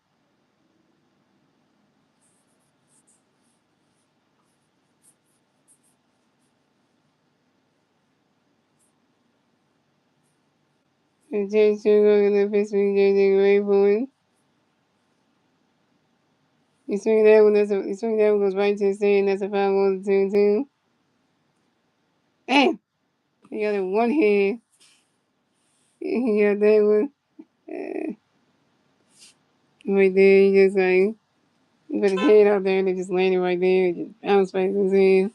And Chase Sugar in the pitch between JJ wait for it. You swing that one, you swing that one goes right to the stand. That's a 5 1 2 2. Damn! You got it one hand. You got that one. Right there, you just like, you put his head out there and it just landed right there. It just bounced right in his hand.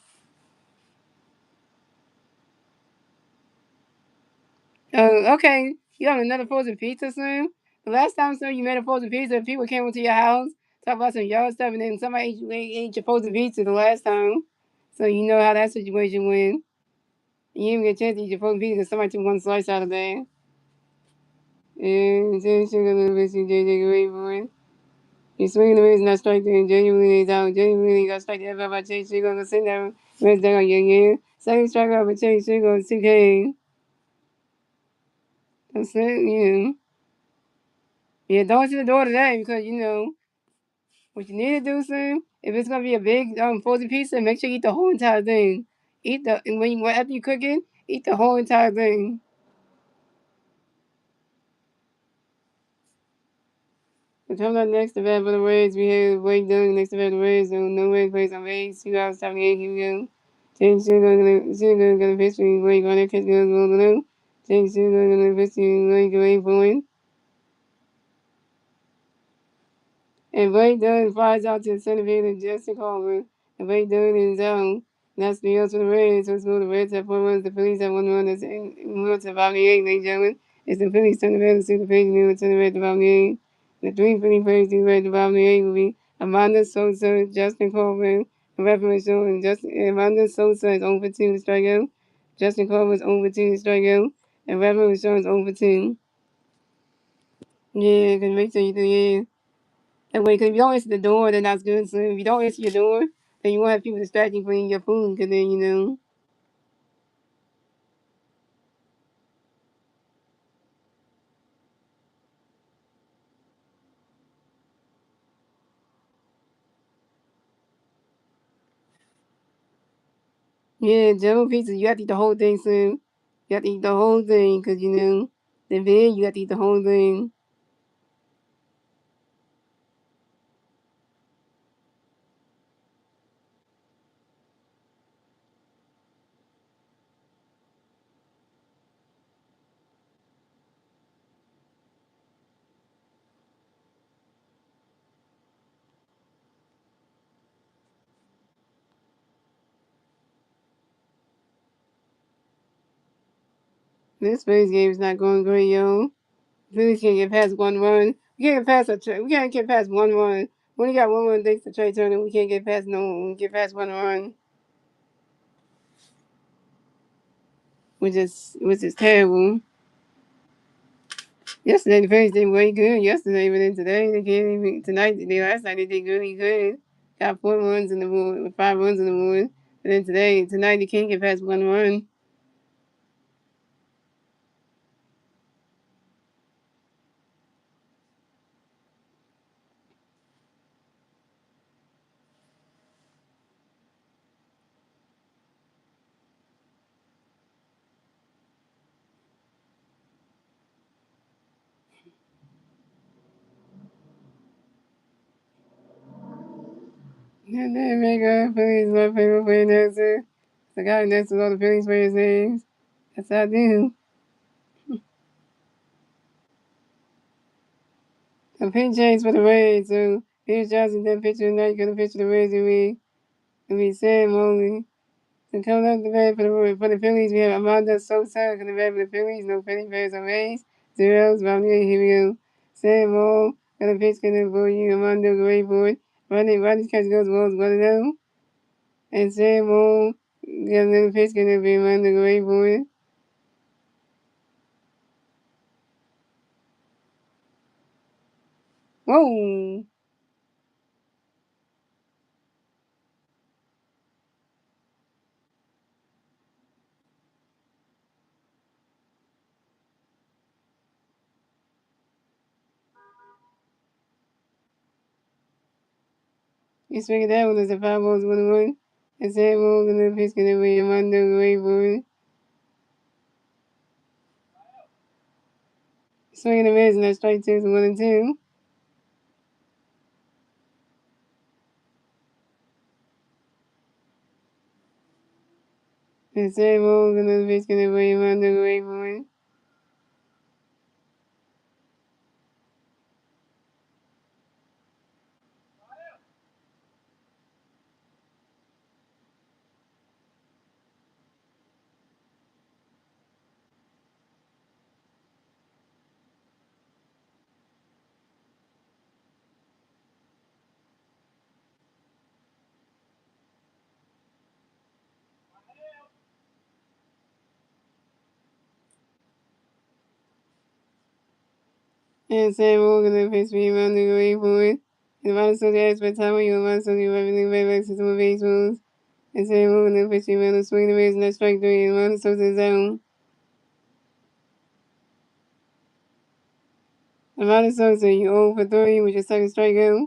Oh, okay. You having another frozen pizza soon? The last time, son, you made a frozen pizza, people came into your house, talk about some yard stuff, and then somebody ate your frozen pizza the last time. So you know how that situation went. You didn't even get a chance to eat your frozen pizza because somebody took one slice out of there. And then sugar little bit, JJ away for it. He's swinging the ways and I strike there and genuinely is out. Genuinely got strike there by Chase Sugar on the sit down. Where's that on your second strike out by Chase Sugar on 2K. That's it, yeah. Yeah, don't hit the door today because you know what you need to do, son. If it's gonna be a big frozen pizza, make sure you eat the whole entire thing. Eat the and when you after you cook it, eat the whole entire thing. So coming up next, the bat for the Reds, we have Wade Dunn next to bat for the Reds. So no way plays on Reds. 2 hours 78. Here we go. James Sugar gonna pitch me. Wade gonna catch goes roll below. James Sugar gonna pitch me. Wade going for it. And Blake Dunn flies out to the center field of Justin Culver. And Blake Dunn is out. That's the else for the Reds. Let's go. The Reds have 4 runs. The Phillies have 1 run. That's one to 58, ladies and gentlemen. It's the Phillies turn the red to see the page new to the red to 58. The three Philly players to the red to 58 will be Amanda Sosa, Justin Culver, and reference showing Amanda Sosa is over 2 to strike out. Justin Culver is over 2 to strike out. And reference showing is over 2. Yeah, because make sure you do, yeah. That way, because if you don't answer the door, then that's good. So if you don't answer your door, then you won't have people distracting from eating your food. Because then, you know. Yeah, Jumbo pizza, you have to eat the whole thing soon. You have to eat the whole thing because, you know, then you have to eat the whole thing. This Phillies game is not going great, yo. Phillies can't get past 1 run. We can't get past we can't get past 1 run. We only got 1 run thanks to Trey Turner. We can't get past get past 1 run, which is terrible. Yesterday the Phillies did way good. Yesterday, but then today they can't even. Tonight, last night they did really good. Got 4 runs in the board, 5 runs in the board. But then tonight they can't get past 1 run. And then make up Phillies my favorite player announcer. The guy who announces all the Phillies players' names. That's how I do. A pitch change for the Reds. So here's Johnson, that pitcher tonight, gonna pitch for the Reds will be Sam Moley. So coming up the bat for the Phillies, we have Amanda Sosa gonna bat for the Phillies. No Philly fans on base. Zeros, Romney, here we go. Sam Moll gonna pitch gonna for you. Amanda great for it. Rodney's catch goes balls 1-0. And Sam Moll gonna pitch gonna be Amanda great for it. Whoa! You swing that one as a 5 balls 1-1. And Sam Moll gonna pitch gonna be Amanda great for it. Swinging the miss and that strike 2 is 1-2. And Sam Moll gonna pitch gonna be Amanda great for it. And Sam Morgan that pitched me around the way for it. And about to the aspect time you about to everything right back to some baseballs. And Sam Morgan that pitched me around the swing the base and that strike 3 and about to the zone. About to you 0 for 3 with your second strikeout.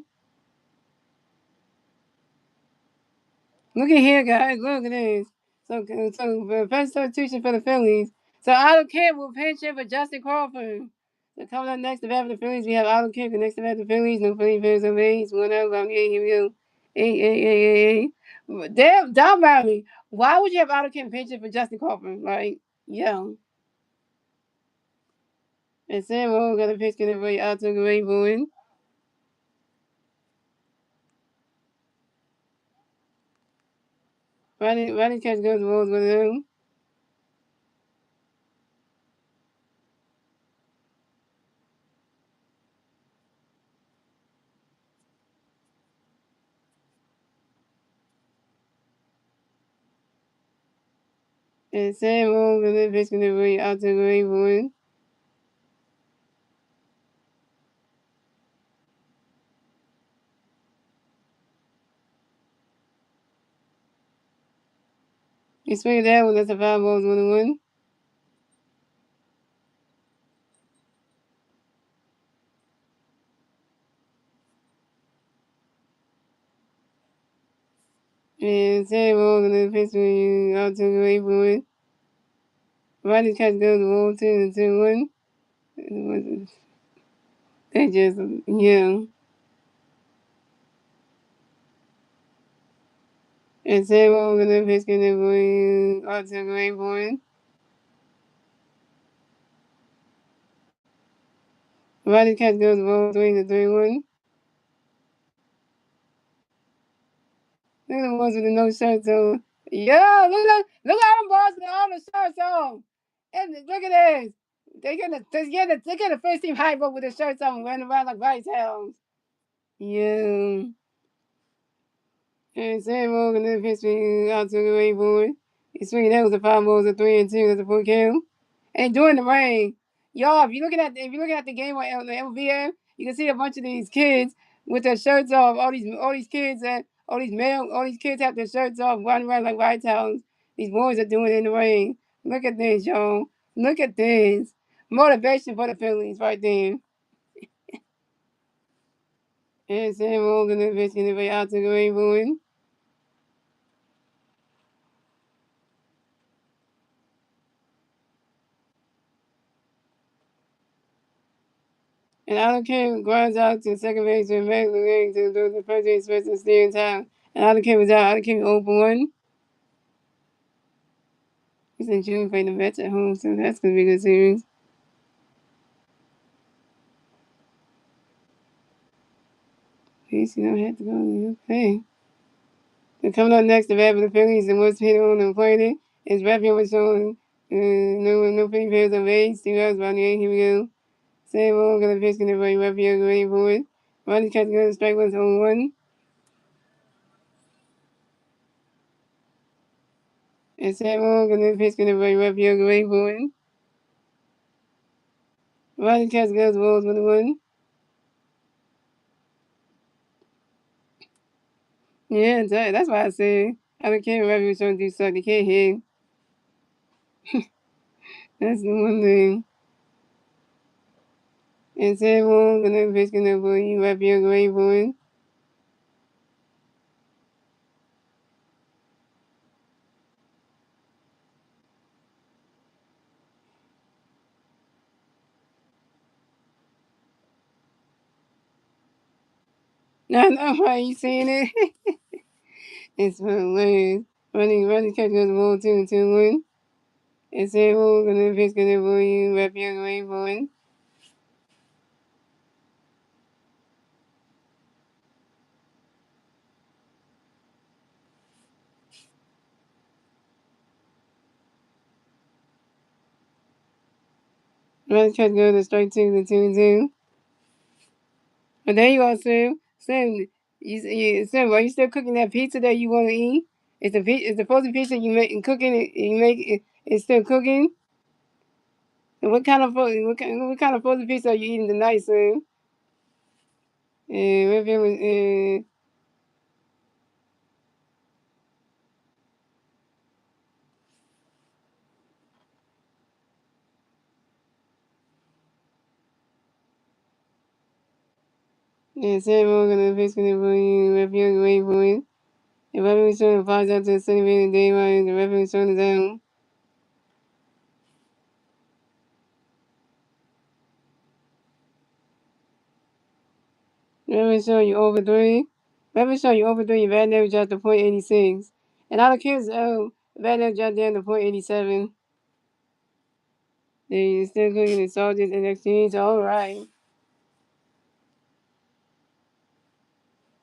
Look at here, guys. Look at this. So first substitution for the Phillies. So Otto Kemp will pinch in for Justin Crawford. So coming up next to bat for the Phillies, we have Otto Kemp. Next to bat for the Phillies, no Philly fans on base. 1-0. About here we go. Hey. Damn, Don Riley. Why would you have Otto Kemp pinching for Justin Crawford? Like, yo. And Sam Moe got a pitch getting for out to the way boy. Riley catch goes balls 1-0. And Sam Moe got a pitch getting for out to the way boy. You swing that one, that's a 5 balls 1-1. And Sam Moe got a pitch for out to the way boy. Riley catch goes ball 2-1. They just, yeah. And Sam Moe got a pitch getting for out to the way boy. Riley catch goes ball 3-1. Look at the ones with the no shirts on. Yeah, look at them boys with all the shirts on. And look at this. They get the first team hype up with the shirts on, running around like White House. Yeah. And Sam Morgan then pitched me out to the way board. He's swinging that was a 5 balls, a 3-2, that's a 4 count. And during the rain, y'all, if you're looking at the game on the LVM, you can see a bunch of these kids with their shirts off. All these kids and all these kids have their shirts off, running around like White House. These boys are doing it in the rain. Look at this, y'all. Look at this. Motivation for the Phillies right there. And Sam Morgan then pitching the way out to the way board. And Allen King grinds out to second base and makes the ring to do the first base special steering time. And Allen King was out. Allen King 0 for 1. He's in June playing the Mets at home, so that's going to be a good series. Peace, you don't have to go. Okay. And coming up next, the rap of the Phillies, the most hit on the planet is rapping with showing no Philly players on base. 2 outs, about 8. Here we go. Sam Wong gonna pitch, gonna bring rap here, ready for it. Ronnie catch good, strike one, home 1. And Sam Wong gonna pitch, gonna bring rap here, ready for it. Ronnie catch good, balls 1-1. Yeah, that's why I said I don't care if rap was trying to do suck. They can't hit. That's the one thing. And Sam Wong gonna pitch, gonna bring rap here, ready for it. I know why you saying it. It's hilarious. Running catch goes the ball 2-1. And say who's gonna pitch gonna ball you, rap your way for. Running catch goes to strike 2-2. But there you go, Sam. Sam, are you still cooking that pizza that you want to eat? Is the frozen pizza you make and cooking it? You make it. It's still cooking. And what kind of frozen pizza are you eating tonight, Sam? And Sam, we're gonna pitch gonna ball you, rap your way for. The revenue showing applies out to the city being day one. The revenue showing is down. Revenue showing you over 3. Revenue showing you over 3. Your bad never dropped to .86. And out of kids, bad never dropped down to .87. They still cooking the soldiers and exchange. All right.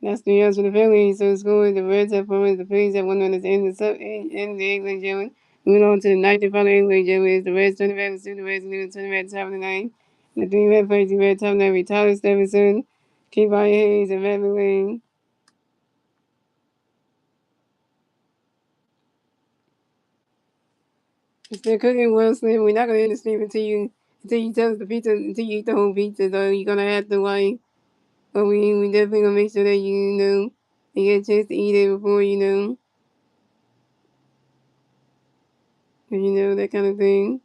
That's the years for the Phillies. So scoring the Reds have forward. The Phillies have won on the end of the England German. Moving on to the ninth and final England German is the Reds 25 2. The Reds leading 20 top of the ninth. The 3 red players, the red top of the Tyler Stevenson, Keeby Hayes, and Matt McLean. Still cooking well, Slim. We're not gonna end the stream until you tell us the pizza until you eat the whole pizza. So you're gonna have to like, but we definitely gonna make sure that you get a chance to eat it before that kind of thing.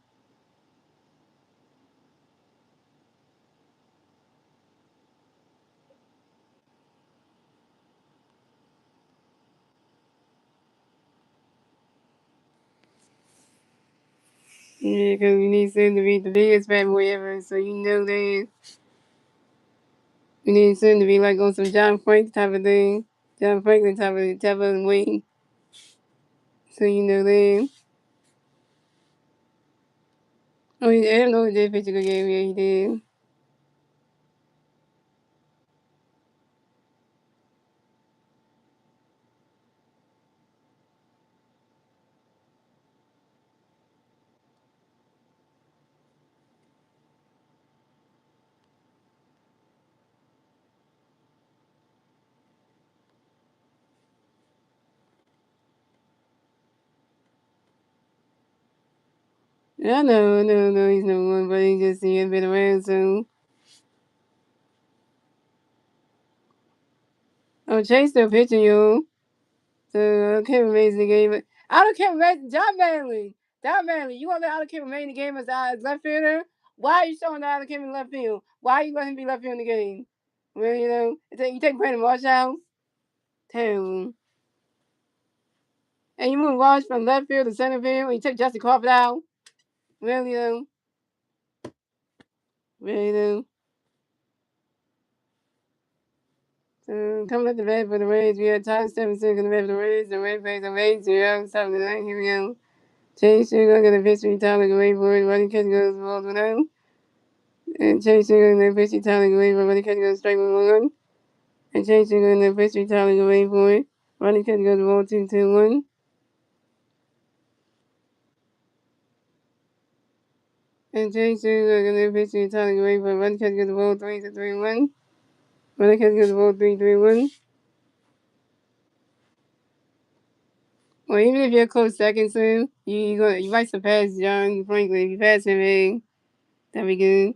Yeah, because we need Slim to be the biggest fat boy ever. So that we need Slim to be like on some John Frank type of thing, John Franklin type of weight. So that. Oh, I don't know if he did physical game. Yeah, he did. I know, he's number one, but he has been around, so. Oh, Chase still pitching, yo. So, Kevin remains in the game. I don't care, John Manley. John Manley, you want to let Alec Kevin remain in the game as left fielder? Why are you showing Alec Kevin in left field? Why are you letting him be left field in the game? Well, you take Brandon Marsh out? Terrible. And you move Marsh from left field to center field, and you take Justin Crawford out? Really, though? Really, though? So, coming up the bat for the Rays, we have Tyler Stevenson going to bat for the Rays. The Rays plays the Rays 0, 7 to 9. Here we go. Chase Sugar going to pitch for Tyler Gray for it. Running catch goes balls 1-0. And Chase Sugar going to pitch for Tyler Gray for running catch goes strike 1-1. And Chase Sugar in the victory tallying away for it. Ronnie Cut goes the ball 2-2-1. And Chase Sugar in the victory tallying away for it. Ronnie Cut goes the ball 3-3-1. Ronnie Cut goes the ball 3-3-1. Well, even if you're close second to him, you might surpass John Franklin. If you pass him, hey, that'd be good.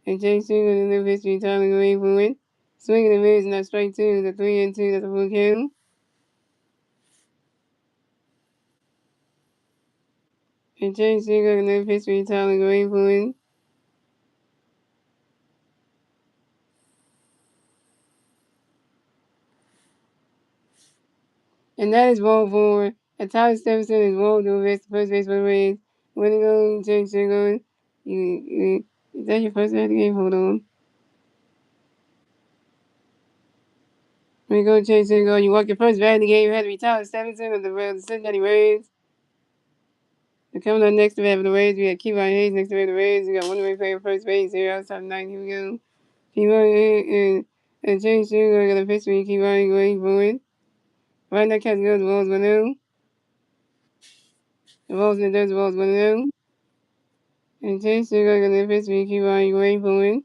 And Chase Sugar in the victory tallying away for it. Swinging and miss, and that's strike two. The 3-2, that's a full count. And Chase Sugar in the victory tallying away for it. And that is ball four. And Tyler Stephenson is rolled over the first base for the Reds. Winning on Chase Sugar. Is that your first out of the game? Hold on. When you go Chase Sugar, you walk your first bat in the game. You had to be Tyler Stephenson of the Cincinnati Reds. And coming up next to bat for the Reds, we got Kevon Hayes next to bat for the Reds. We got one away playing first base here outside the ninth. Here we go. Kevon Hayes and Chase Sugar got a pitch for Kevon going for it. Right now, catch goes the balls 1-0. The balls in the dirt, the balls 1-0. And Chase Sugar got a pitch for Kevon going for it.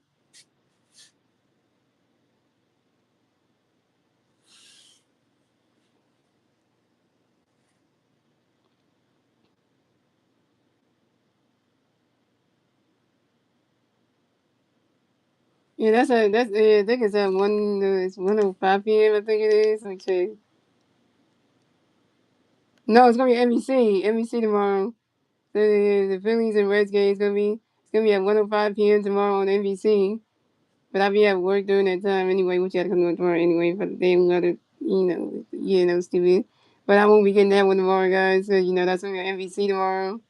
Yeah, I think it's at 1:05 p.m. I think it is. Let me check. No, it's gonna be NBC tomorrow. The Phillies and Reds game is gonna be at 1:05 p.m. tomorrow on NBC. But I'll be at work during that time anyway, which you gotta come to tomorrow anyway for the damn other, stupid. But I won't be getting that one tomorrow, guys. So that's gonna be on NBC tomorrow.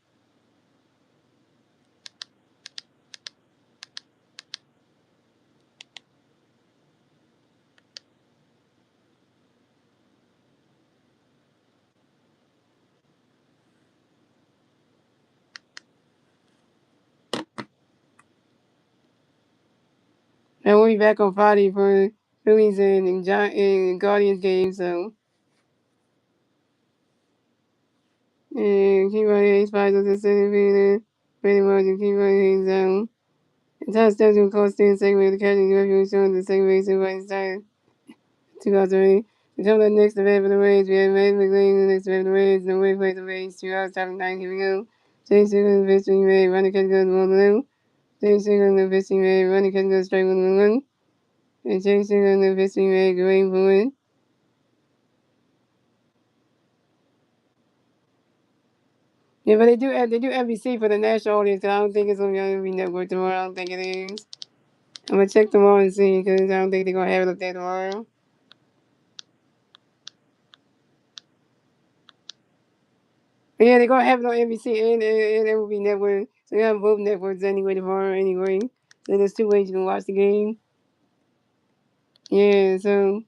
And we'll be back on Friday for Phillies and Guardians game. So. And keep running H five to the center fielder. Pretty much and keep running zone. And Todd steps to close to the second base. The catching refuge showing the second base by started 2020. The come up next to bat for the Rays. We have Matt McLean the next to bat for the Rays. No way plays the Rays. 2 outs, top of 9. Here we go. James Singer, the pitch he made. Running catch goes 1-0. James Singer, the pitch he made. Running catch goes straight 1-1. And James Singer, the pitch he made. Going for it. Yeah, but they do NBC for the national audience. I don't think it's on the NBC network tomorrow. I don't think it is. I'm gonna check tomorrow and see because I don't think they're gonna have it up there tomorrow. But yeah, they're gonna have it on NBC and MLB Network. So you have both networks anyway tomorrow anyway. So there's two ways you can watch the game. Yeah, so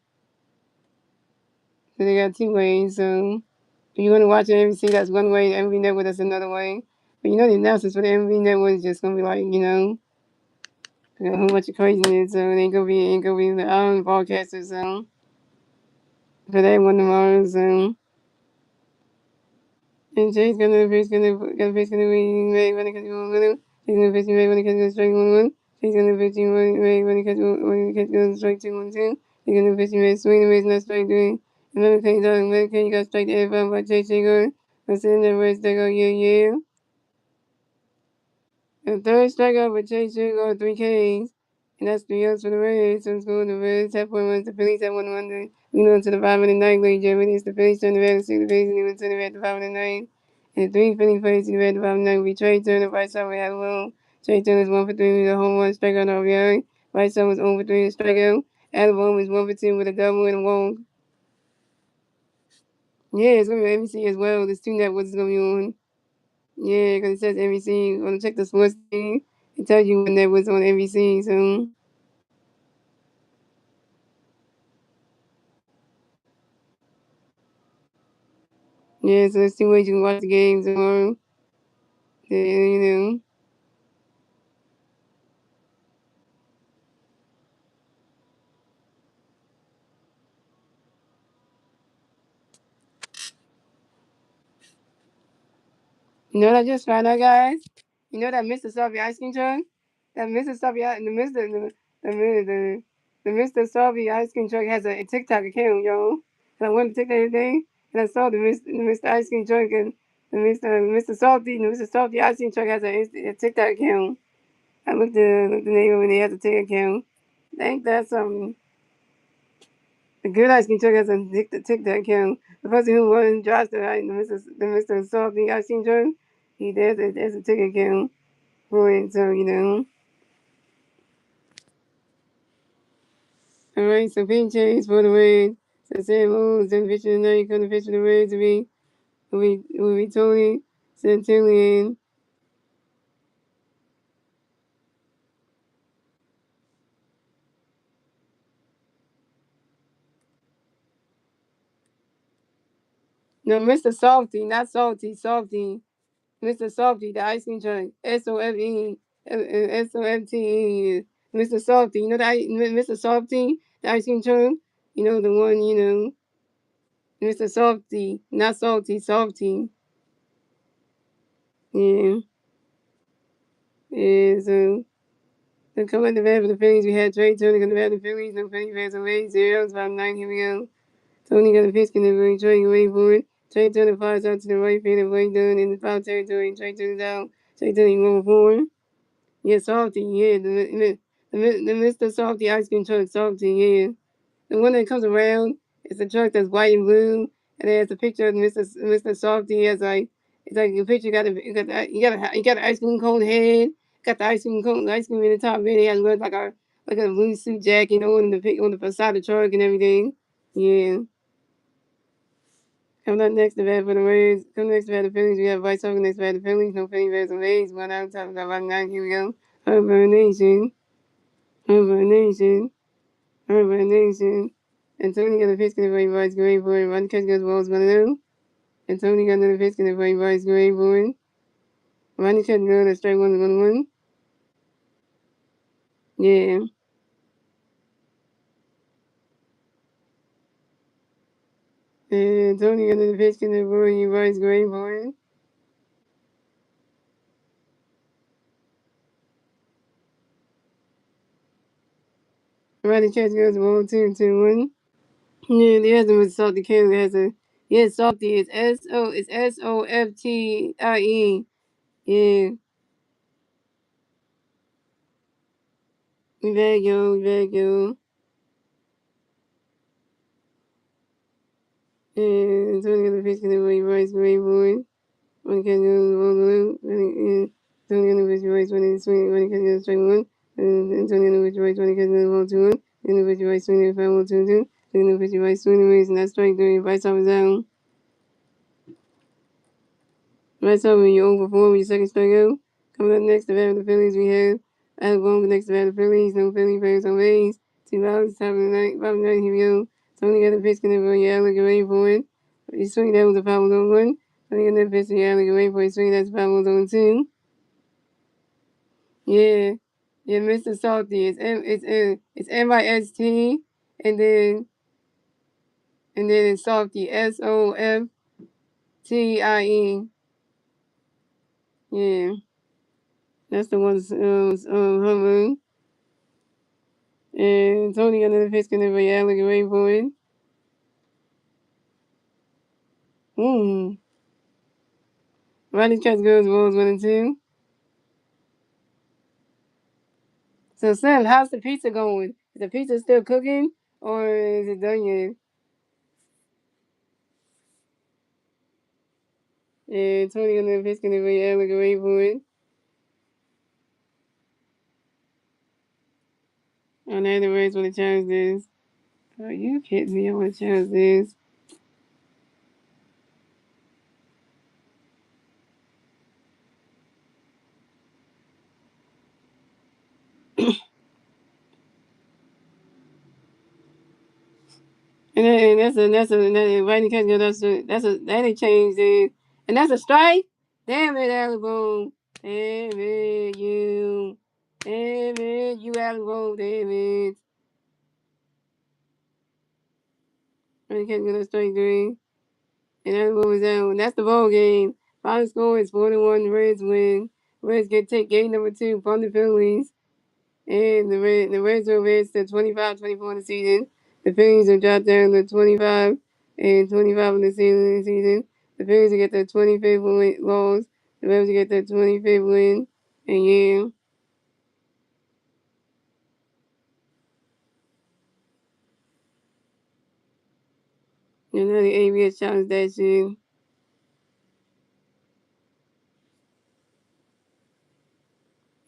they got two ways. So if you want to watch it on NBC, that's one way. MLB Network, that's another way. But the announcers for the MLB Network is just gonna be like, a whole bunch of craziness. So it ain't gonna be the own broadcasters. So for that one tomorrow. So. And Jay's gonna face gonna be Ray when it comes to one. He's gonna face Ray when it comes to strike 1-1. He's gonna face Ray when it comes to strike 2-1-2. He's gonna face Ray swing and Ray's not strike 3. Another thing, you got strike the F5 by Jay Shaker. Let's send the Reds to go, yeah. The third strikeout for Chase Sugar, 3 Ks. And that's 3 outs for the Reds. So score the Reds have 1-1. The Phillies have 1-1. We know to the 5 of the ninth, ladies and gentlemen. It's the Phillies turn the Reds, the Phillies, and even turn the Reds to 5 of the ninth. And 3 Phillies to the Reds to 5 of the ninth. We Trey Turner, right side, we had a little. Trey Turner is 1 for 3 with a home run, strikeout, RBI. Right side was 0 for 3 with a strikeout. Alabama is 1 for 2 with a double and a walk. Yeah, it's gonna be on NBC as well. There's two networks gonna be on. Yeah, because it says NBC. When you check the sports thing, it tells you when that was on NBC. So yeah, so there's two ways you can watch the games tomorrow. Yeah. You know what I just found out, guys? You know that Mr. Sophie ice cream truck? That Mr. Sophie, the Mr. Sophie ice cream truck has a TikTok account, yo. And I went to TikTok today, and I saw the Mr. Ice cream truck and the Mr. Sophie ice cream truck has a TikTok account. I looked the name of it, and they has a TikTok account. I think that's the good ice cream truck has a TikTok account. The person who won drives the Mr. Sophie ice cream truck. There's a TikTok account for it, so you know. Alright, so pink change for the Reds. So Sam Owens and pitching tonight, come to pitch for the Reds will be Tony Santillan. No, Mr. Salty, not Salty, Salty. Mr. Salty, the ice cream truck. SOFTE. Mr. Salty. You know that Mr. Salty, the ice cream truck? You know the one, you know. Mr. Salty, not Salty, Salty. Yeah. Yeah, so coming to bat for the Phillies, we had Trey Turner going to bat for the Phillies. No Philly fans away. 0 outs, bottom 9. Here we go. Tony got a pitch in the ring. Trey away for it. Trey Turner flies out to the right field and way done in the foul territory. Trey Turner's out. Trey Turner going forward. Yeah, Salty. Yeah, the Mr. Salty ice cream truck. Salty. Yeah. The one that comes around is a truck that's white and blue, and it has a picture of Mr. Softy. As like it's like a picture. You got an ice cream cone head. Got the ice cream in the top. And he has like a blue suit jacket on the facade of the truck and everything. Yeah. Coming up next to bat for the Reds. Coming next to bat the Phillies. We have White Sox next to bat the Phillies. No Philly Reds and Rays. One out. Top of the bottom nine. Here we go. Urban Nation. Urban Nation. Urban Nation. And Tony got a pitch in the right boys great boy. One catch goes balls 1-0. And Tony got another pitch in the right boys great boy. One catch goes to strike 1-1. Yeah. And Tony got another pitch in the boys great boy. One catch goes ball 2-1. Yeah, the other one Salty King has a Salty is SOFTIE. Yeah. We back yo. And Tony got a pitch in the boys great boy. One can go blue, and Tony on which way when it's swing, when he can go strike one, and Tony on which way when he can go ball 2-1, and which way swing if I want 2-2, and which way swing ways, and that's strike 3, right off his own. Right off when you're over 4 with your second strikeout. Coming up next to bat the Phillies, we have Alabama next to bat the Phillies, no Philly fans on base. 2 outs, top of the night, bottom 9, here we go. Tony got a pitch in the road, yeah, looking ready for it. He swing that was a foul on 1. Tony got that pitch, yeah, looking ready for it, swing that's a foul on 2. Yeah, yeah, Mr. Salty. It's MIST, and then it's Salty SOFTIE. Yeah, that's the one. Hovering. And Tony got another pitch in the reality wait for it. Ronnie catch goes balls 1-2. So Sam, how's the pizza going? Is the pizza still cooking or is it done yet? Yeah, Tony got another pitch in the reality wait for it. On the other words, want to challenge this. Are you kidding me? I want to challenge this. And Rodney catch go. That ain't changed it. And that's a strike. Damn it, Alabama. Damn it, you Alabama. Damn it. Rodney catch go. That's strike 3. And Alabama was down. That's the ball game. Final score is 4-1. The Reds win. Reds get take game number 2 from the Phillies. And the Reds will advance to 25-24 in the season. The Phillies will drop down to 25-25 in the season. The Phillies will get their 25th loss. The Reds will get their 25th win. And yeah. You know the ABS challenge that shit.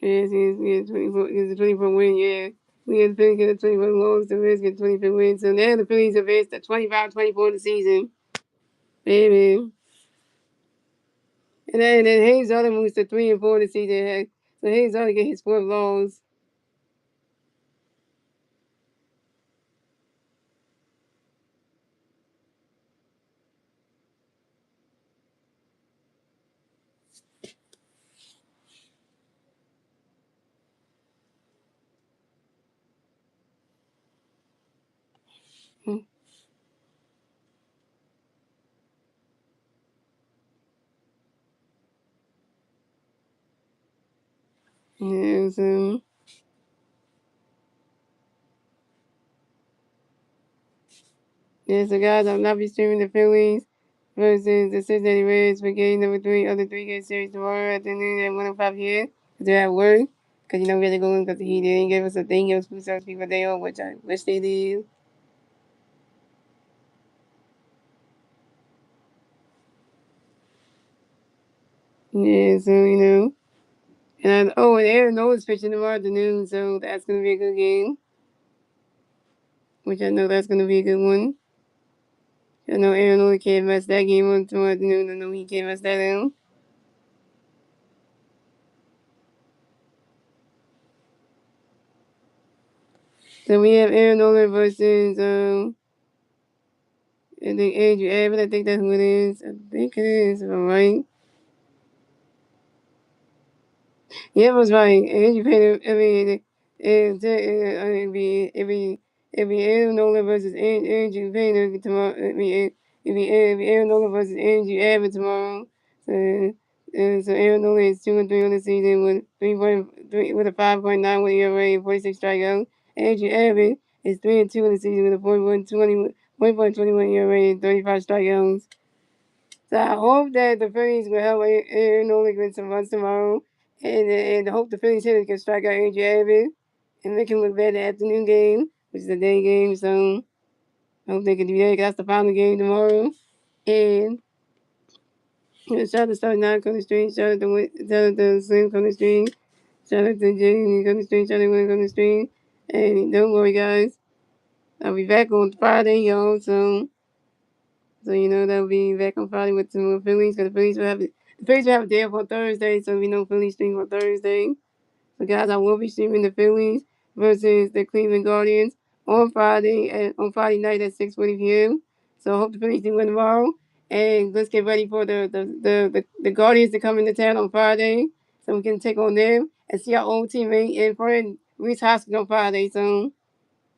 Yes, yes, 24. It's a 24 win, yeah. We had the Phillies get a 24 loss. The Reds get 25 wins. So now the Phillies advance to 25-24 in the season. Baby. And then Hayes other moves to 3-4 this season. So Hayes ought to get his 4th loss. Yeah, so guys, I'll not be streaming the Phillies versus the Cincinnati Reds for game number 3 of the 3-game series tomorrow afternoon at 1:05 here. Because they're at work. Because you know we had to go in because he didn't give us a thing. Give us food service people a day off, which I wish they did. Yeah, so you know. And and Aaron Nola's pitching tomorrow afternoon, so that's gonna be a good game. Which I know that's gonna be a good one. I know Aaron Nola can't mess that game on tomorrow afternoon. I know he can't mess that up. So we have Aaron Nola versus I think Andrew Abbott. I think that's who it is. I think it is, if I'm right. Yeah, I was right. Andrew Painter. I mean, it'd be Aaron Nola versus Andrew Painter tomorrow. It'd be Aaron Nola versus Andrew Abbott tomorrow. So Aaron Nola is 2-3 on the season with 3.3 with a 5.9 with ERA and 46 strikeouts. Andrew Abbott is 3-2 in the season with a 4.21 ERA and 35 strikeouts. So I hope that the Phillies will help Aaron Nola with some runs tomorrow, and I hope the Phillies hitters can strike out Andrew Abbott and make him look bad in the afternoon game, which is a day game. So I hope they can do that. 'Cause that's the final game tomorrow. And shout out to Star Nine on the stream. Shout out to Slim on the stream. Shout out to Jay on the stream. Shout out to William on the stream. And don't worry, guys. I'll be back on Friday, y'all. So you know they'll be back on Friday with some more Phillies. Cause the Phillies will have a day off on Thursday, so we know Phillies stream on Thursday. So guys, I will be streaming the Phillies versus the Cleveland Guardians on Friday night at 6:40 p.m. So I hope the Phillies do win tomorrow, and let's get ready for the Guardians to come into town on Friday, so we can take on them and see our old teammate and friend Reese Hoskins on Friday. So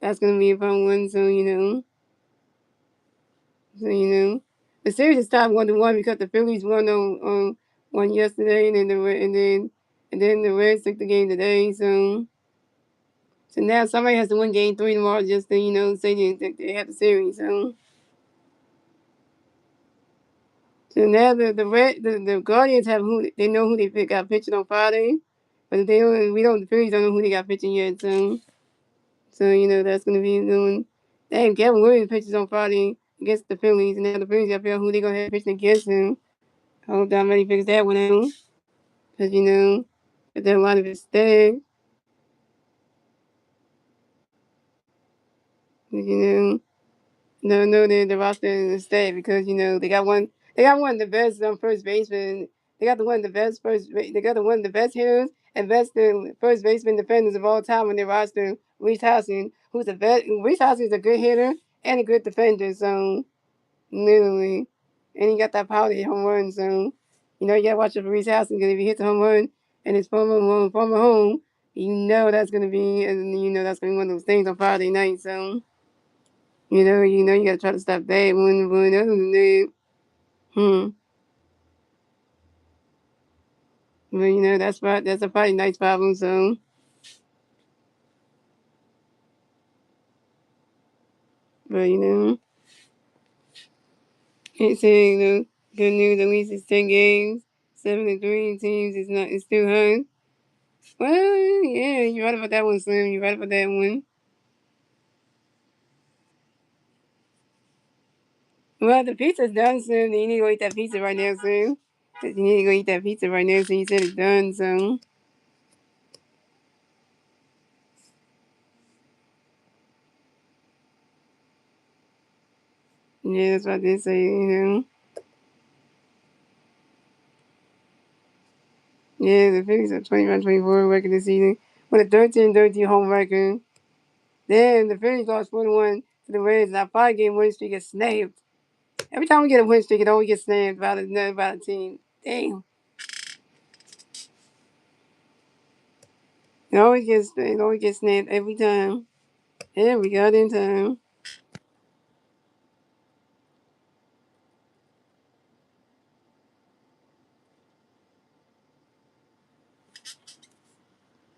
that's gonna be a fun one. So the series is tied 1-1 because the Phillies won on yesterday, and then the Reds took the game today. So now somebody has to win Game 3 tomorrow just to say they have the series. So now the Guardians have who they know who they got pitching on Friday, but the Phillies don't know who they got pitching yet. So that's gonna be doing. Damn, Gavin Williams pitches on Friday against the Phillies, and now the Phillies got to figure out who they gonna have pitching against him. I hope that Dominic figures that one out. Because, there's a lot of his staff. No, the roster is stacked because, they got one of the best first basemen. They got the one of the best they got the one of the best hitters and best first baseman defenders of all time on their roster, Reese Hoskins, who's the best. Reese Hoskins is a good hitter and a good defender, so literally. And he got that power to hit home run, so you gotta watch out for Reese Hoskins because if he hits a home run and it's former home, that's gonna be that's gonna be one of those things on Friday night. So you gotta try to stop that one. Other than that, But that's a probably nice problem. So, but it's good news. At least it's 10 games, 7-3 teams. It's still hard. Well, yeah, you're right about that one, Slim. You're right about that one. Well, the pizza's done, Slim. You need to go eat that pizza right now, Slim. You need to go eat that pizza right now. So you said it's done. So yeah, that's what I did say. Yeah, the Phillies are 25-24 record this season with a 13-13 home record. Then the Phillies lost 41 to the Reds. Now 5-game win streak is snapped. Every time we get a win streak, it always gets snapped by a team. Damn. It always gets snapped every time. Yeah, we got in time.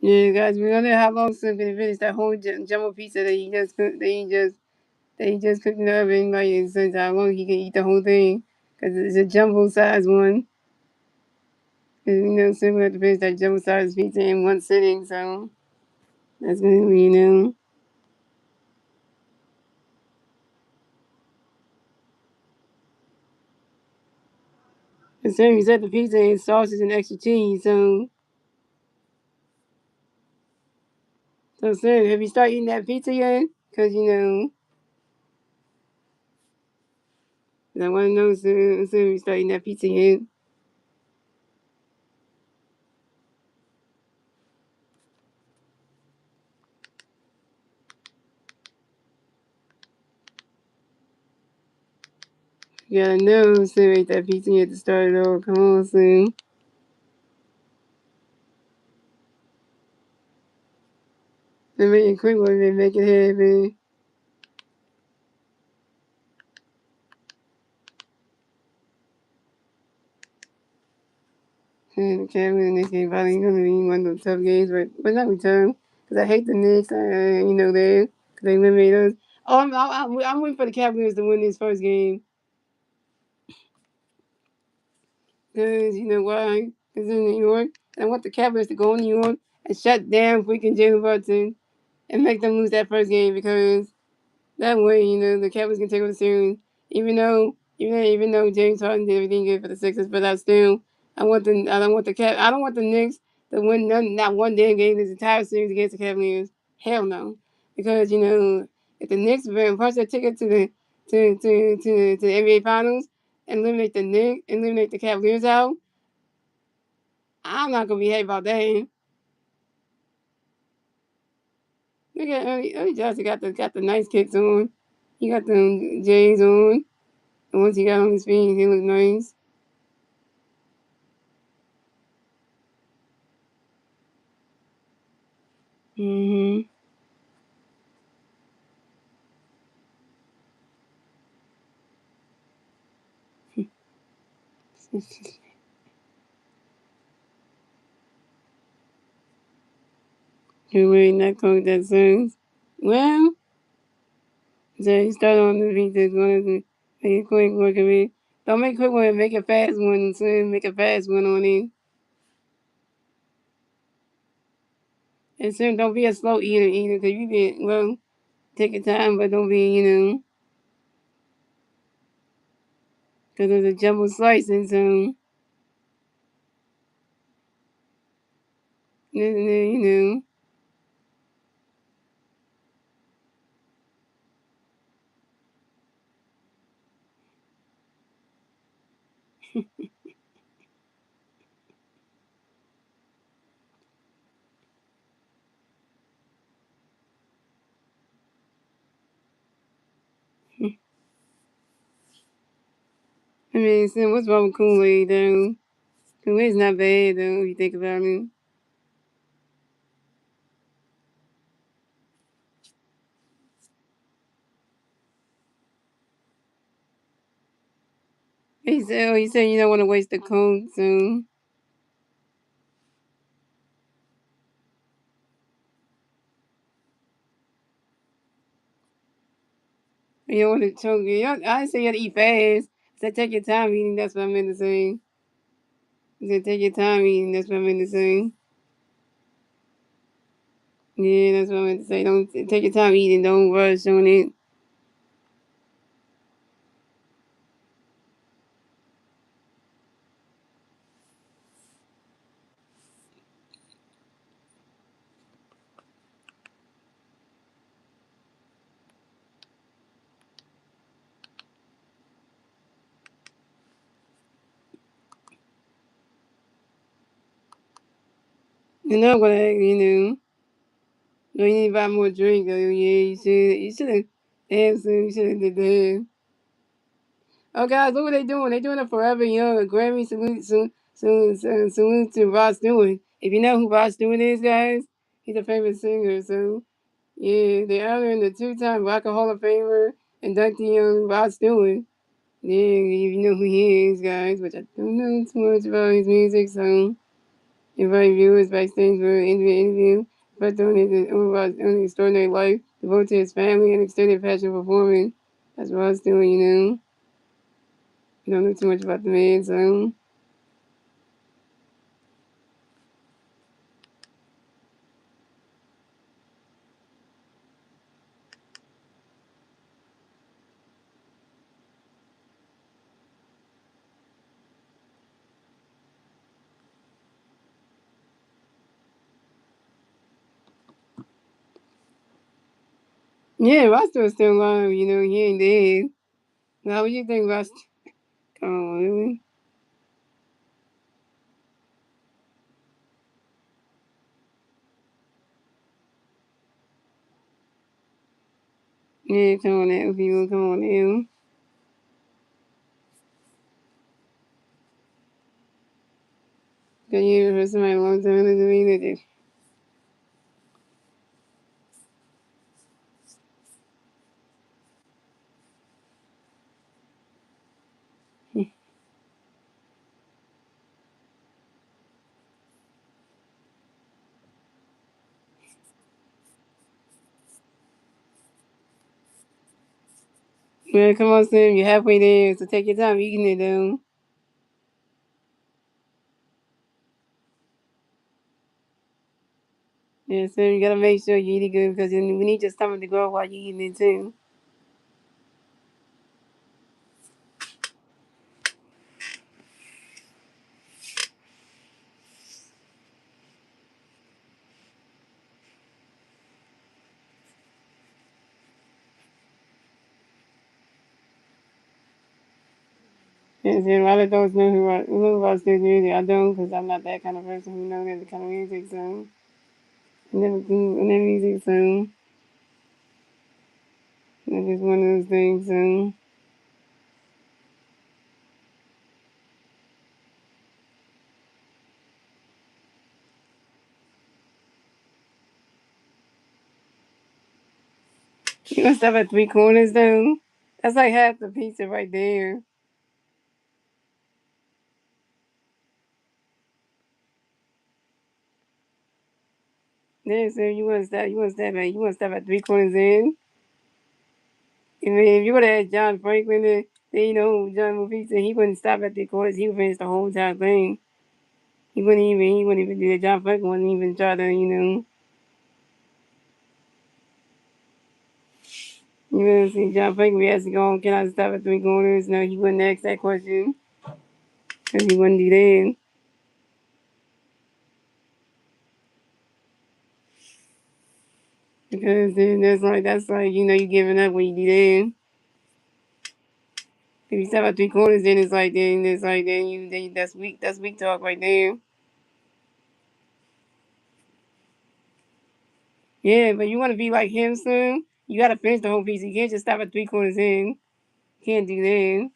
Yeah, guys, we don't know how long Slim can finish that whole jumbo pizza that he just cooked. That he just cooked in the oven. Like, since how long he can eat the whole thing? Because it's a jumbo size one. Because Slim will have to finish that jumbo size pizza in one sitting. So that's gonna be. And Slim, you said the pizza and sausage and extra cheese. So Slim, have you started eating that pizza yet? Because I want to know, Slim, you started eating that pizza yet? You gotta know, Slim ate that pizza yet to start it over. Come on, Slim. They make it quick one, they make it happen. And the Cavaliers next game probably gonna be one of those tough games, but not be tough. Cause I hate the Knicks, there, cause they eliminate us. Oh, I'm waiting for the Cavaliers to win this first game. Cause you know why? Cause in New York, I want the Cavaliers to go in New York and shut down freaking Jalen Brunson and make them lose that first game because that way, the Cavaliers can take over the series. Even though James Harden did everything good for the Sixers, but I don't want the Knicks to win not one damn game this entire series against the Cavaliers. Hell no, because if the Knicks punch their ticket to the NBA Finals and eliminate the Cavaliers out, I'm not gonna be happy about that. Look at Early Johnson got the nice kicks on. He got them J's on. And once he got on his feet, he looked nice. Mm-hmm. You're wearing that coat that says, well, so you start on the feet that's going to make a quick work of it. Don't make a quick one, make a fast one, son. Make a fast one on it. And soon, don't be a slow eater either, because take your time, but don't be, because there's a jumbo slice, and so, you know. I mean, son, what's wrong with Kool-Aid, though? Kool-Aid's not bad, though, if you think about it. He said you don't want to waste the coat, so. You don't want to choke you. I didn't say you had to eat fast. I said take your time eating. That's what I meant to say. I said take your time eating. That's what I meant to say. Yeah, that's what I meant to say. Don't take your time eating. Don't rush on it. And I'm gonna, no, you need to buy more drink. Though. Yeah, you should. You should have. Damn, soon. You should have did that. Oh, guys, look what they doing. They doing it forever young. A Grammy salute to Rod Stewart. If you know who Rod Stewart is, guys, he's a famous singer. So yeah, they're honoring the two-time Rock and Hall of Famer inductee Rod Stewart. Yeah, if you know who he is, guys, which I don't know too much about his music, so invite viewers backstage for an interview. But on his extraordinary life, devoted to his family and extended passion for performing. That's Rod Stewart. I don't know too much about the man, so yeah, Rod Stewart's still alive. He ain't dead. Now, what you think, Rod? Come on, really? Yeah, come on now, people, come on now. Can you hear somebody a long time to me that did? Well, come on, Sam, you're halfway there, so take your time eating it, though. Yeah, Sam, you gotta make sure you eat it good because we need your stomach to grow while you're eating it, too. And then a lot of those know who Rod Stewart's music. I don't because I'm not that kind of person who knows that kind of music, so I never do that music, so it's just one of those things, so. You gonna stop at 3 corners though? That's like half the pizza right there. There, so you wanna stop at 3 corners in. I mean, if you would have had John Franklin then John moved pizza, he wouldn't stop at 3 corners. He would finish the whole entire thing. He wouldn't even do that. John Franklin wouldn't even try to. John Franklin we asked to go, can I stop at 3 corners? No, he wouldn't ask that question because he wouldn't do that. Because then that's like you giving up when you do that. If you step out 3 corners, then that's weak talk right there. Yeah, but you want to be like him soon. You got to finish the whole piece. You can't just stop at 3 corners in. You can't do that.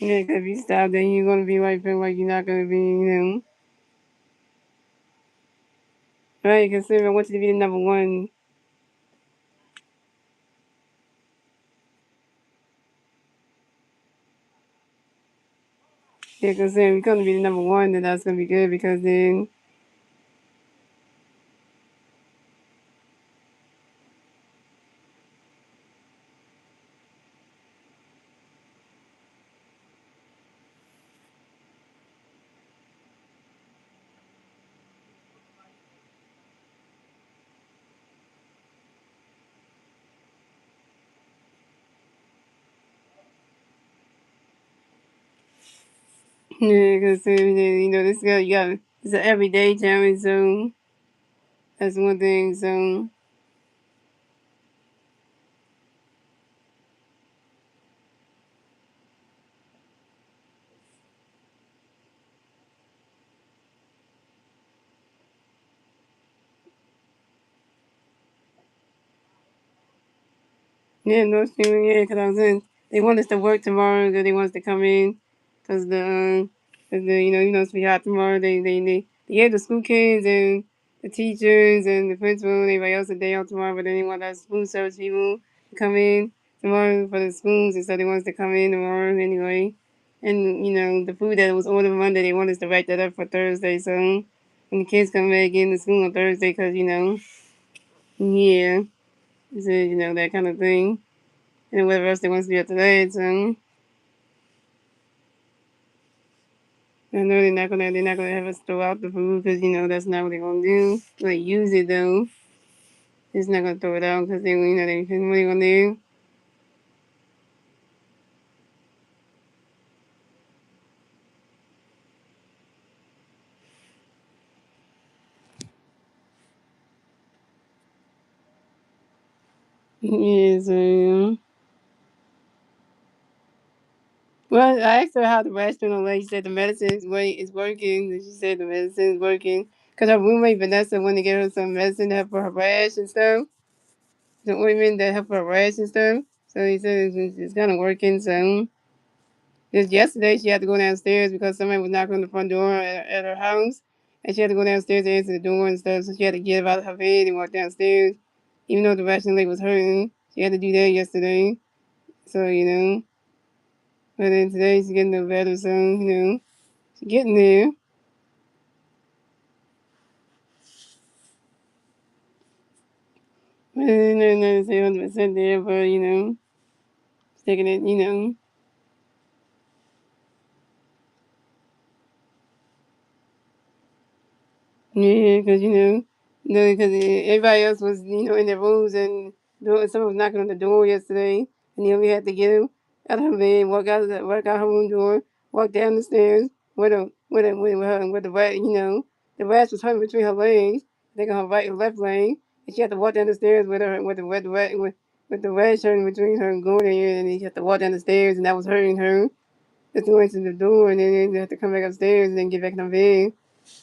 Yeah, 'cause if you stop, then you're gonna be like feel like you're not gonna be, right? Considering I want you to be the number one. Yeah, considering you're gonna be the number one, then that's gonna be good because then, yeah, because this guy, it's an everyday challenge, so that's one thing. So yeah, no streaming, yeah, because I was in. They want us to work tomorrow, so they want us to come in, because it's be hot tomorrow. They gave the school kids and the teachers and the principal and everybody else a day off tomorrow, but then they want us food service people to come in tomorrow for the schools, and so they want us to come in tomorrow anyway. And the food that was ordered Monday, they want us to write that up for Thursday. So when the kids come back in the school on Thursday, because yeah, so, that kind of thing and whatever else they want to do after that. So I know they're not gonna have us throw out the food because that's not what they're gonna do. Like use it though. It's not gonna throw it out because they what they gonna do. Yeah, so well, I asked her how the rash been on leg. She said the medicine is working. And she said the medicine is working because her roommate Vanessa wanted to get her some medicine to help for her rash and stuff. The ointment that help for her rash and stuff. So he said it's kind of working. So just yesterday, she had to go downstairs because somebody was knocking on the front door at her house, and she had to go downstairs to answer the door and stuff. So she had to get out of her bed and walk downstairs, even though the ration leg was hurting. She had to do that yesterday. So but then today she's getting no better. So she's getting there. But then not say 100% there, but she's taking it. Yeah, because no, because everybody else was in their rooms and someone was knocking on the door yesterday, and we had to get him out of her bed, walk out her room door, walk down the stairs with the rat, the rat was hurting between her legs, I think on her right and left leg, and she had to walk down the stairs with the rat hurting between her and going there, and then she had to walk down the stairs, and that was hurting her. Just went to the door, and then they had to come back upstairs and then get back in her bed.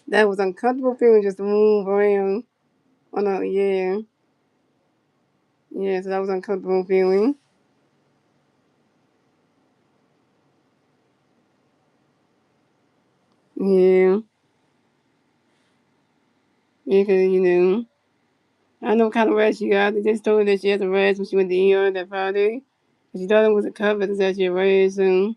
That was uncomfortable feeling just to move around. Oh no, yeah. Yeah, so that was uncomfortable feeling. Yeah. Yeah, because, I know what kind of rash she got. They just told her that she has a rash when she went to ER that Friday. She thought it was a cover, but it's actually a rash. So,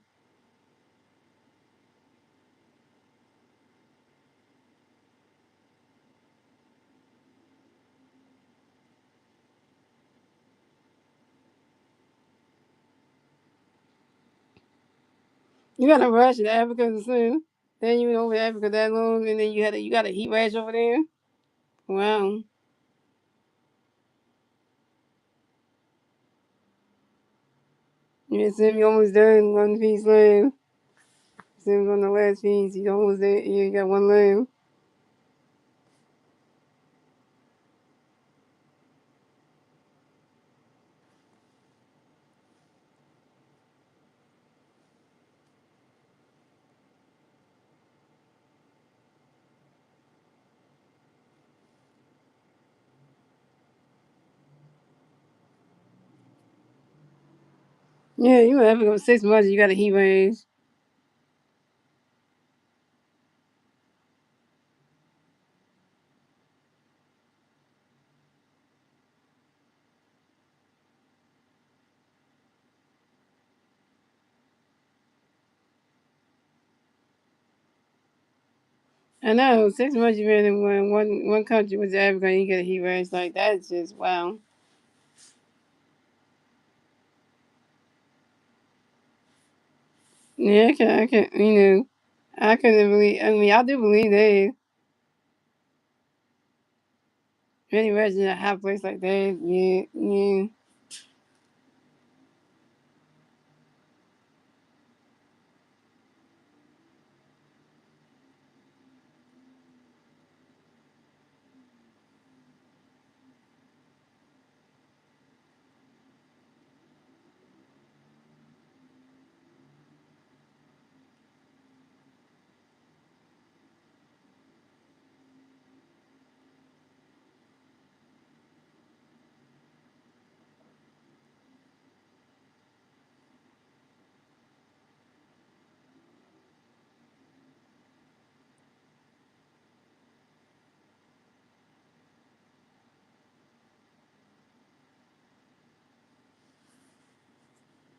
you got a rash in Africa soon. Then you went over to Africa that long, and then you got a heat rash over there. Wow. Yeah, Sim, you almost done one piece left. Sim's on the last piece. You almost there. You got one left. Yeah, you in Africa for 6 months. You got a heat rash. I know 6 months you've been in one country was ever going to get a heat rash like that. It's just wow. Yeah, I couldn't believe. I mean, I do believe that. Can you imagine a hot place like that? Yeah, yeah.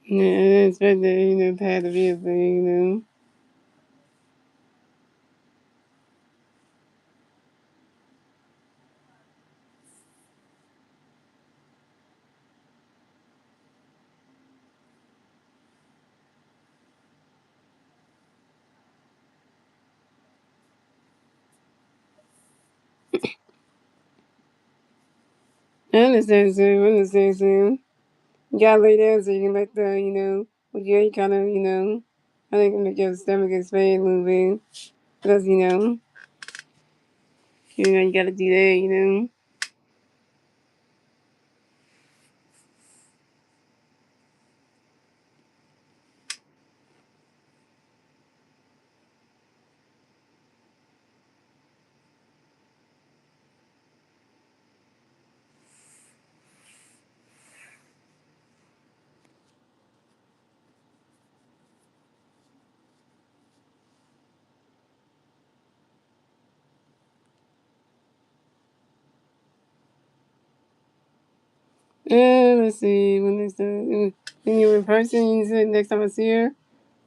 Yeah, I expect that, to have to be a thing. I understand, Sam. I understand, Sam. You gotta lay down so you can let with your kind of, I think make your stomach expand a little bit. Because, you gotta do that. Let's see, when you're in person, you said next time I see her,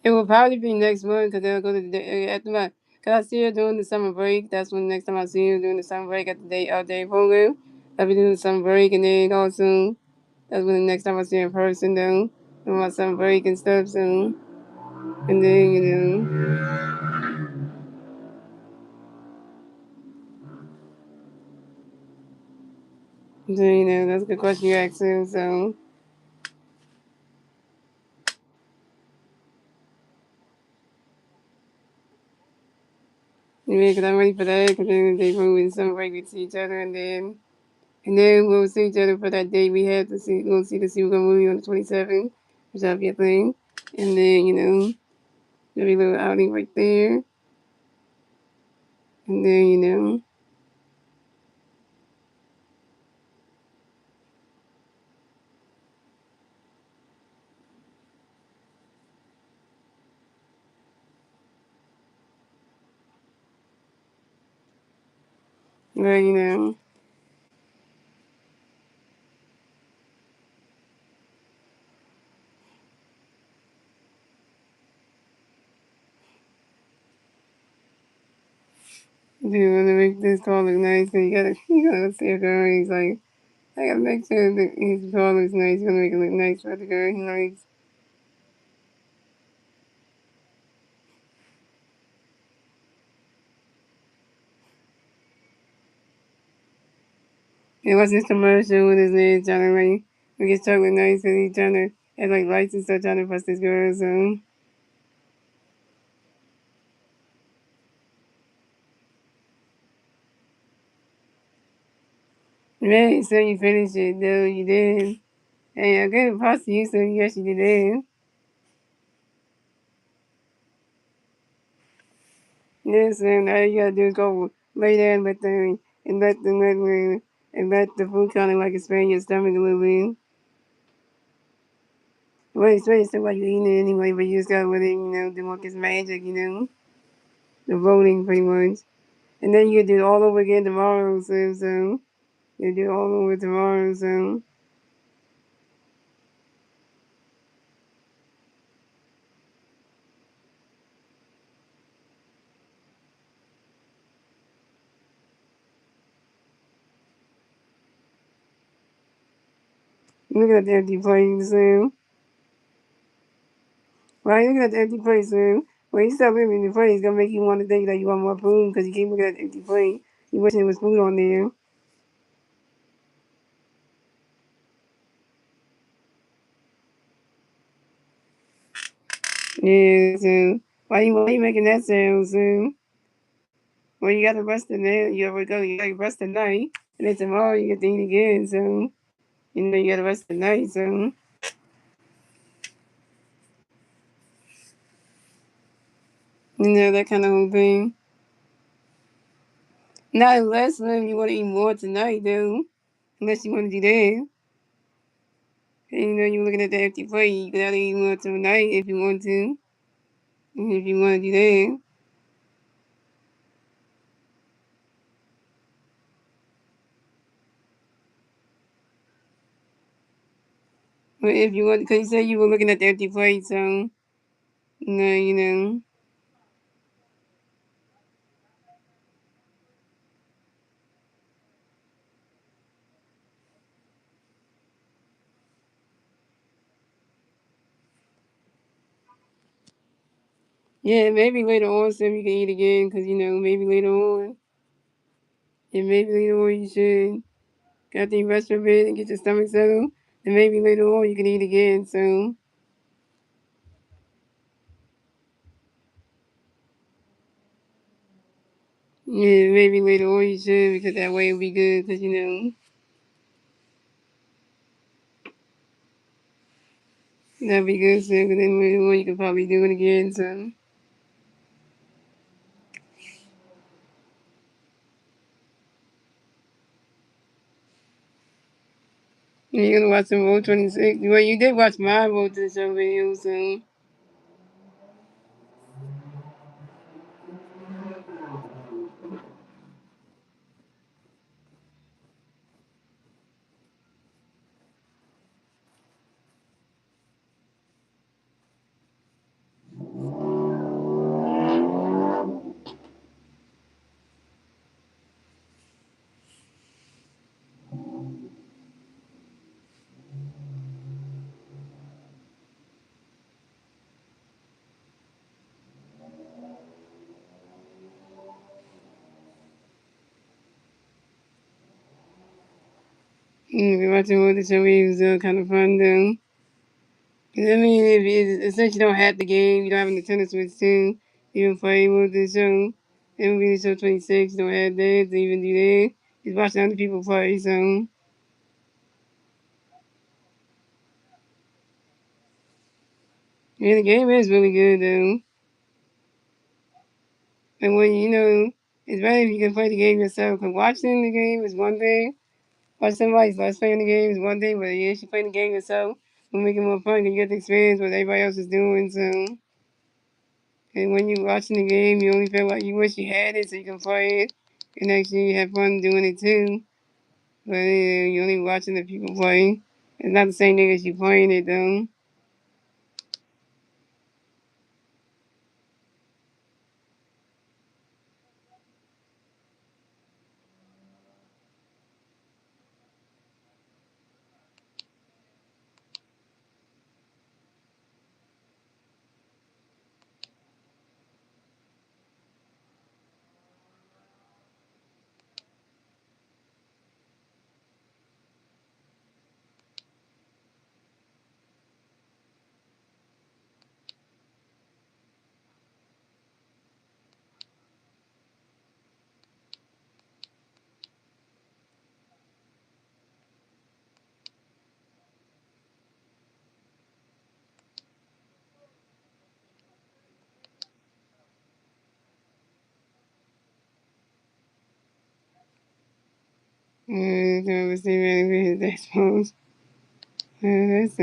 it will probably be next month because they'll go to the day after my. Because I see her during the summer break. That's when the next time I see her during the summer break at the day program. I'll be doing the summer break, and then also that's when the next time I see her in person, though, on my summer break and stuff. So, and then that's a good question you asked too. So, yeah, because I'm ready for that. Because then the day program and summer break, we see each other, and then we'll see each other for that day we have to see. We'll see the Super movie on the 27th, which that'll be a thing. And then, there'll be a little outing right there. And then, well, do want to make this car look nice. So you gotta see a girl. He's like, I gotta make sure that his car looks nice. You gonna make it look nice for the girl he likes. And watch this commercial with his name trying to like make his truck look nice because he's trying to have like lights and stuff trying to fuss this girl. So, man, so you finished it, though. You did. Hey, I gave it props to you, so yes, you did. Yes, and all you gotta do is go lay there and let the food kind of like expand your stomach a little bit. Well, it's really still like you're eating it anyway, but you just gotta let it, do work its magic, the voting pretty much. And then you do it all over again tomorrow, so you do it all over tomorrow, so. Looking at the empty plate, Sam. Why are you looking at the empty plate, Sam? When you stop looking at the plate, it's gonna make you want to think that you want more food because you keep looking at the empty plate. You wishing there was food on there. Yeah, Sam. Why you making that sound, Sam? Well, you gotta rest the night. You ever go? You gotta rest the night, and then tomorrow you get to eat again. So you gotta rest the night. So that kind of whole thing. Not unless you want to eat more tonight, though. Unless you want to do that. And you're looking at the empty plate. You could either eat more tonight if you want to. And if you want to do that. But if you want, because you said you were looking at the empty plate, so no. Yeah, maybe later on, some you can eat again, because maybe later on, and maybe later on you should. After you rest for a bit and get your stomach settled, and maybe later on you can eat again. So yeah, maybe later on you should because that way it'll be good. Because that'll be good. So because then later on you can probably do it again. So you're gonna watch some Roll 26. Well, you did watch my Roll to the Show video. So you're watching Roll to the Show videos. Kind of fun though. 'Cause I mean, since you don't have the game, you don't have an Nintendo Switch too. You can play Roll to the Show. MLB the Show 26. You don't have that to even do that. Just watching other people play. So. Yeah, the game is really good though. And when it's better if you can play the game yourself. Cause watching the game is one thing. Watch somebody's let's playing the game is one thing, but yeah, you playing the game yourself will make it more fun. Cause you get to experience what everybody else is doing. So, and when you're watching the game, you only feel like you wish you had it so you can play it, and actually have fun doing it too. But you're only watching the people play. It's not the same thing as you playing it though. So let's see if that's supposed. That's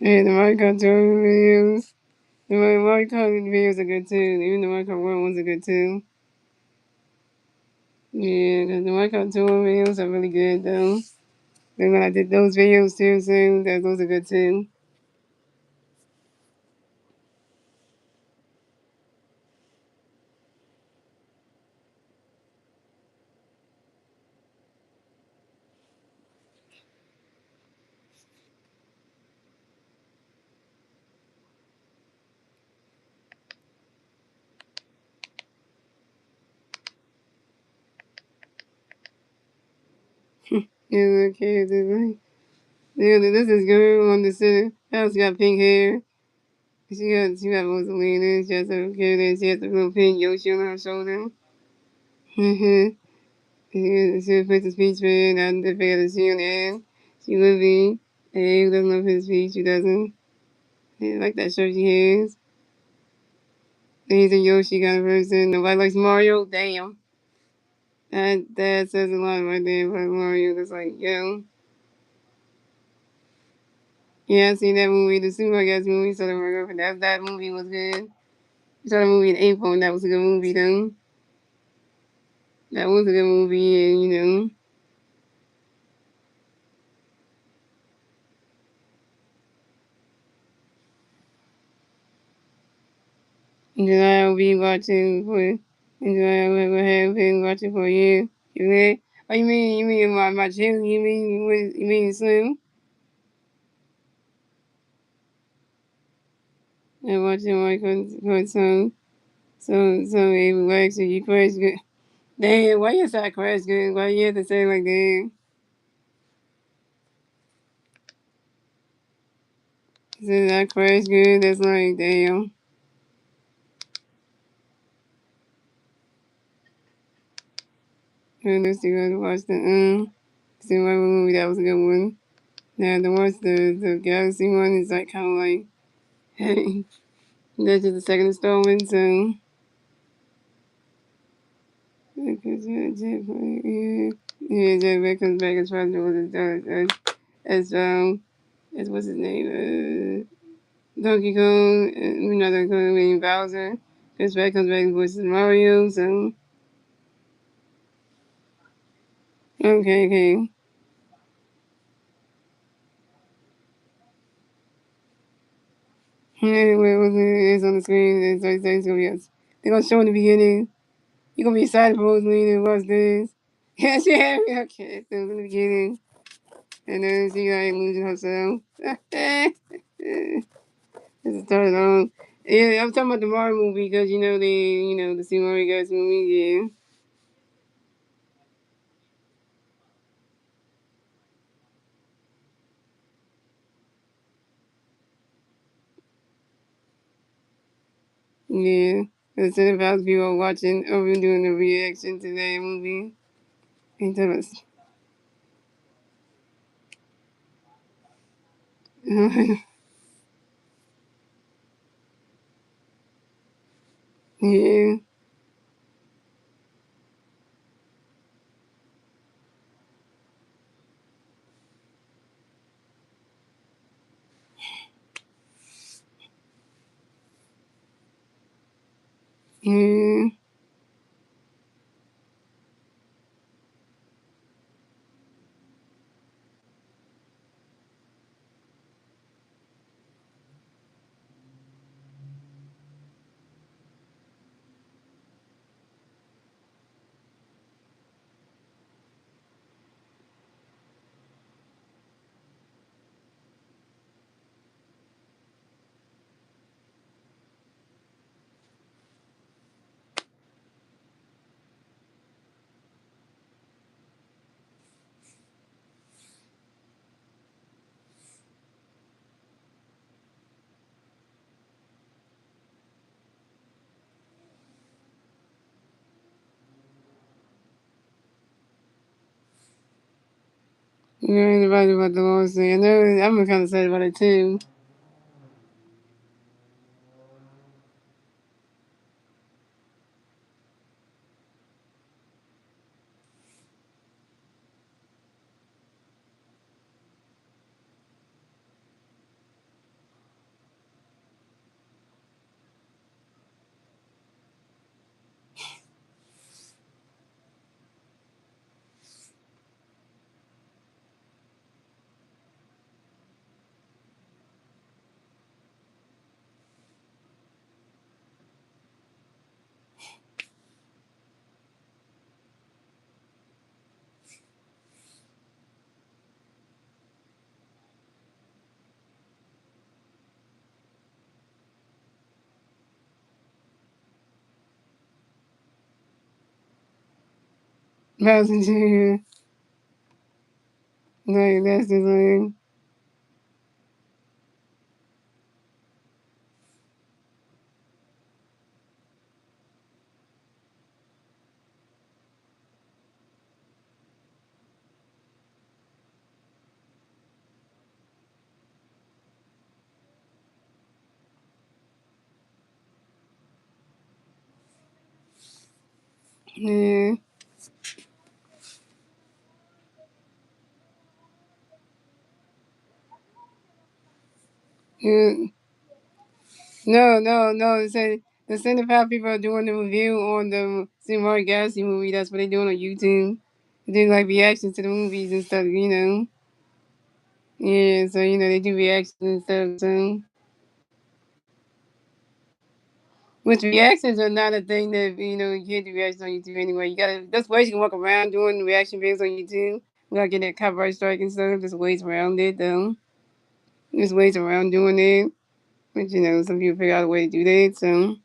Yeah, the Mario Kart tour videos. The Mario Kart videos are good too. Even the Mario Kart 1 ones are good too. Yeah, because the Mario Kart tour videos are really good though. Then when I did those videos too, so those are good too. Yeah, okay, yeah, this is girl on the center. House got pink hair. She got Rosalina. She has a kid. She has a little pink Yoshi on her shoulder. Mm-hmm. She puts his speech in. And the fact that she on the end. She would be. Hey, who doesn't love his speech? Who doesn't? Yeah, like that shirt she has. And he's a Yoshi kind of person. Nobody likes Mario. Damn. That says a lot right there about Mario. That's like, yo. Yeah, I seen that movie, the Super Guys movie. So that movie was good. You saw the movie in April, and that was a good movie, though. That was a good movie, and July will be watching for. In July, will have been watching for a year. You mean? Oh, you mean my channel? You mean Slim? I'm watching my son. So it relax and you crash good. Damn, why you say I crash good? Why you have to say like that? Said I crash good. That's like damn. And let's go to watch see my movie. That was a good one. Now to watch the Galaxy one is like kind of like, hey, that's just the second installment. So yeah, Jack Black comes back as far as what's his name, Donkey Kong, not Donkey Kong, I mean Bowser. Chris Pratt comes back and voices Mario. So okay. Yeah, where was it? It's on the screen. It's gonna be us. They're gonna show in the beginning. You're gonna be excited for Rosalie to watch this. Yes, yeah, okay. So in the beginning. And then she like losing herself. Just turn it on. Yeah, I'm talking about the Mario movie because the Super Mario Guys movie. Yeah. Instead of us people watching or we doing a reaction to that movie. And tell us. Yeah. Yeah. You're right about the Lost thing. I know I'm kind of sad about it too. Bowser Jr. Like, that's just like, yeah. Yeah. No, no, no. It said the 75 people are doing the review on the Cinemark Galaxy movie. That's what they're doing on YouTube. They do like reactions to the movies and stuff, you know. Yeah, so you know they do reactions and stuff. So, which reactions are not a thing that you know you can't do reactions on YouTube anyway. You gotta. That's ways you can walk around doing reaction videos on YouTube without getting that copyright strike and stuff. There's ways around it though. There's ways around doing it, but you know some people figure out a way to do that. So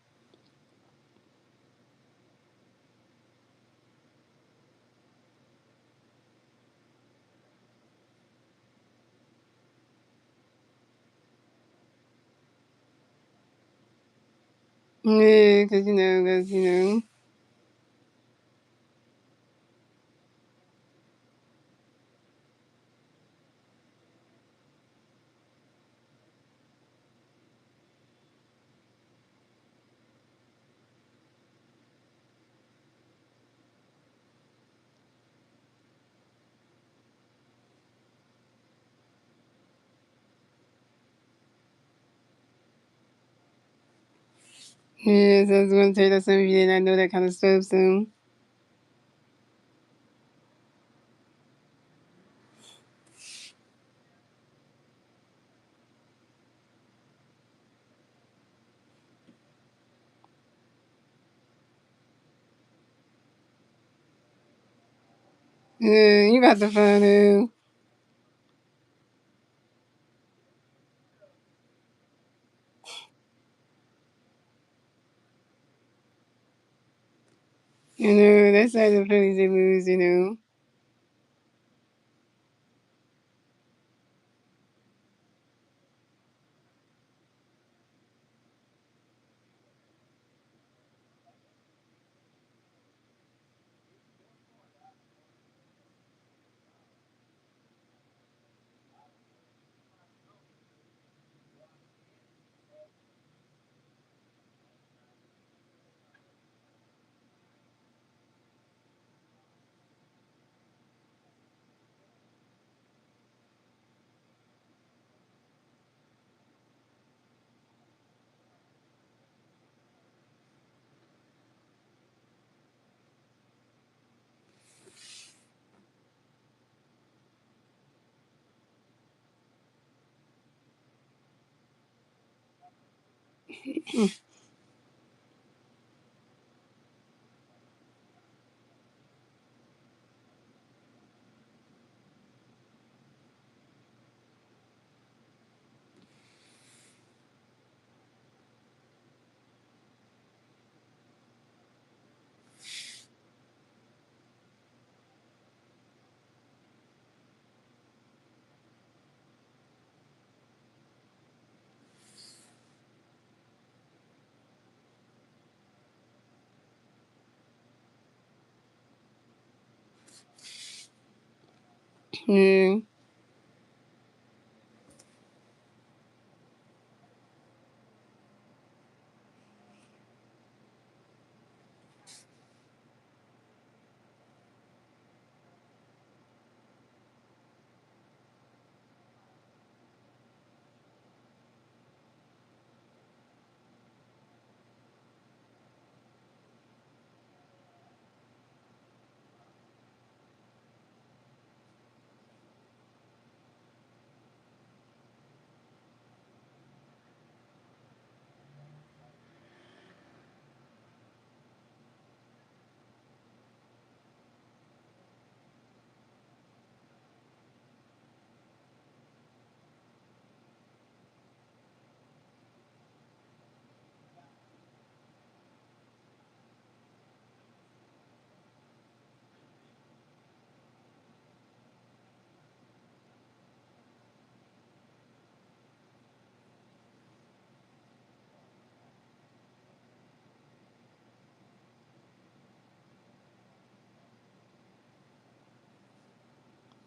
yeah, because you know. Yeah, so I was going to tell you that some of you did not know that kind of stuff. So yeah, you about to find out. You know, that's how the Phillies they lose. You know. Yeah.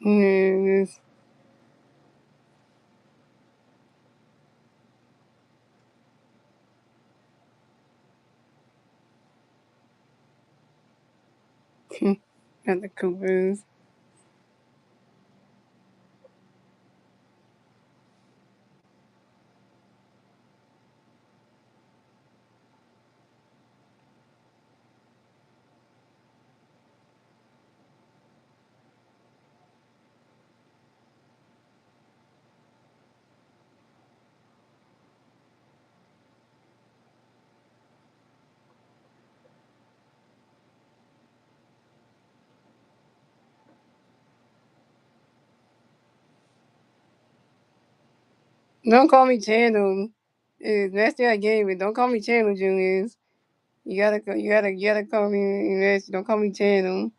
Yeah, just got the Coopers. Don't call me Channel. That's that game, but don't call me Channel, Julius. You gotta call me Nash. Don't call me Channel.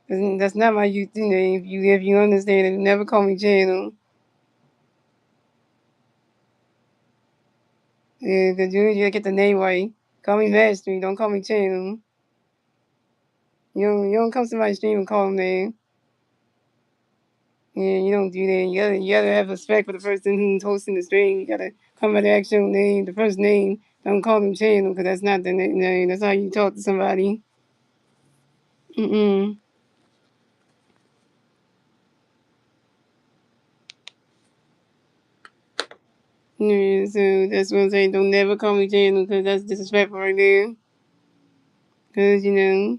That's not my YouTube name. If you understand it, never call me Channel. Yeah, cause you gotta get the name right. Call me Mastery. Don't call me Channel. You don't come to my stream and call me name. Yeah, you don't do that. You gotta have respect for the person who's hosting the stream. You gotta come by the actual name, the first name. Don't call them Channel because that's not the name. That's how you talk to somebody. Mm-mm. Yeah, so that's what I'm saying. Don't never call me Channel because that's disrespectful right there. Because you know,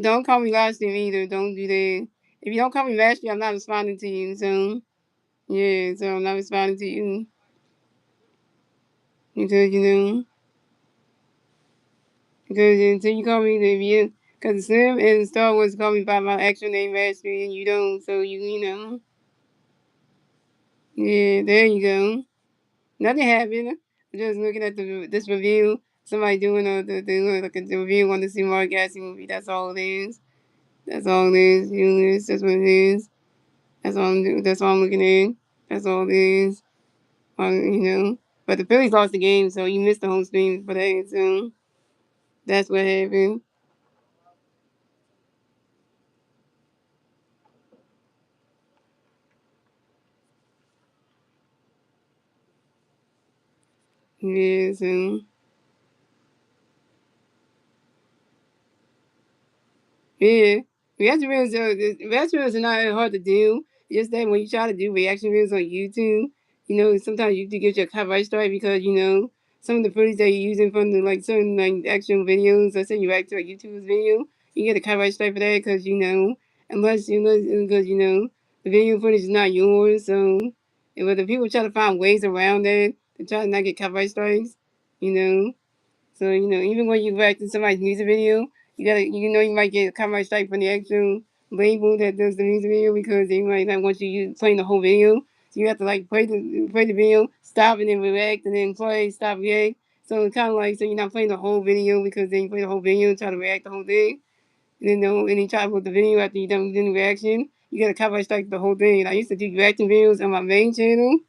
don't call me last name either. Don't do that. If you don't call me last name, I'm not responding to you. So yeah, so I'm not responding to you because because until you call me the you because Slim and Star Wars call me by my actual name last name and you don't. So you know, yeah, there you go. Nothing happened. I'm just looking at this review. Somebody doing the review on the Seymour Gassy movie. That's all it is. That's all it is. That's what it is. That's all I'm doing. That's all I'm looking at. That's all it is. You know. But the Phillies lost the game, so you missed the home stream for that. So that's what happened. Yeah. So yeah. Reaction videos are not hard to do. Just that when you try to do reaction videos on YouTube, sometimes YouTube gives you a copyright strike because some of the footage that you're using from the like certain like actual videos. Let's say you react to a YouTube's video, you get a copyright strike for that because unless because the video footage is not yours. So, but the people try to find ways around that to try to not get copyright strikes, you know. So even when you react to somebody's music video, you might get a copyright strike from the actual label that does the music video because they might not want you playing the whole video. So you have to like play the video, stop and then react, and then play, stop, react. So it's kind of like so you're not playing the whole video because then you play the whole video and try to react the whole thing. And then you try to put the video after you done doing the reaction. You get a copyright strike the whole thing. And I used to do reacting videos on my main channel,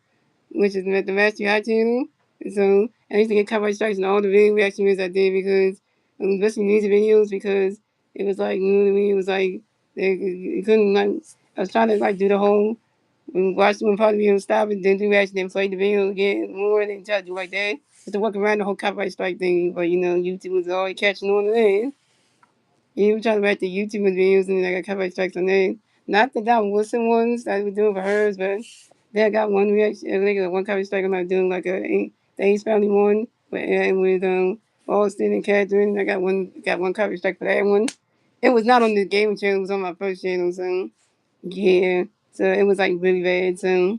which is the Master High channel. So I used to get copyright strikes on all the video reaction videos I did because, especially music videos, because it was like, it was like, you couldn't like, I was trying to like do the whole, watch one part of the video, stop it, then do reaction, then play the video again more, then try to do like that. Just to work around the whole copyright strike thing, but YouTube was always catching on to that. You were trying to write the YouTube videos and I got copyright strikes on that. Not the Don Wilson ones that I was doing for hers, but they got one reaction, they got one copyright strike. I'm not doing like the Ace Family one with Austin and Catherine. I got one copyright strike for that one. It was not on the gaming channel. It was on my first channel. So yeah, so it was like really bad. So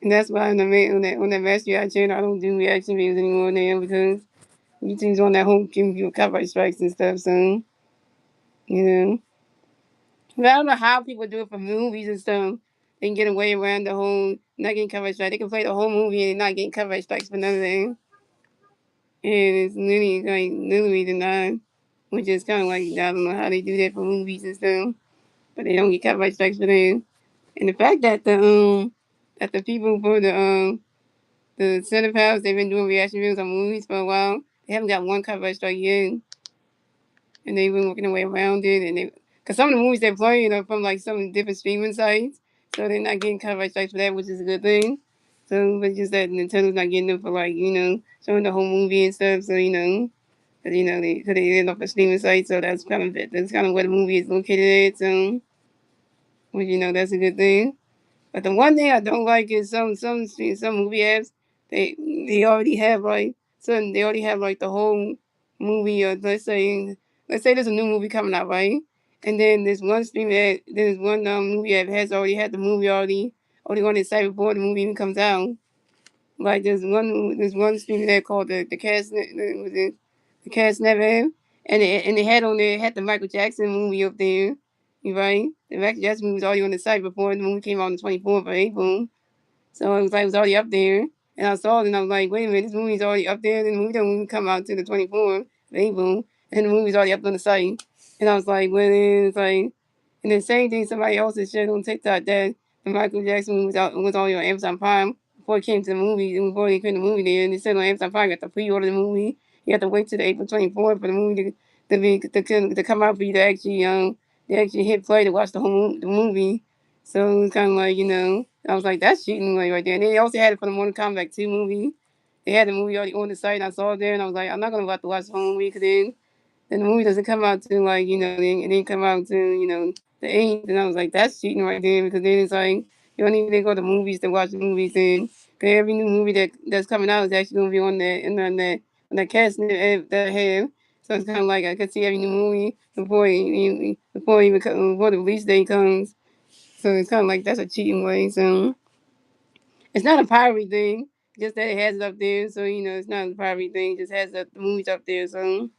and that's why on that Master Yacht channel, I don't do reaction videos anymore now because YouTube's on that whole giving you copyright strikes and stuff. So you know. But I don't know how people do it for movies and stuff. They can get away around the whole not getting coverage strike. They can play the whole movie and not getting coverage strikes for nothing. And it's literally denied, which is kind of like I don't know how they do that for movies and stuff, but they don't get copyright strikes for them. And the fact that the people for the Center House they've been doing reaction videos on movies for a while, they haven't got one copyright strike yet. and they've been working their way around it, and they because some of the movies they're playing are from like some different streaming sites, so they're not getting copyright strikes for that, which is a good thing. So, but just that Nintendo's not getting them for like showing the whole movie and stuff. So because they end up a streaming site, so that's kind of it. That's kind of where the movie is located at. So, which that's a good thing. But the one thing I don't like is some movie apps they already have like they already have like the whole movie. Or let's say there's a new movie coming out, right? And then there's one movie app has already had the movie already on its site before the movie even comes out. Like there's one streaming app called the Cast was it the Cast Never app, and they had on there had the Michael Jackson movie up there, right? The Michael Jackson movie was already on the site before the movie came out on the 24th of April. So it was already up there. And I saw it and I was like, wait a minute, this movie's already up there. And the movie don't even come out to the 24th of April. And the movie's already up on the site. And I was like, well, it's like, and the same thing somebody else has shared on TikTok that the Michael Jackson movie was already on Amazon Prime before it came to the movie, and before they put the movie there. And they said on Amazon Prime, you have to pre order the movie. You have to wait till the April 24th for the movie to come out for you to actually hit play to watch the movie. So it's kind of like, I was like, that's cheating like right there. And they also had it for the Mortal Kombat 2 movie. They had the movie already on the site, and I saw it there, and I was like, I'm not going to have to watch the whole movie because then the movie doesn't come out to like, it didn't come out to, the 8th. And I was like, that's cheating right there because then it's like, you don't even go to movies to watch the movies. And cause every new movie that's coming out is actually going to be on that cast that I have. So it's kind of like I could see every new movie before the release date comes. So it's kind of like that's a cheating way. So it's not a pirate thing, just that it has it up there. So it's not a pirate thing. It just has the movies up there. So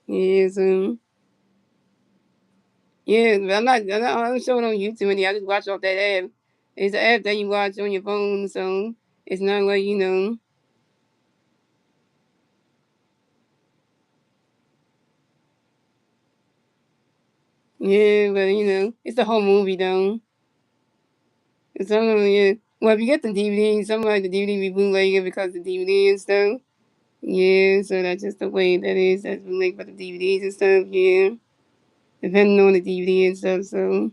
yeah, so yeah, but I don't show it on YouTube any. I just watch off that app. It's an app that you watch on your phone, so it's not like Yeah, but it's the whole movie though. Some of them, yeah. Well, if you get the DVD, some like the DVD be bootleg because the DVD and stuff. Yeah, so that's just the way that is. That's bootleg for the DVDs and stuff. Yeah, depending on the DVD and stuff. So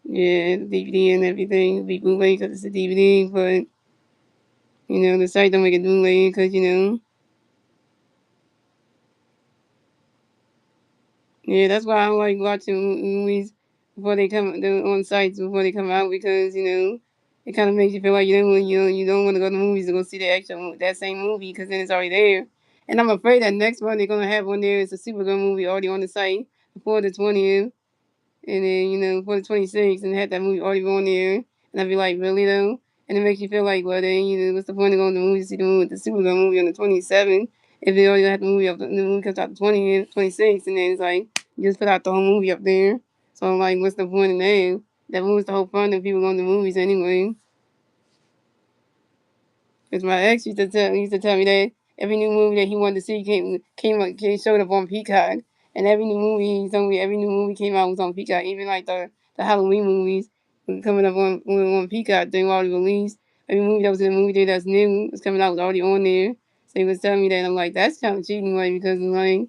yeah, the DVD and everything will be bootleg because it's a DVD. But the site don't make it bootleg because yeah, that's why I like watching movies before they come on sites before they come out because it kind of makes you feel like you don't want to go to movies to go see that same movie because then it's already there. And I'm afraid that next one they're gonna have one there is a Supergirl movie already on the site before the 20th, and then before the 26th, and had that movie already on there, and I'd be like, really though? And it makes you feel like, well, then what's the point of going to the movie to see the Supergirl movie on the 27th if they already have the movie comes out the 20th, 26th, and then it's like you just put out the whole movie up there. So I'm like, what's the point in that? That was the whole fun of people going to movies anyway. Because my ex used to tell me that every new movie that he wanted to see showed up on Peacock, and every new movie he told me every new movie came out was on Peacock, even like the Halloween movies coming up on Peacock. They were already released. Every movie that was in the movie there that's new was coming out was already on there. So he was telling me that, and I'm like, that's kind of cheating, like because like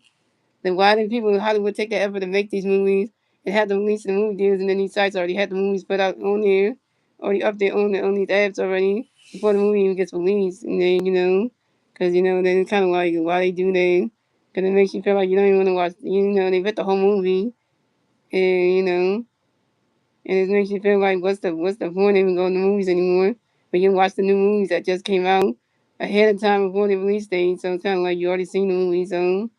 then why did people in Hollywood take the effort to make these movies and have them released in the movie theaters, and then these sites already had the movies put out on there, already up there on these apps already before the movie even gets released, and then because then it's kind of like why they do that, because it makes you feel like you don't even want to watch, they put the whole movie, and and it makes you feel like what's the point of even going to movies anymore, but you can watch the new movies that just came out ahead of time before the release date, so it's kind of like you already seen the movie, so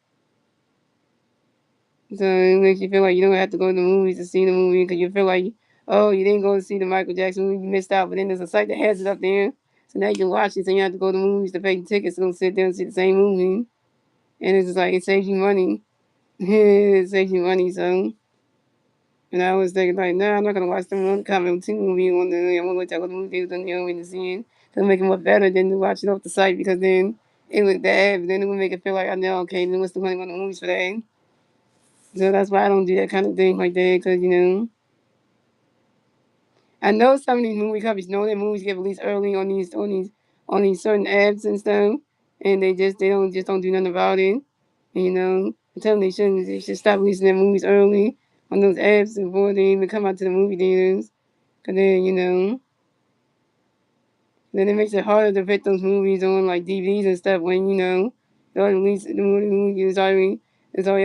it makes you feel like you don't have to go to the movies to see the movie because you feel like, oh, you didn't go to see the Michael Jackson movie, you missed out. But then there's a site that has it up there. So now you can watch it, so you have to go to the movies to pay the tickets to go sit there and see the same movie. And it's just like, it saves you money. It saves you money, so. And I was thinking, like, nah, I'm not going to watch the Comic 2 movie on the, I'm going to go to the movie theater and to see it. It'll make it more better than to watch it off the site because then it would, then it would make it feel like, I know, okay, then what's the point of going to movies for that? So that's why I don't do that kind of thing like that because, I know some of these movie companies know that movies get released early on these certain apps and stuff, and they don't do nothing about it, you know. I tell them they should stop releasing their movies early on those apps before they even come out to the movie theaters. Cause then, then it makes it harder to fit those movies on like DVDs and stuff when they already released the movie is already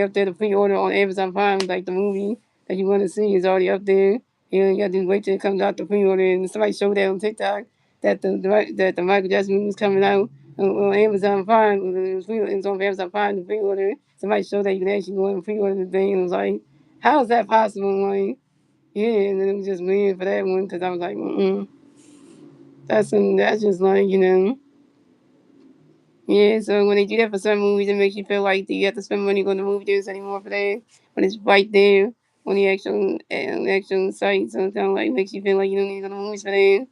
up there to pre-order on Amazon Prime. Like the movie that you want to see is already up there. You got to wait till it comes out to pre-order. And somebody showed that on TikTok that the Michael Jackson movie was coming out on Amazon Prime. It was on Amazon Prime to pre-order. Somebody showed that you can actually go and pre-order the thing. And it was like, how is that possible? Like, yeah, and then it was just weird for that one because I was like, that's just like yeah. So when they do that for some movies, it makes you feel like you have to spend money going to movie theaters anymore for that when it's right there on the actual site. So it kind of like makes you feel like you don't need to go to movies for that.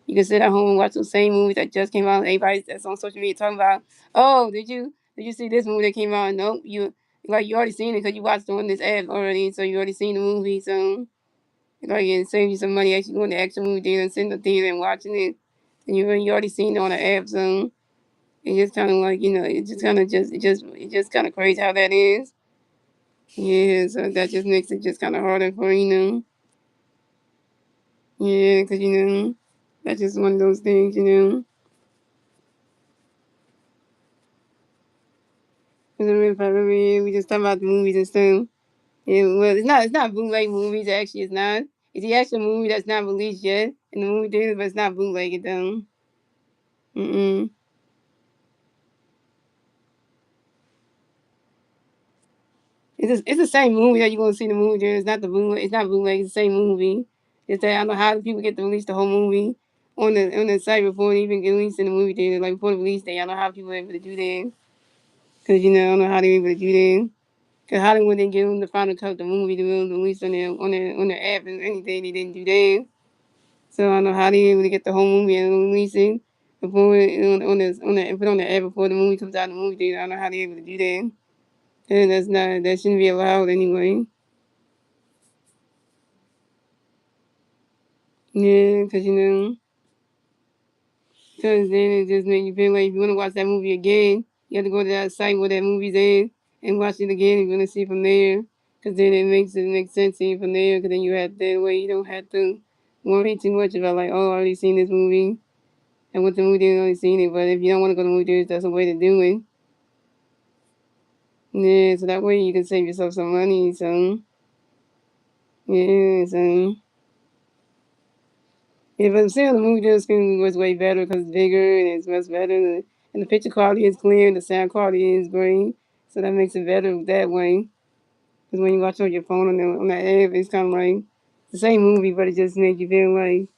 You can sit at home and watch those same movies that just came out. Everybody that's on social media talking about, oh, did you see this movie that came out? Nope, you already seen it because you watched it on this app already, so you already seen the movie. So like it saves you some money actually going to the actual movie theater and sitting in the theater and watching it. And you already seen it on the app, so it's just kind of like it just kind of just kind of crazy how that is. Yeah, so that just makes it just kind of harder for yeah, because that's just one of those things. Because if I remember, yeah, we just talking about the movies and stuff. Yeah, well, it's not bootleg movies. Actually, it's not. It's the actual movie that's not released yet in the movie theater, but it's not bootleg. Though. Mm-mm. It's the same movie that you're gonna see in the movie theater. It's not the bootleg. It's not bootleg. It's the same movie. It's that I don't know how the people get to release the whole movie on the site before it even get released in the movie theater. Like before the release day, I don't know how people are able to do that. Cause I don't know how they're able to do that. Cause Hollywood didn't give them the final cut of the movie to release on their app and anything. They didn't do that. So I don't know how they able to get the whole movie and release it before put on the app before the movie comes out in the movie theater. I don't know how they able to do that. And that shouldn't be allowed anyway. Yeah, cause then it just make you feel like if you want to watch that movie again, you have to go to that site where that movie's in and watch it again. You're gonna see from there, cause then it makes sense to you from there. Cause then you have that way you don't have to worry too much about like, oh, I already seen this movie. I went to the movie theater, already seen it. But if you don't want to go to the movie theater, that's a way to do it. Yeah, so that way you can save yourself some money. So yeah, so. Yeah, but seeing the movie theater screen was way better because it's bigger and it's much better, and the picture quality is clear, and the sound quality is great, so that makes it better that way. Because when you watch on your phone on the app, it's kind of like the same movie, but it just makes you feel like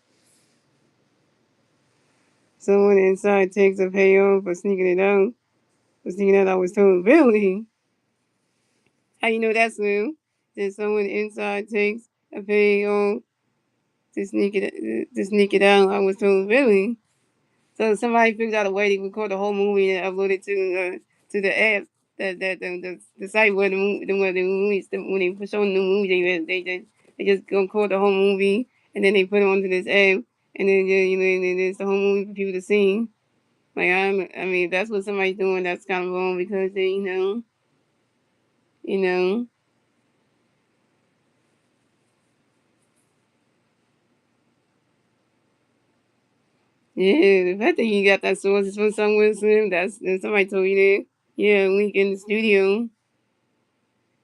someone inside takes a payoff for sneaking it out. For sneaking it out, I was told, really? How you know that's real? That someone inside takes a payoff to sneak it out. I was told, really? So somebody figured out a way to record the whole movie and upload it to the app the site where the movies when they were showing the movie they just go record the whole movie and then they put it onto this app and then and then it's the whole movie for people to see. Like I mean if that's what somebody's doing, that's kind of wrong because they you know yeah, the fact that you got that source is from somewhere soon. That's somebody told you that. Yeah, link in the studio.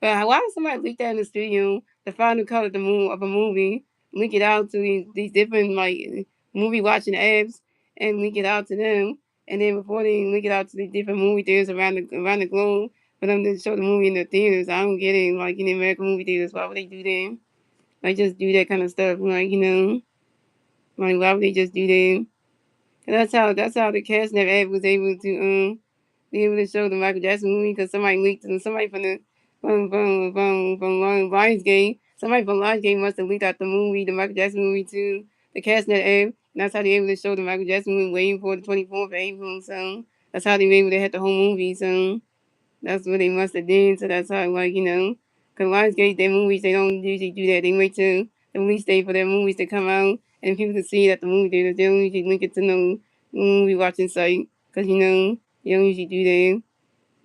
But why would somebody leak that in the studio, the final cut of a movie, link it out to these different like movie watching apps, and link it out to them, and then before they link it out to the different movie theaters around the globe for them to show the movie in the theaters, I don't get it. Like in the American movie theaters, why would they do that? Like just do that kind of stuff, like like why would they just do that? And that's how the Castnet app was able to be able to show the Michael Jackson movie because somebody leaked and somebody from Lionsgate, somebody from Lionsgate must have leaked out the Michael Jackson movie to the Castnet app, and that's how they were able to show the Michael Jackson movie waiting for the 24th of April. So that's how they were able to have the whole movie. So that's what they must have did. So that's how because Lionsgate their movies they don't usually do that. They wait till the release date for their movies to come out and people can see it at the movie theaters. They don't usually link it to no movie watching site because they don't usually do that.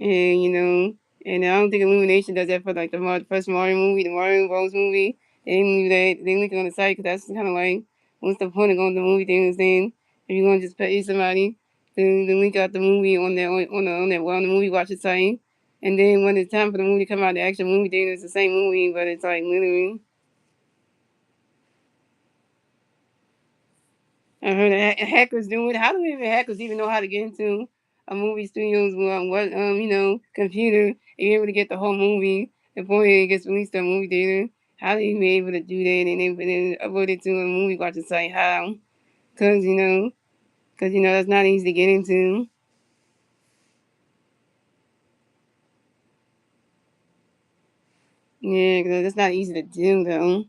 And And I don't think Illumination does that for like the first Mario movie, the Mario Bros movie. They didn't do that. They link it on the site because that's kind of like, what's the point of going to the movie theater then if you're gonna just pay somebody to link out the movie on that on the movie watcher site. And then when it's time for the movie to come out, the actual movie theater is the same movie, but it's like literally. I heard hackers do it. How do even hackers even know how to get into a movie studio's computer and be able to get the whole movie before it gets released to a movie theater? How do you be able to do that and then upload it to a movie watching site? How? Because that's not easy to get into. Yeah, because that's not easy to do though.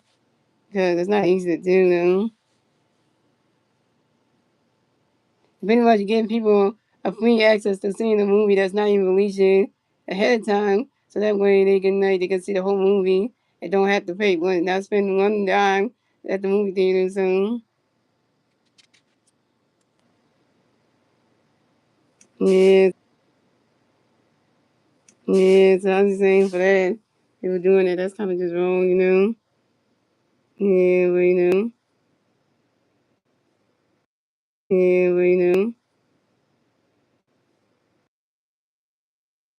Because it's not easy to do though. Pretty much giving people a free access to seeing the movie that's not even released yet ahead of time, so that way they can see the whole movie and don't have to pay one, not spend one dime at the movie theater. So yeah, yeah. So I was just saying for that, people doing it, that's kind of just wrong. Yeah, but yeah, but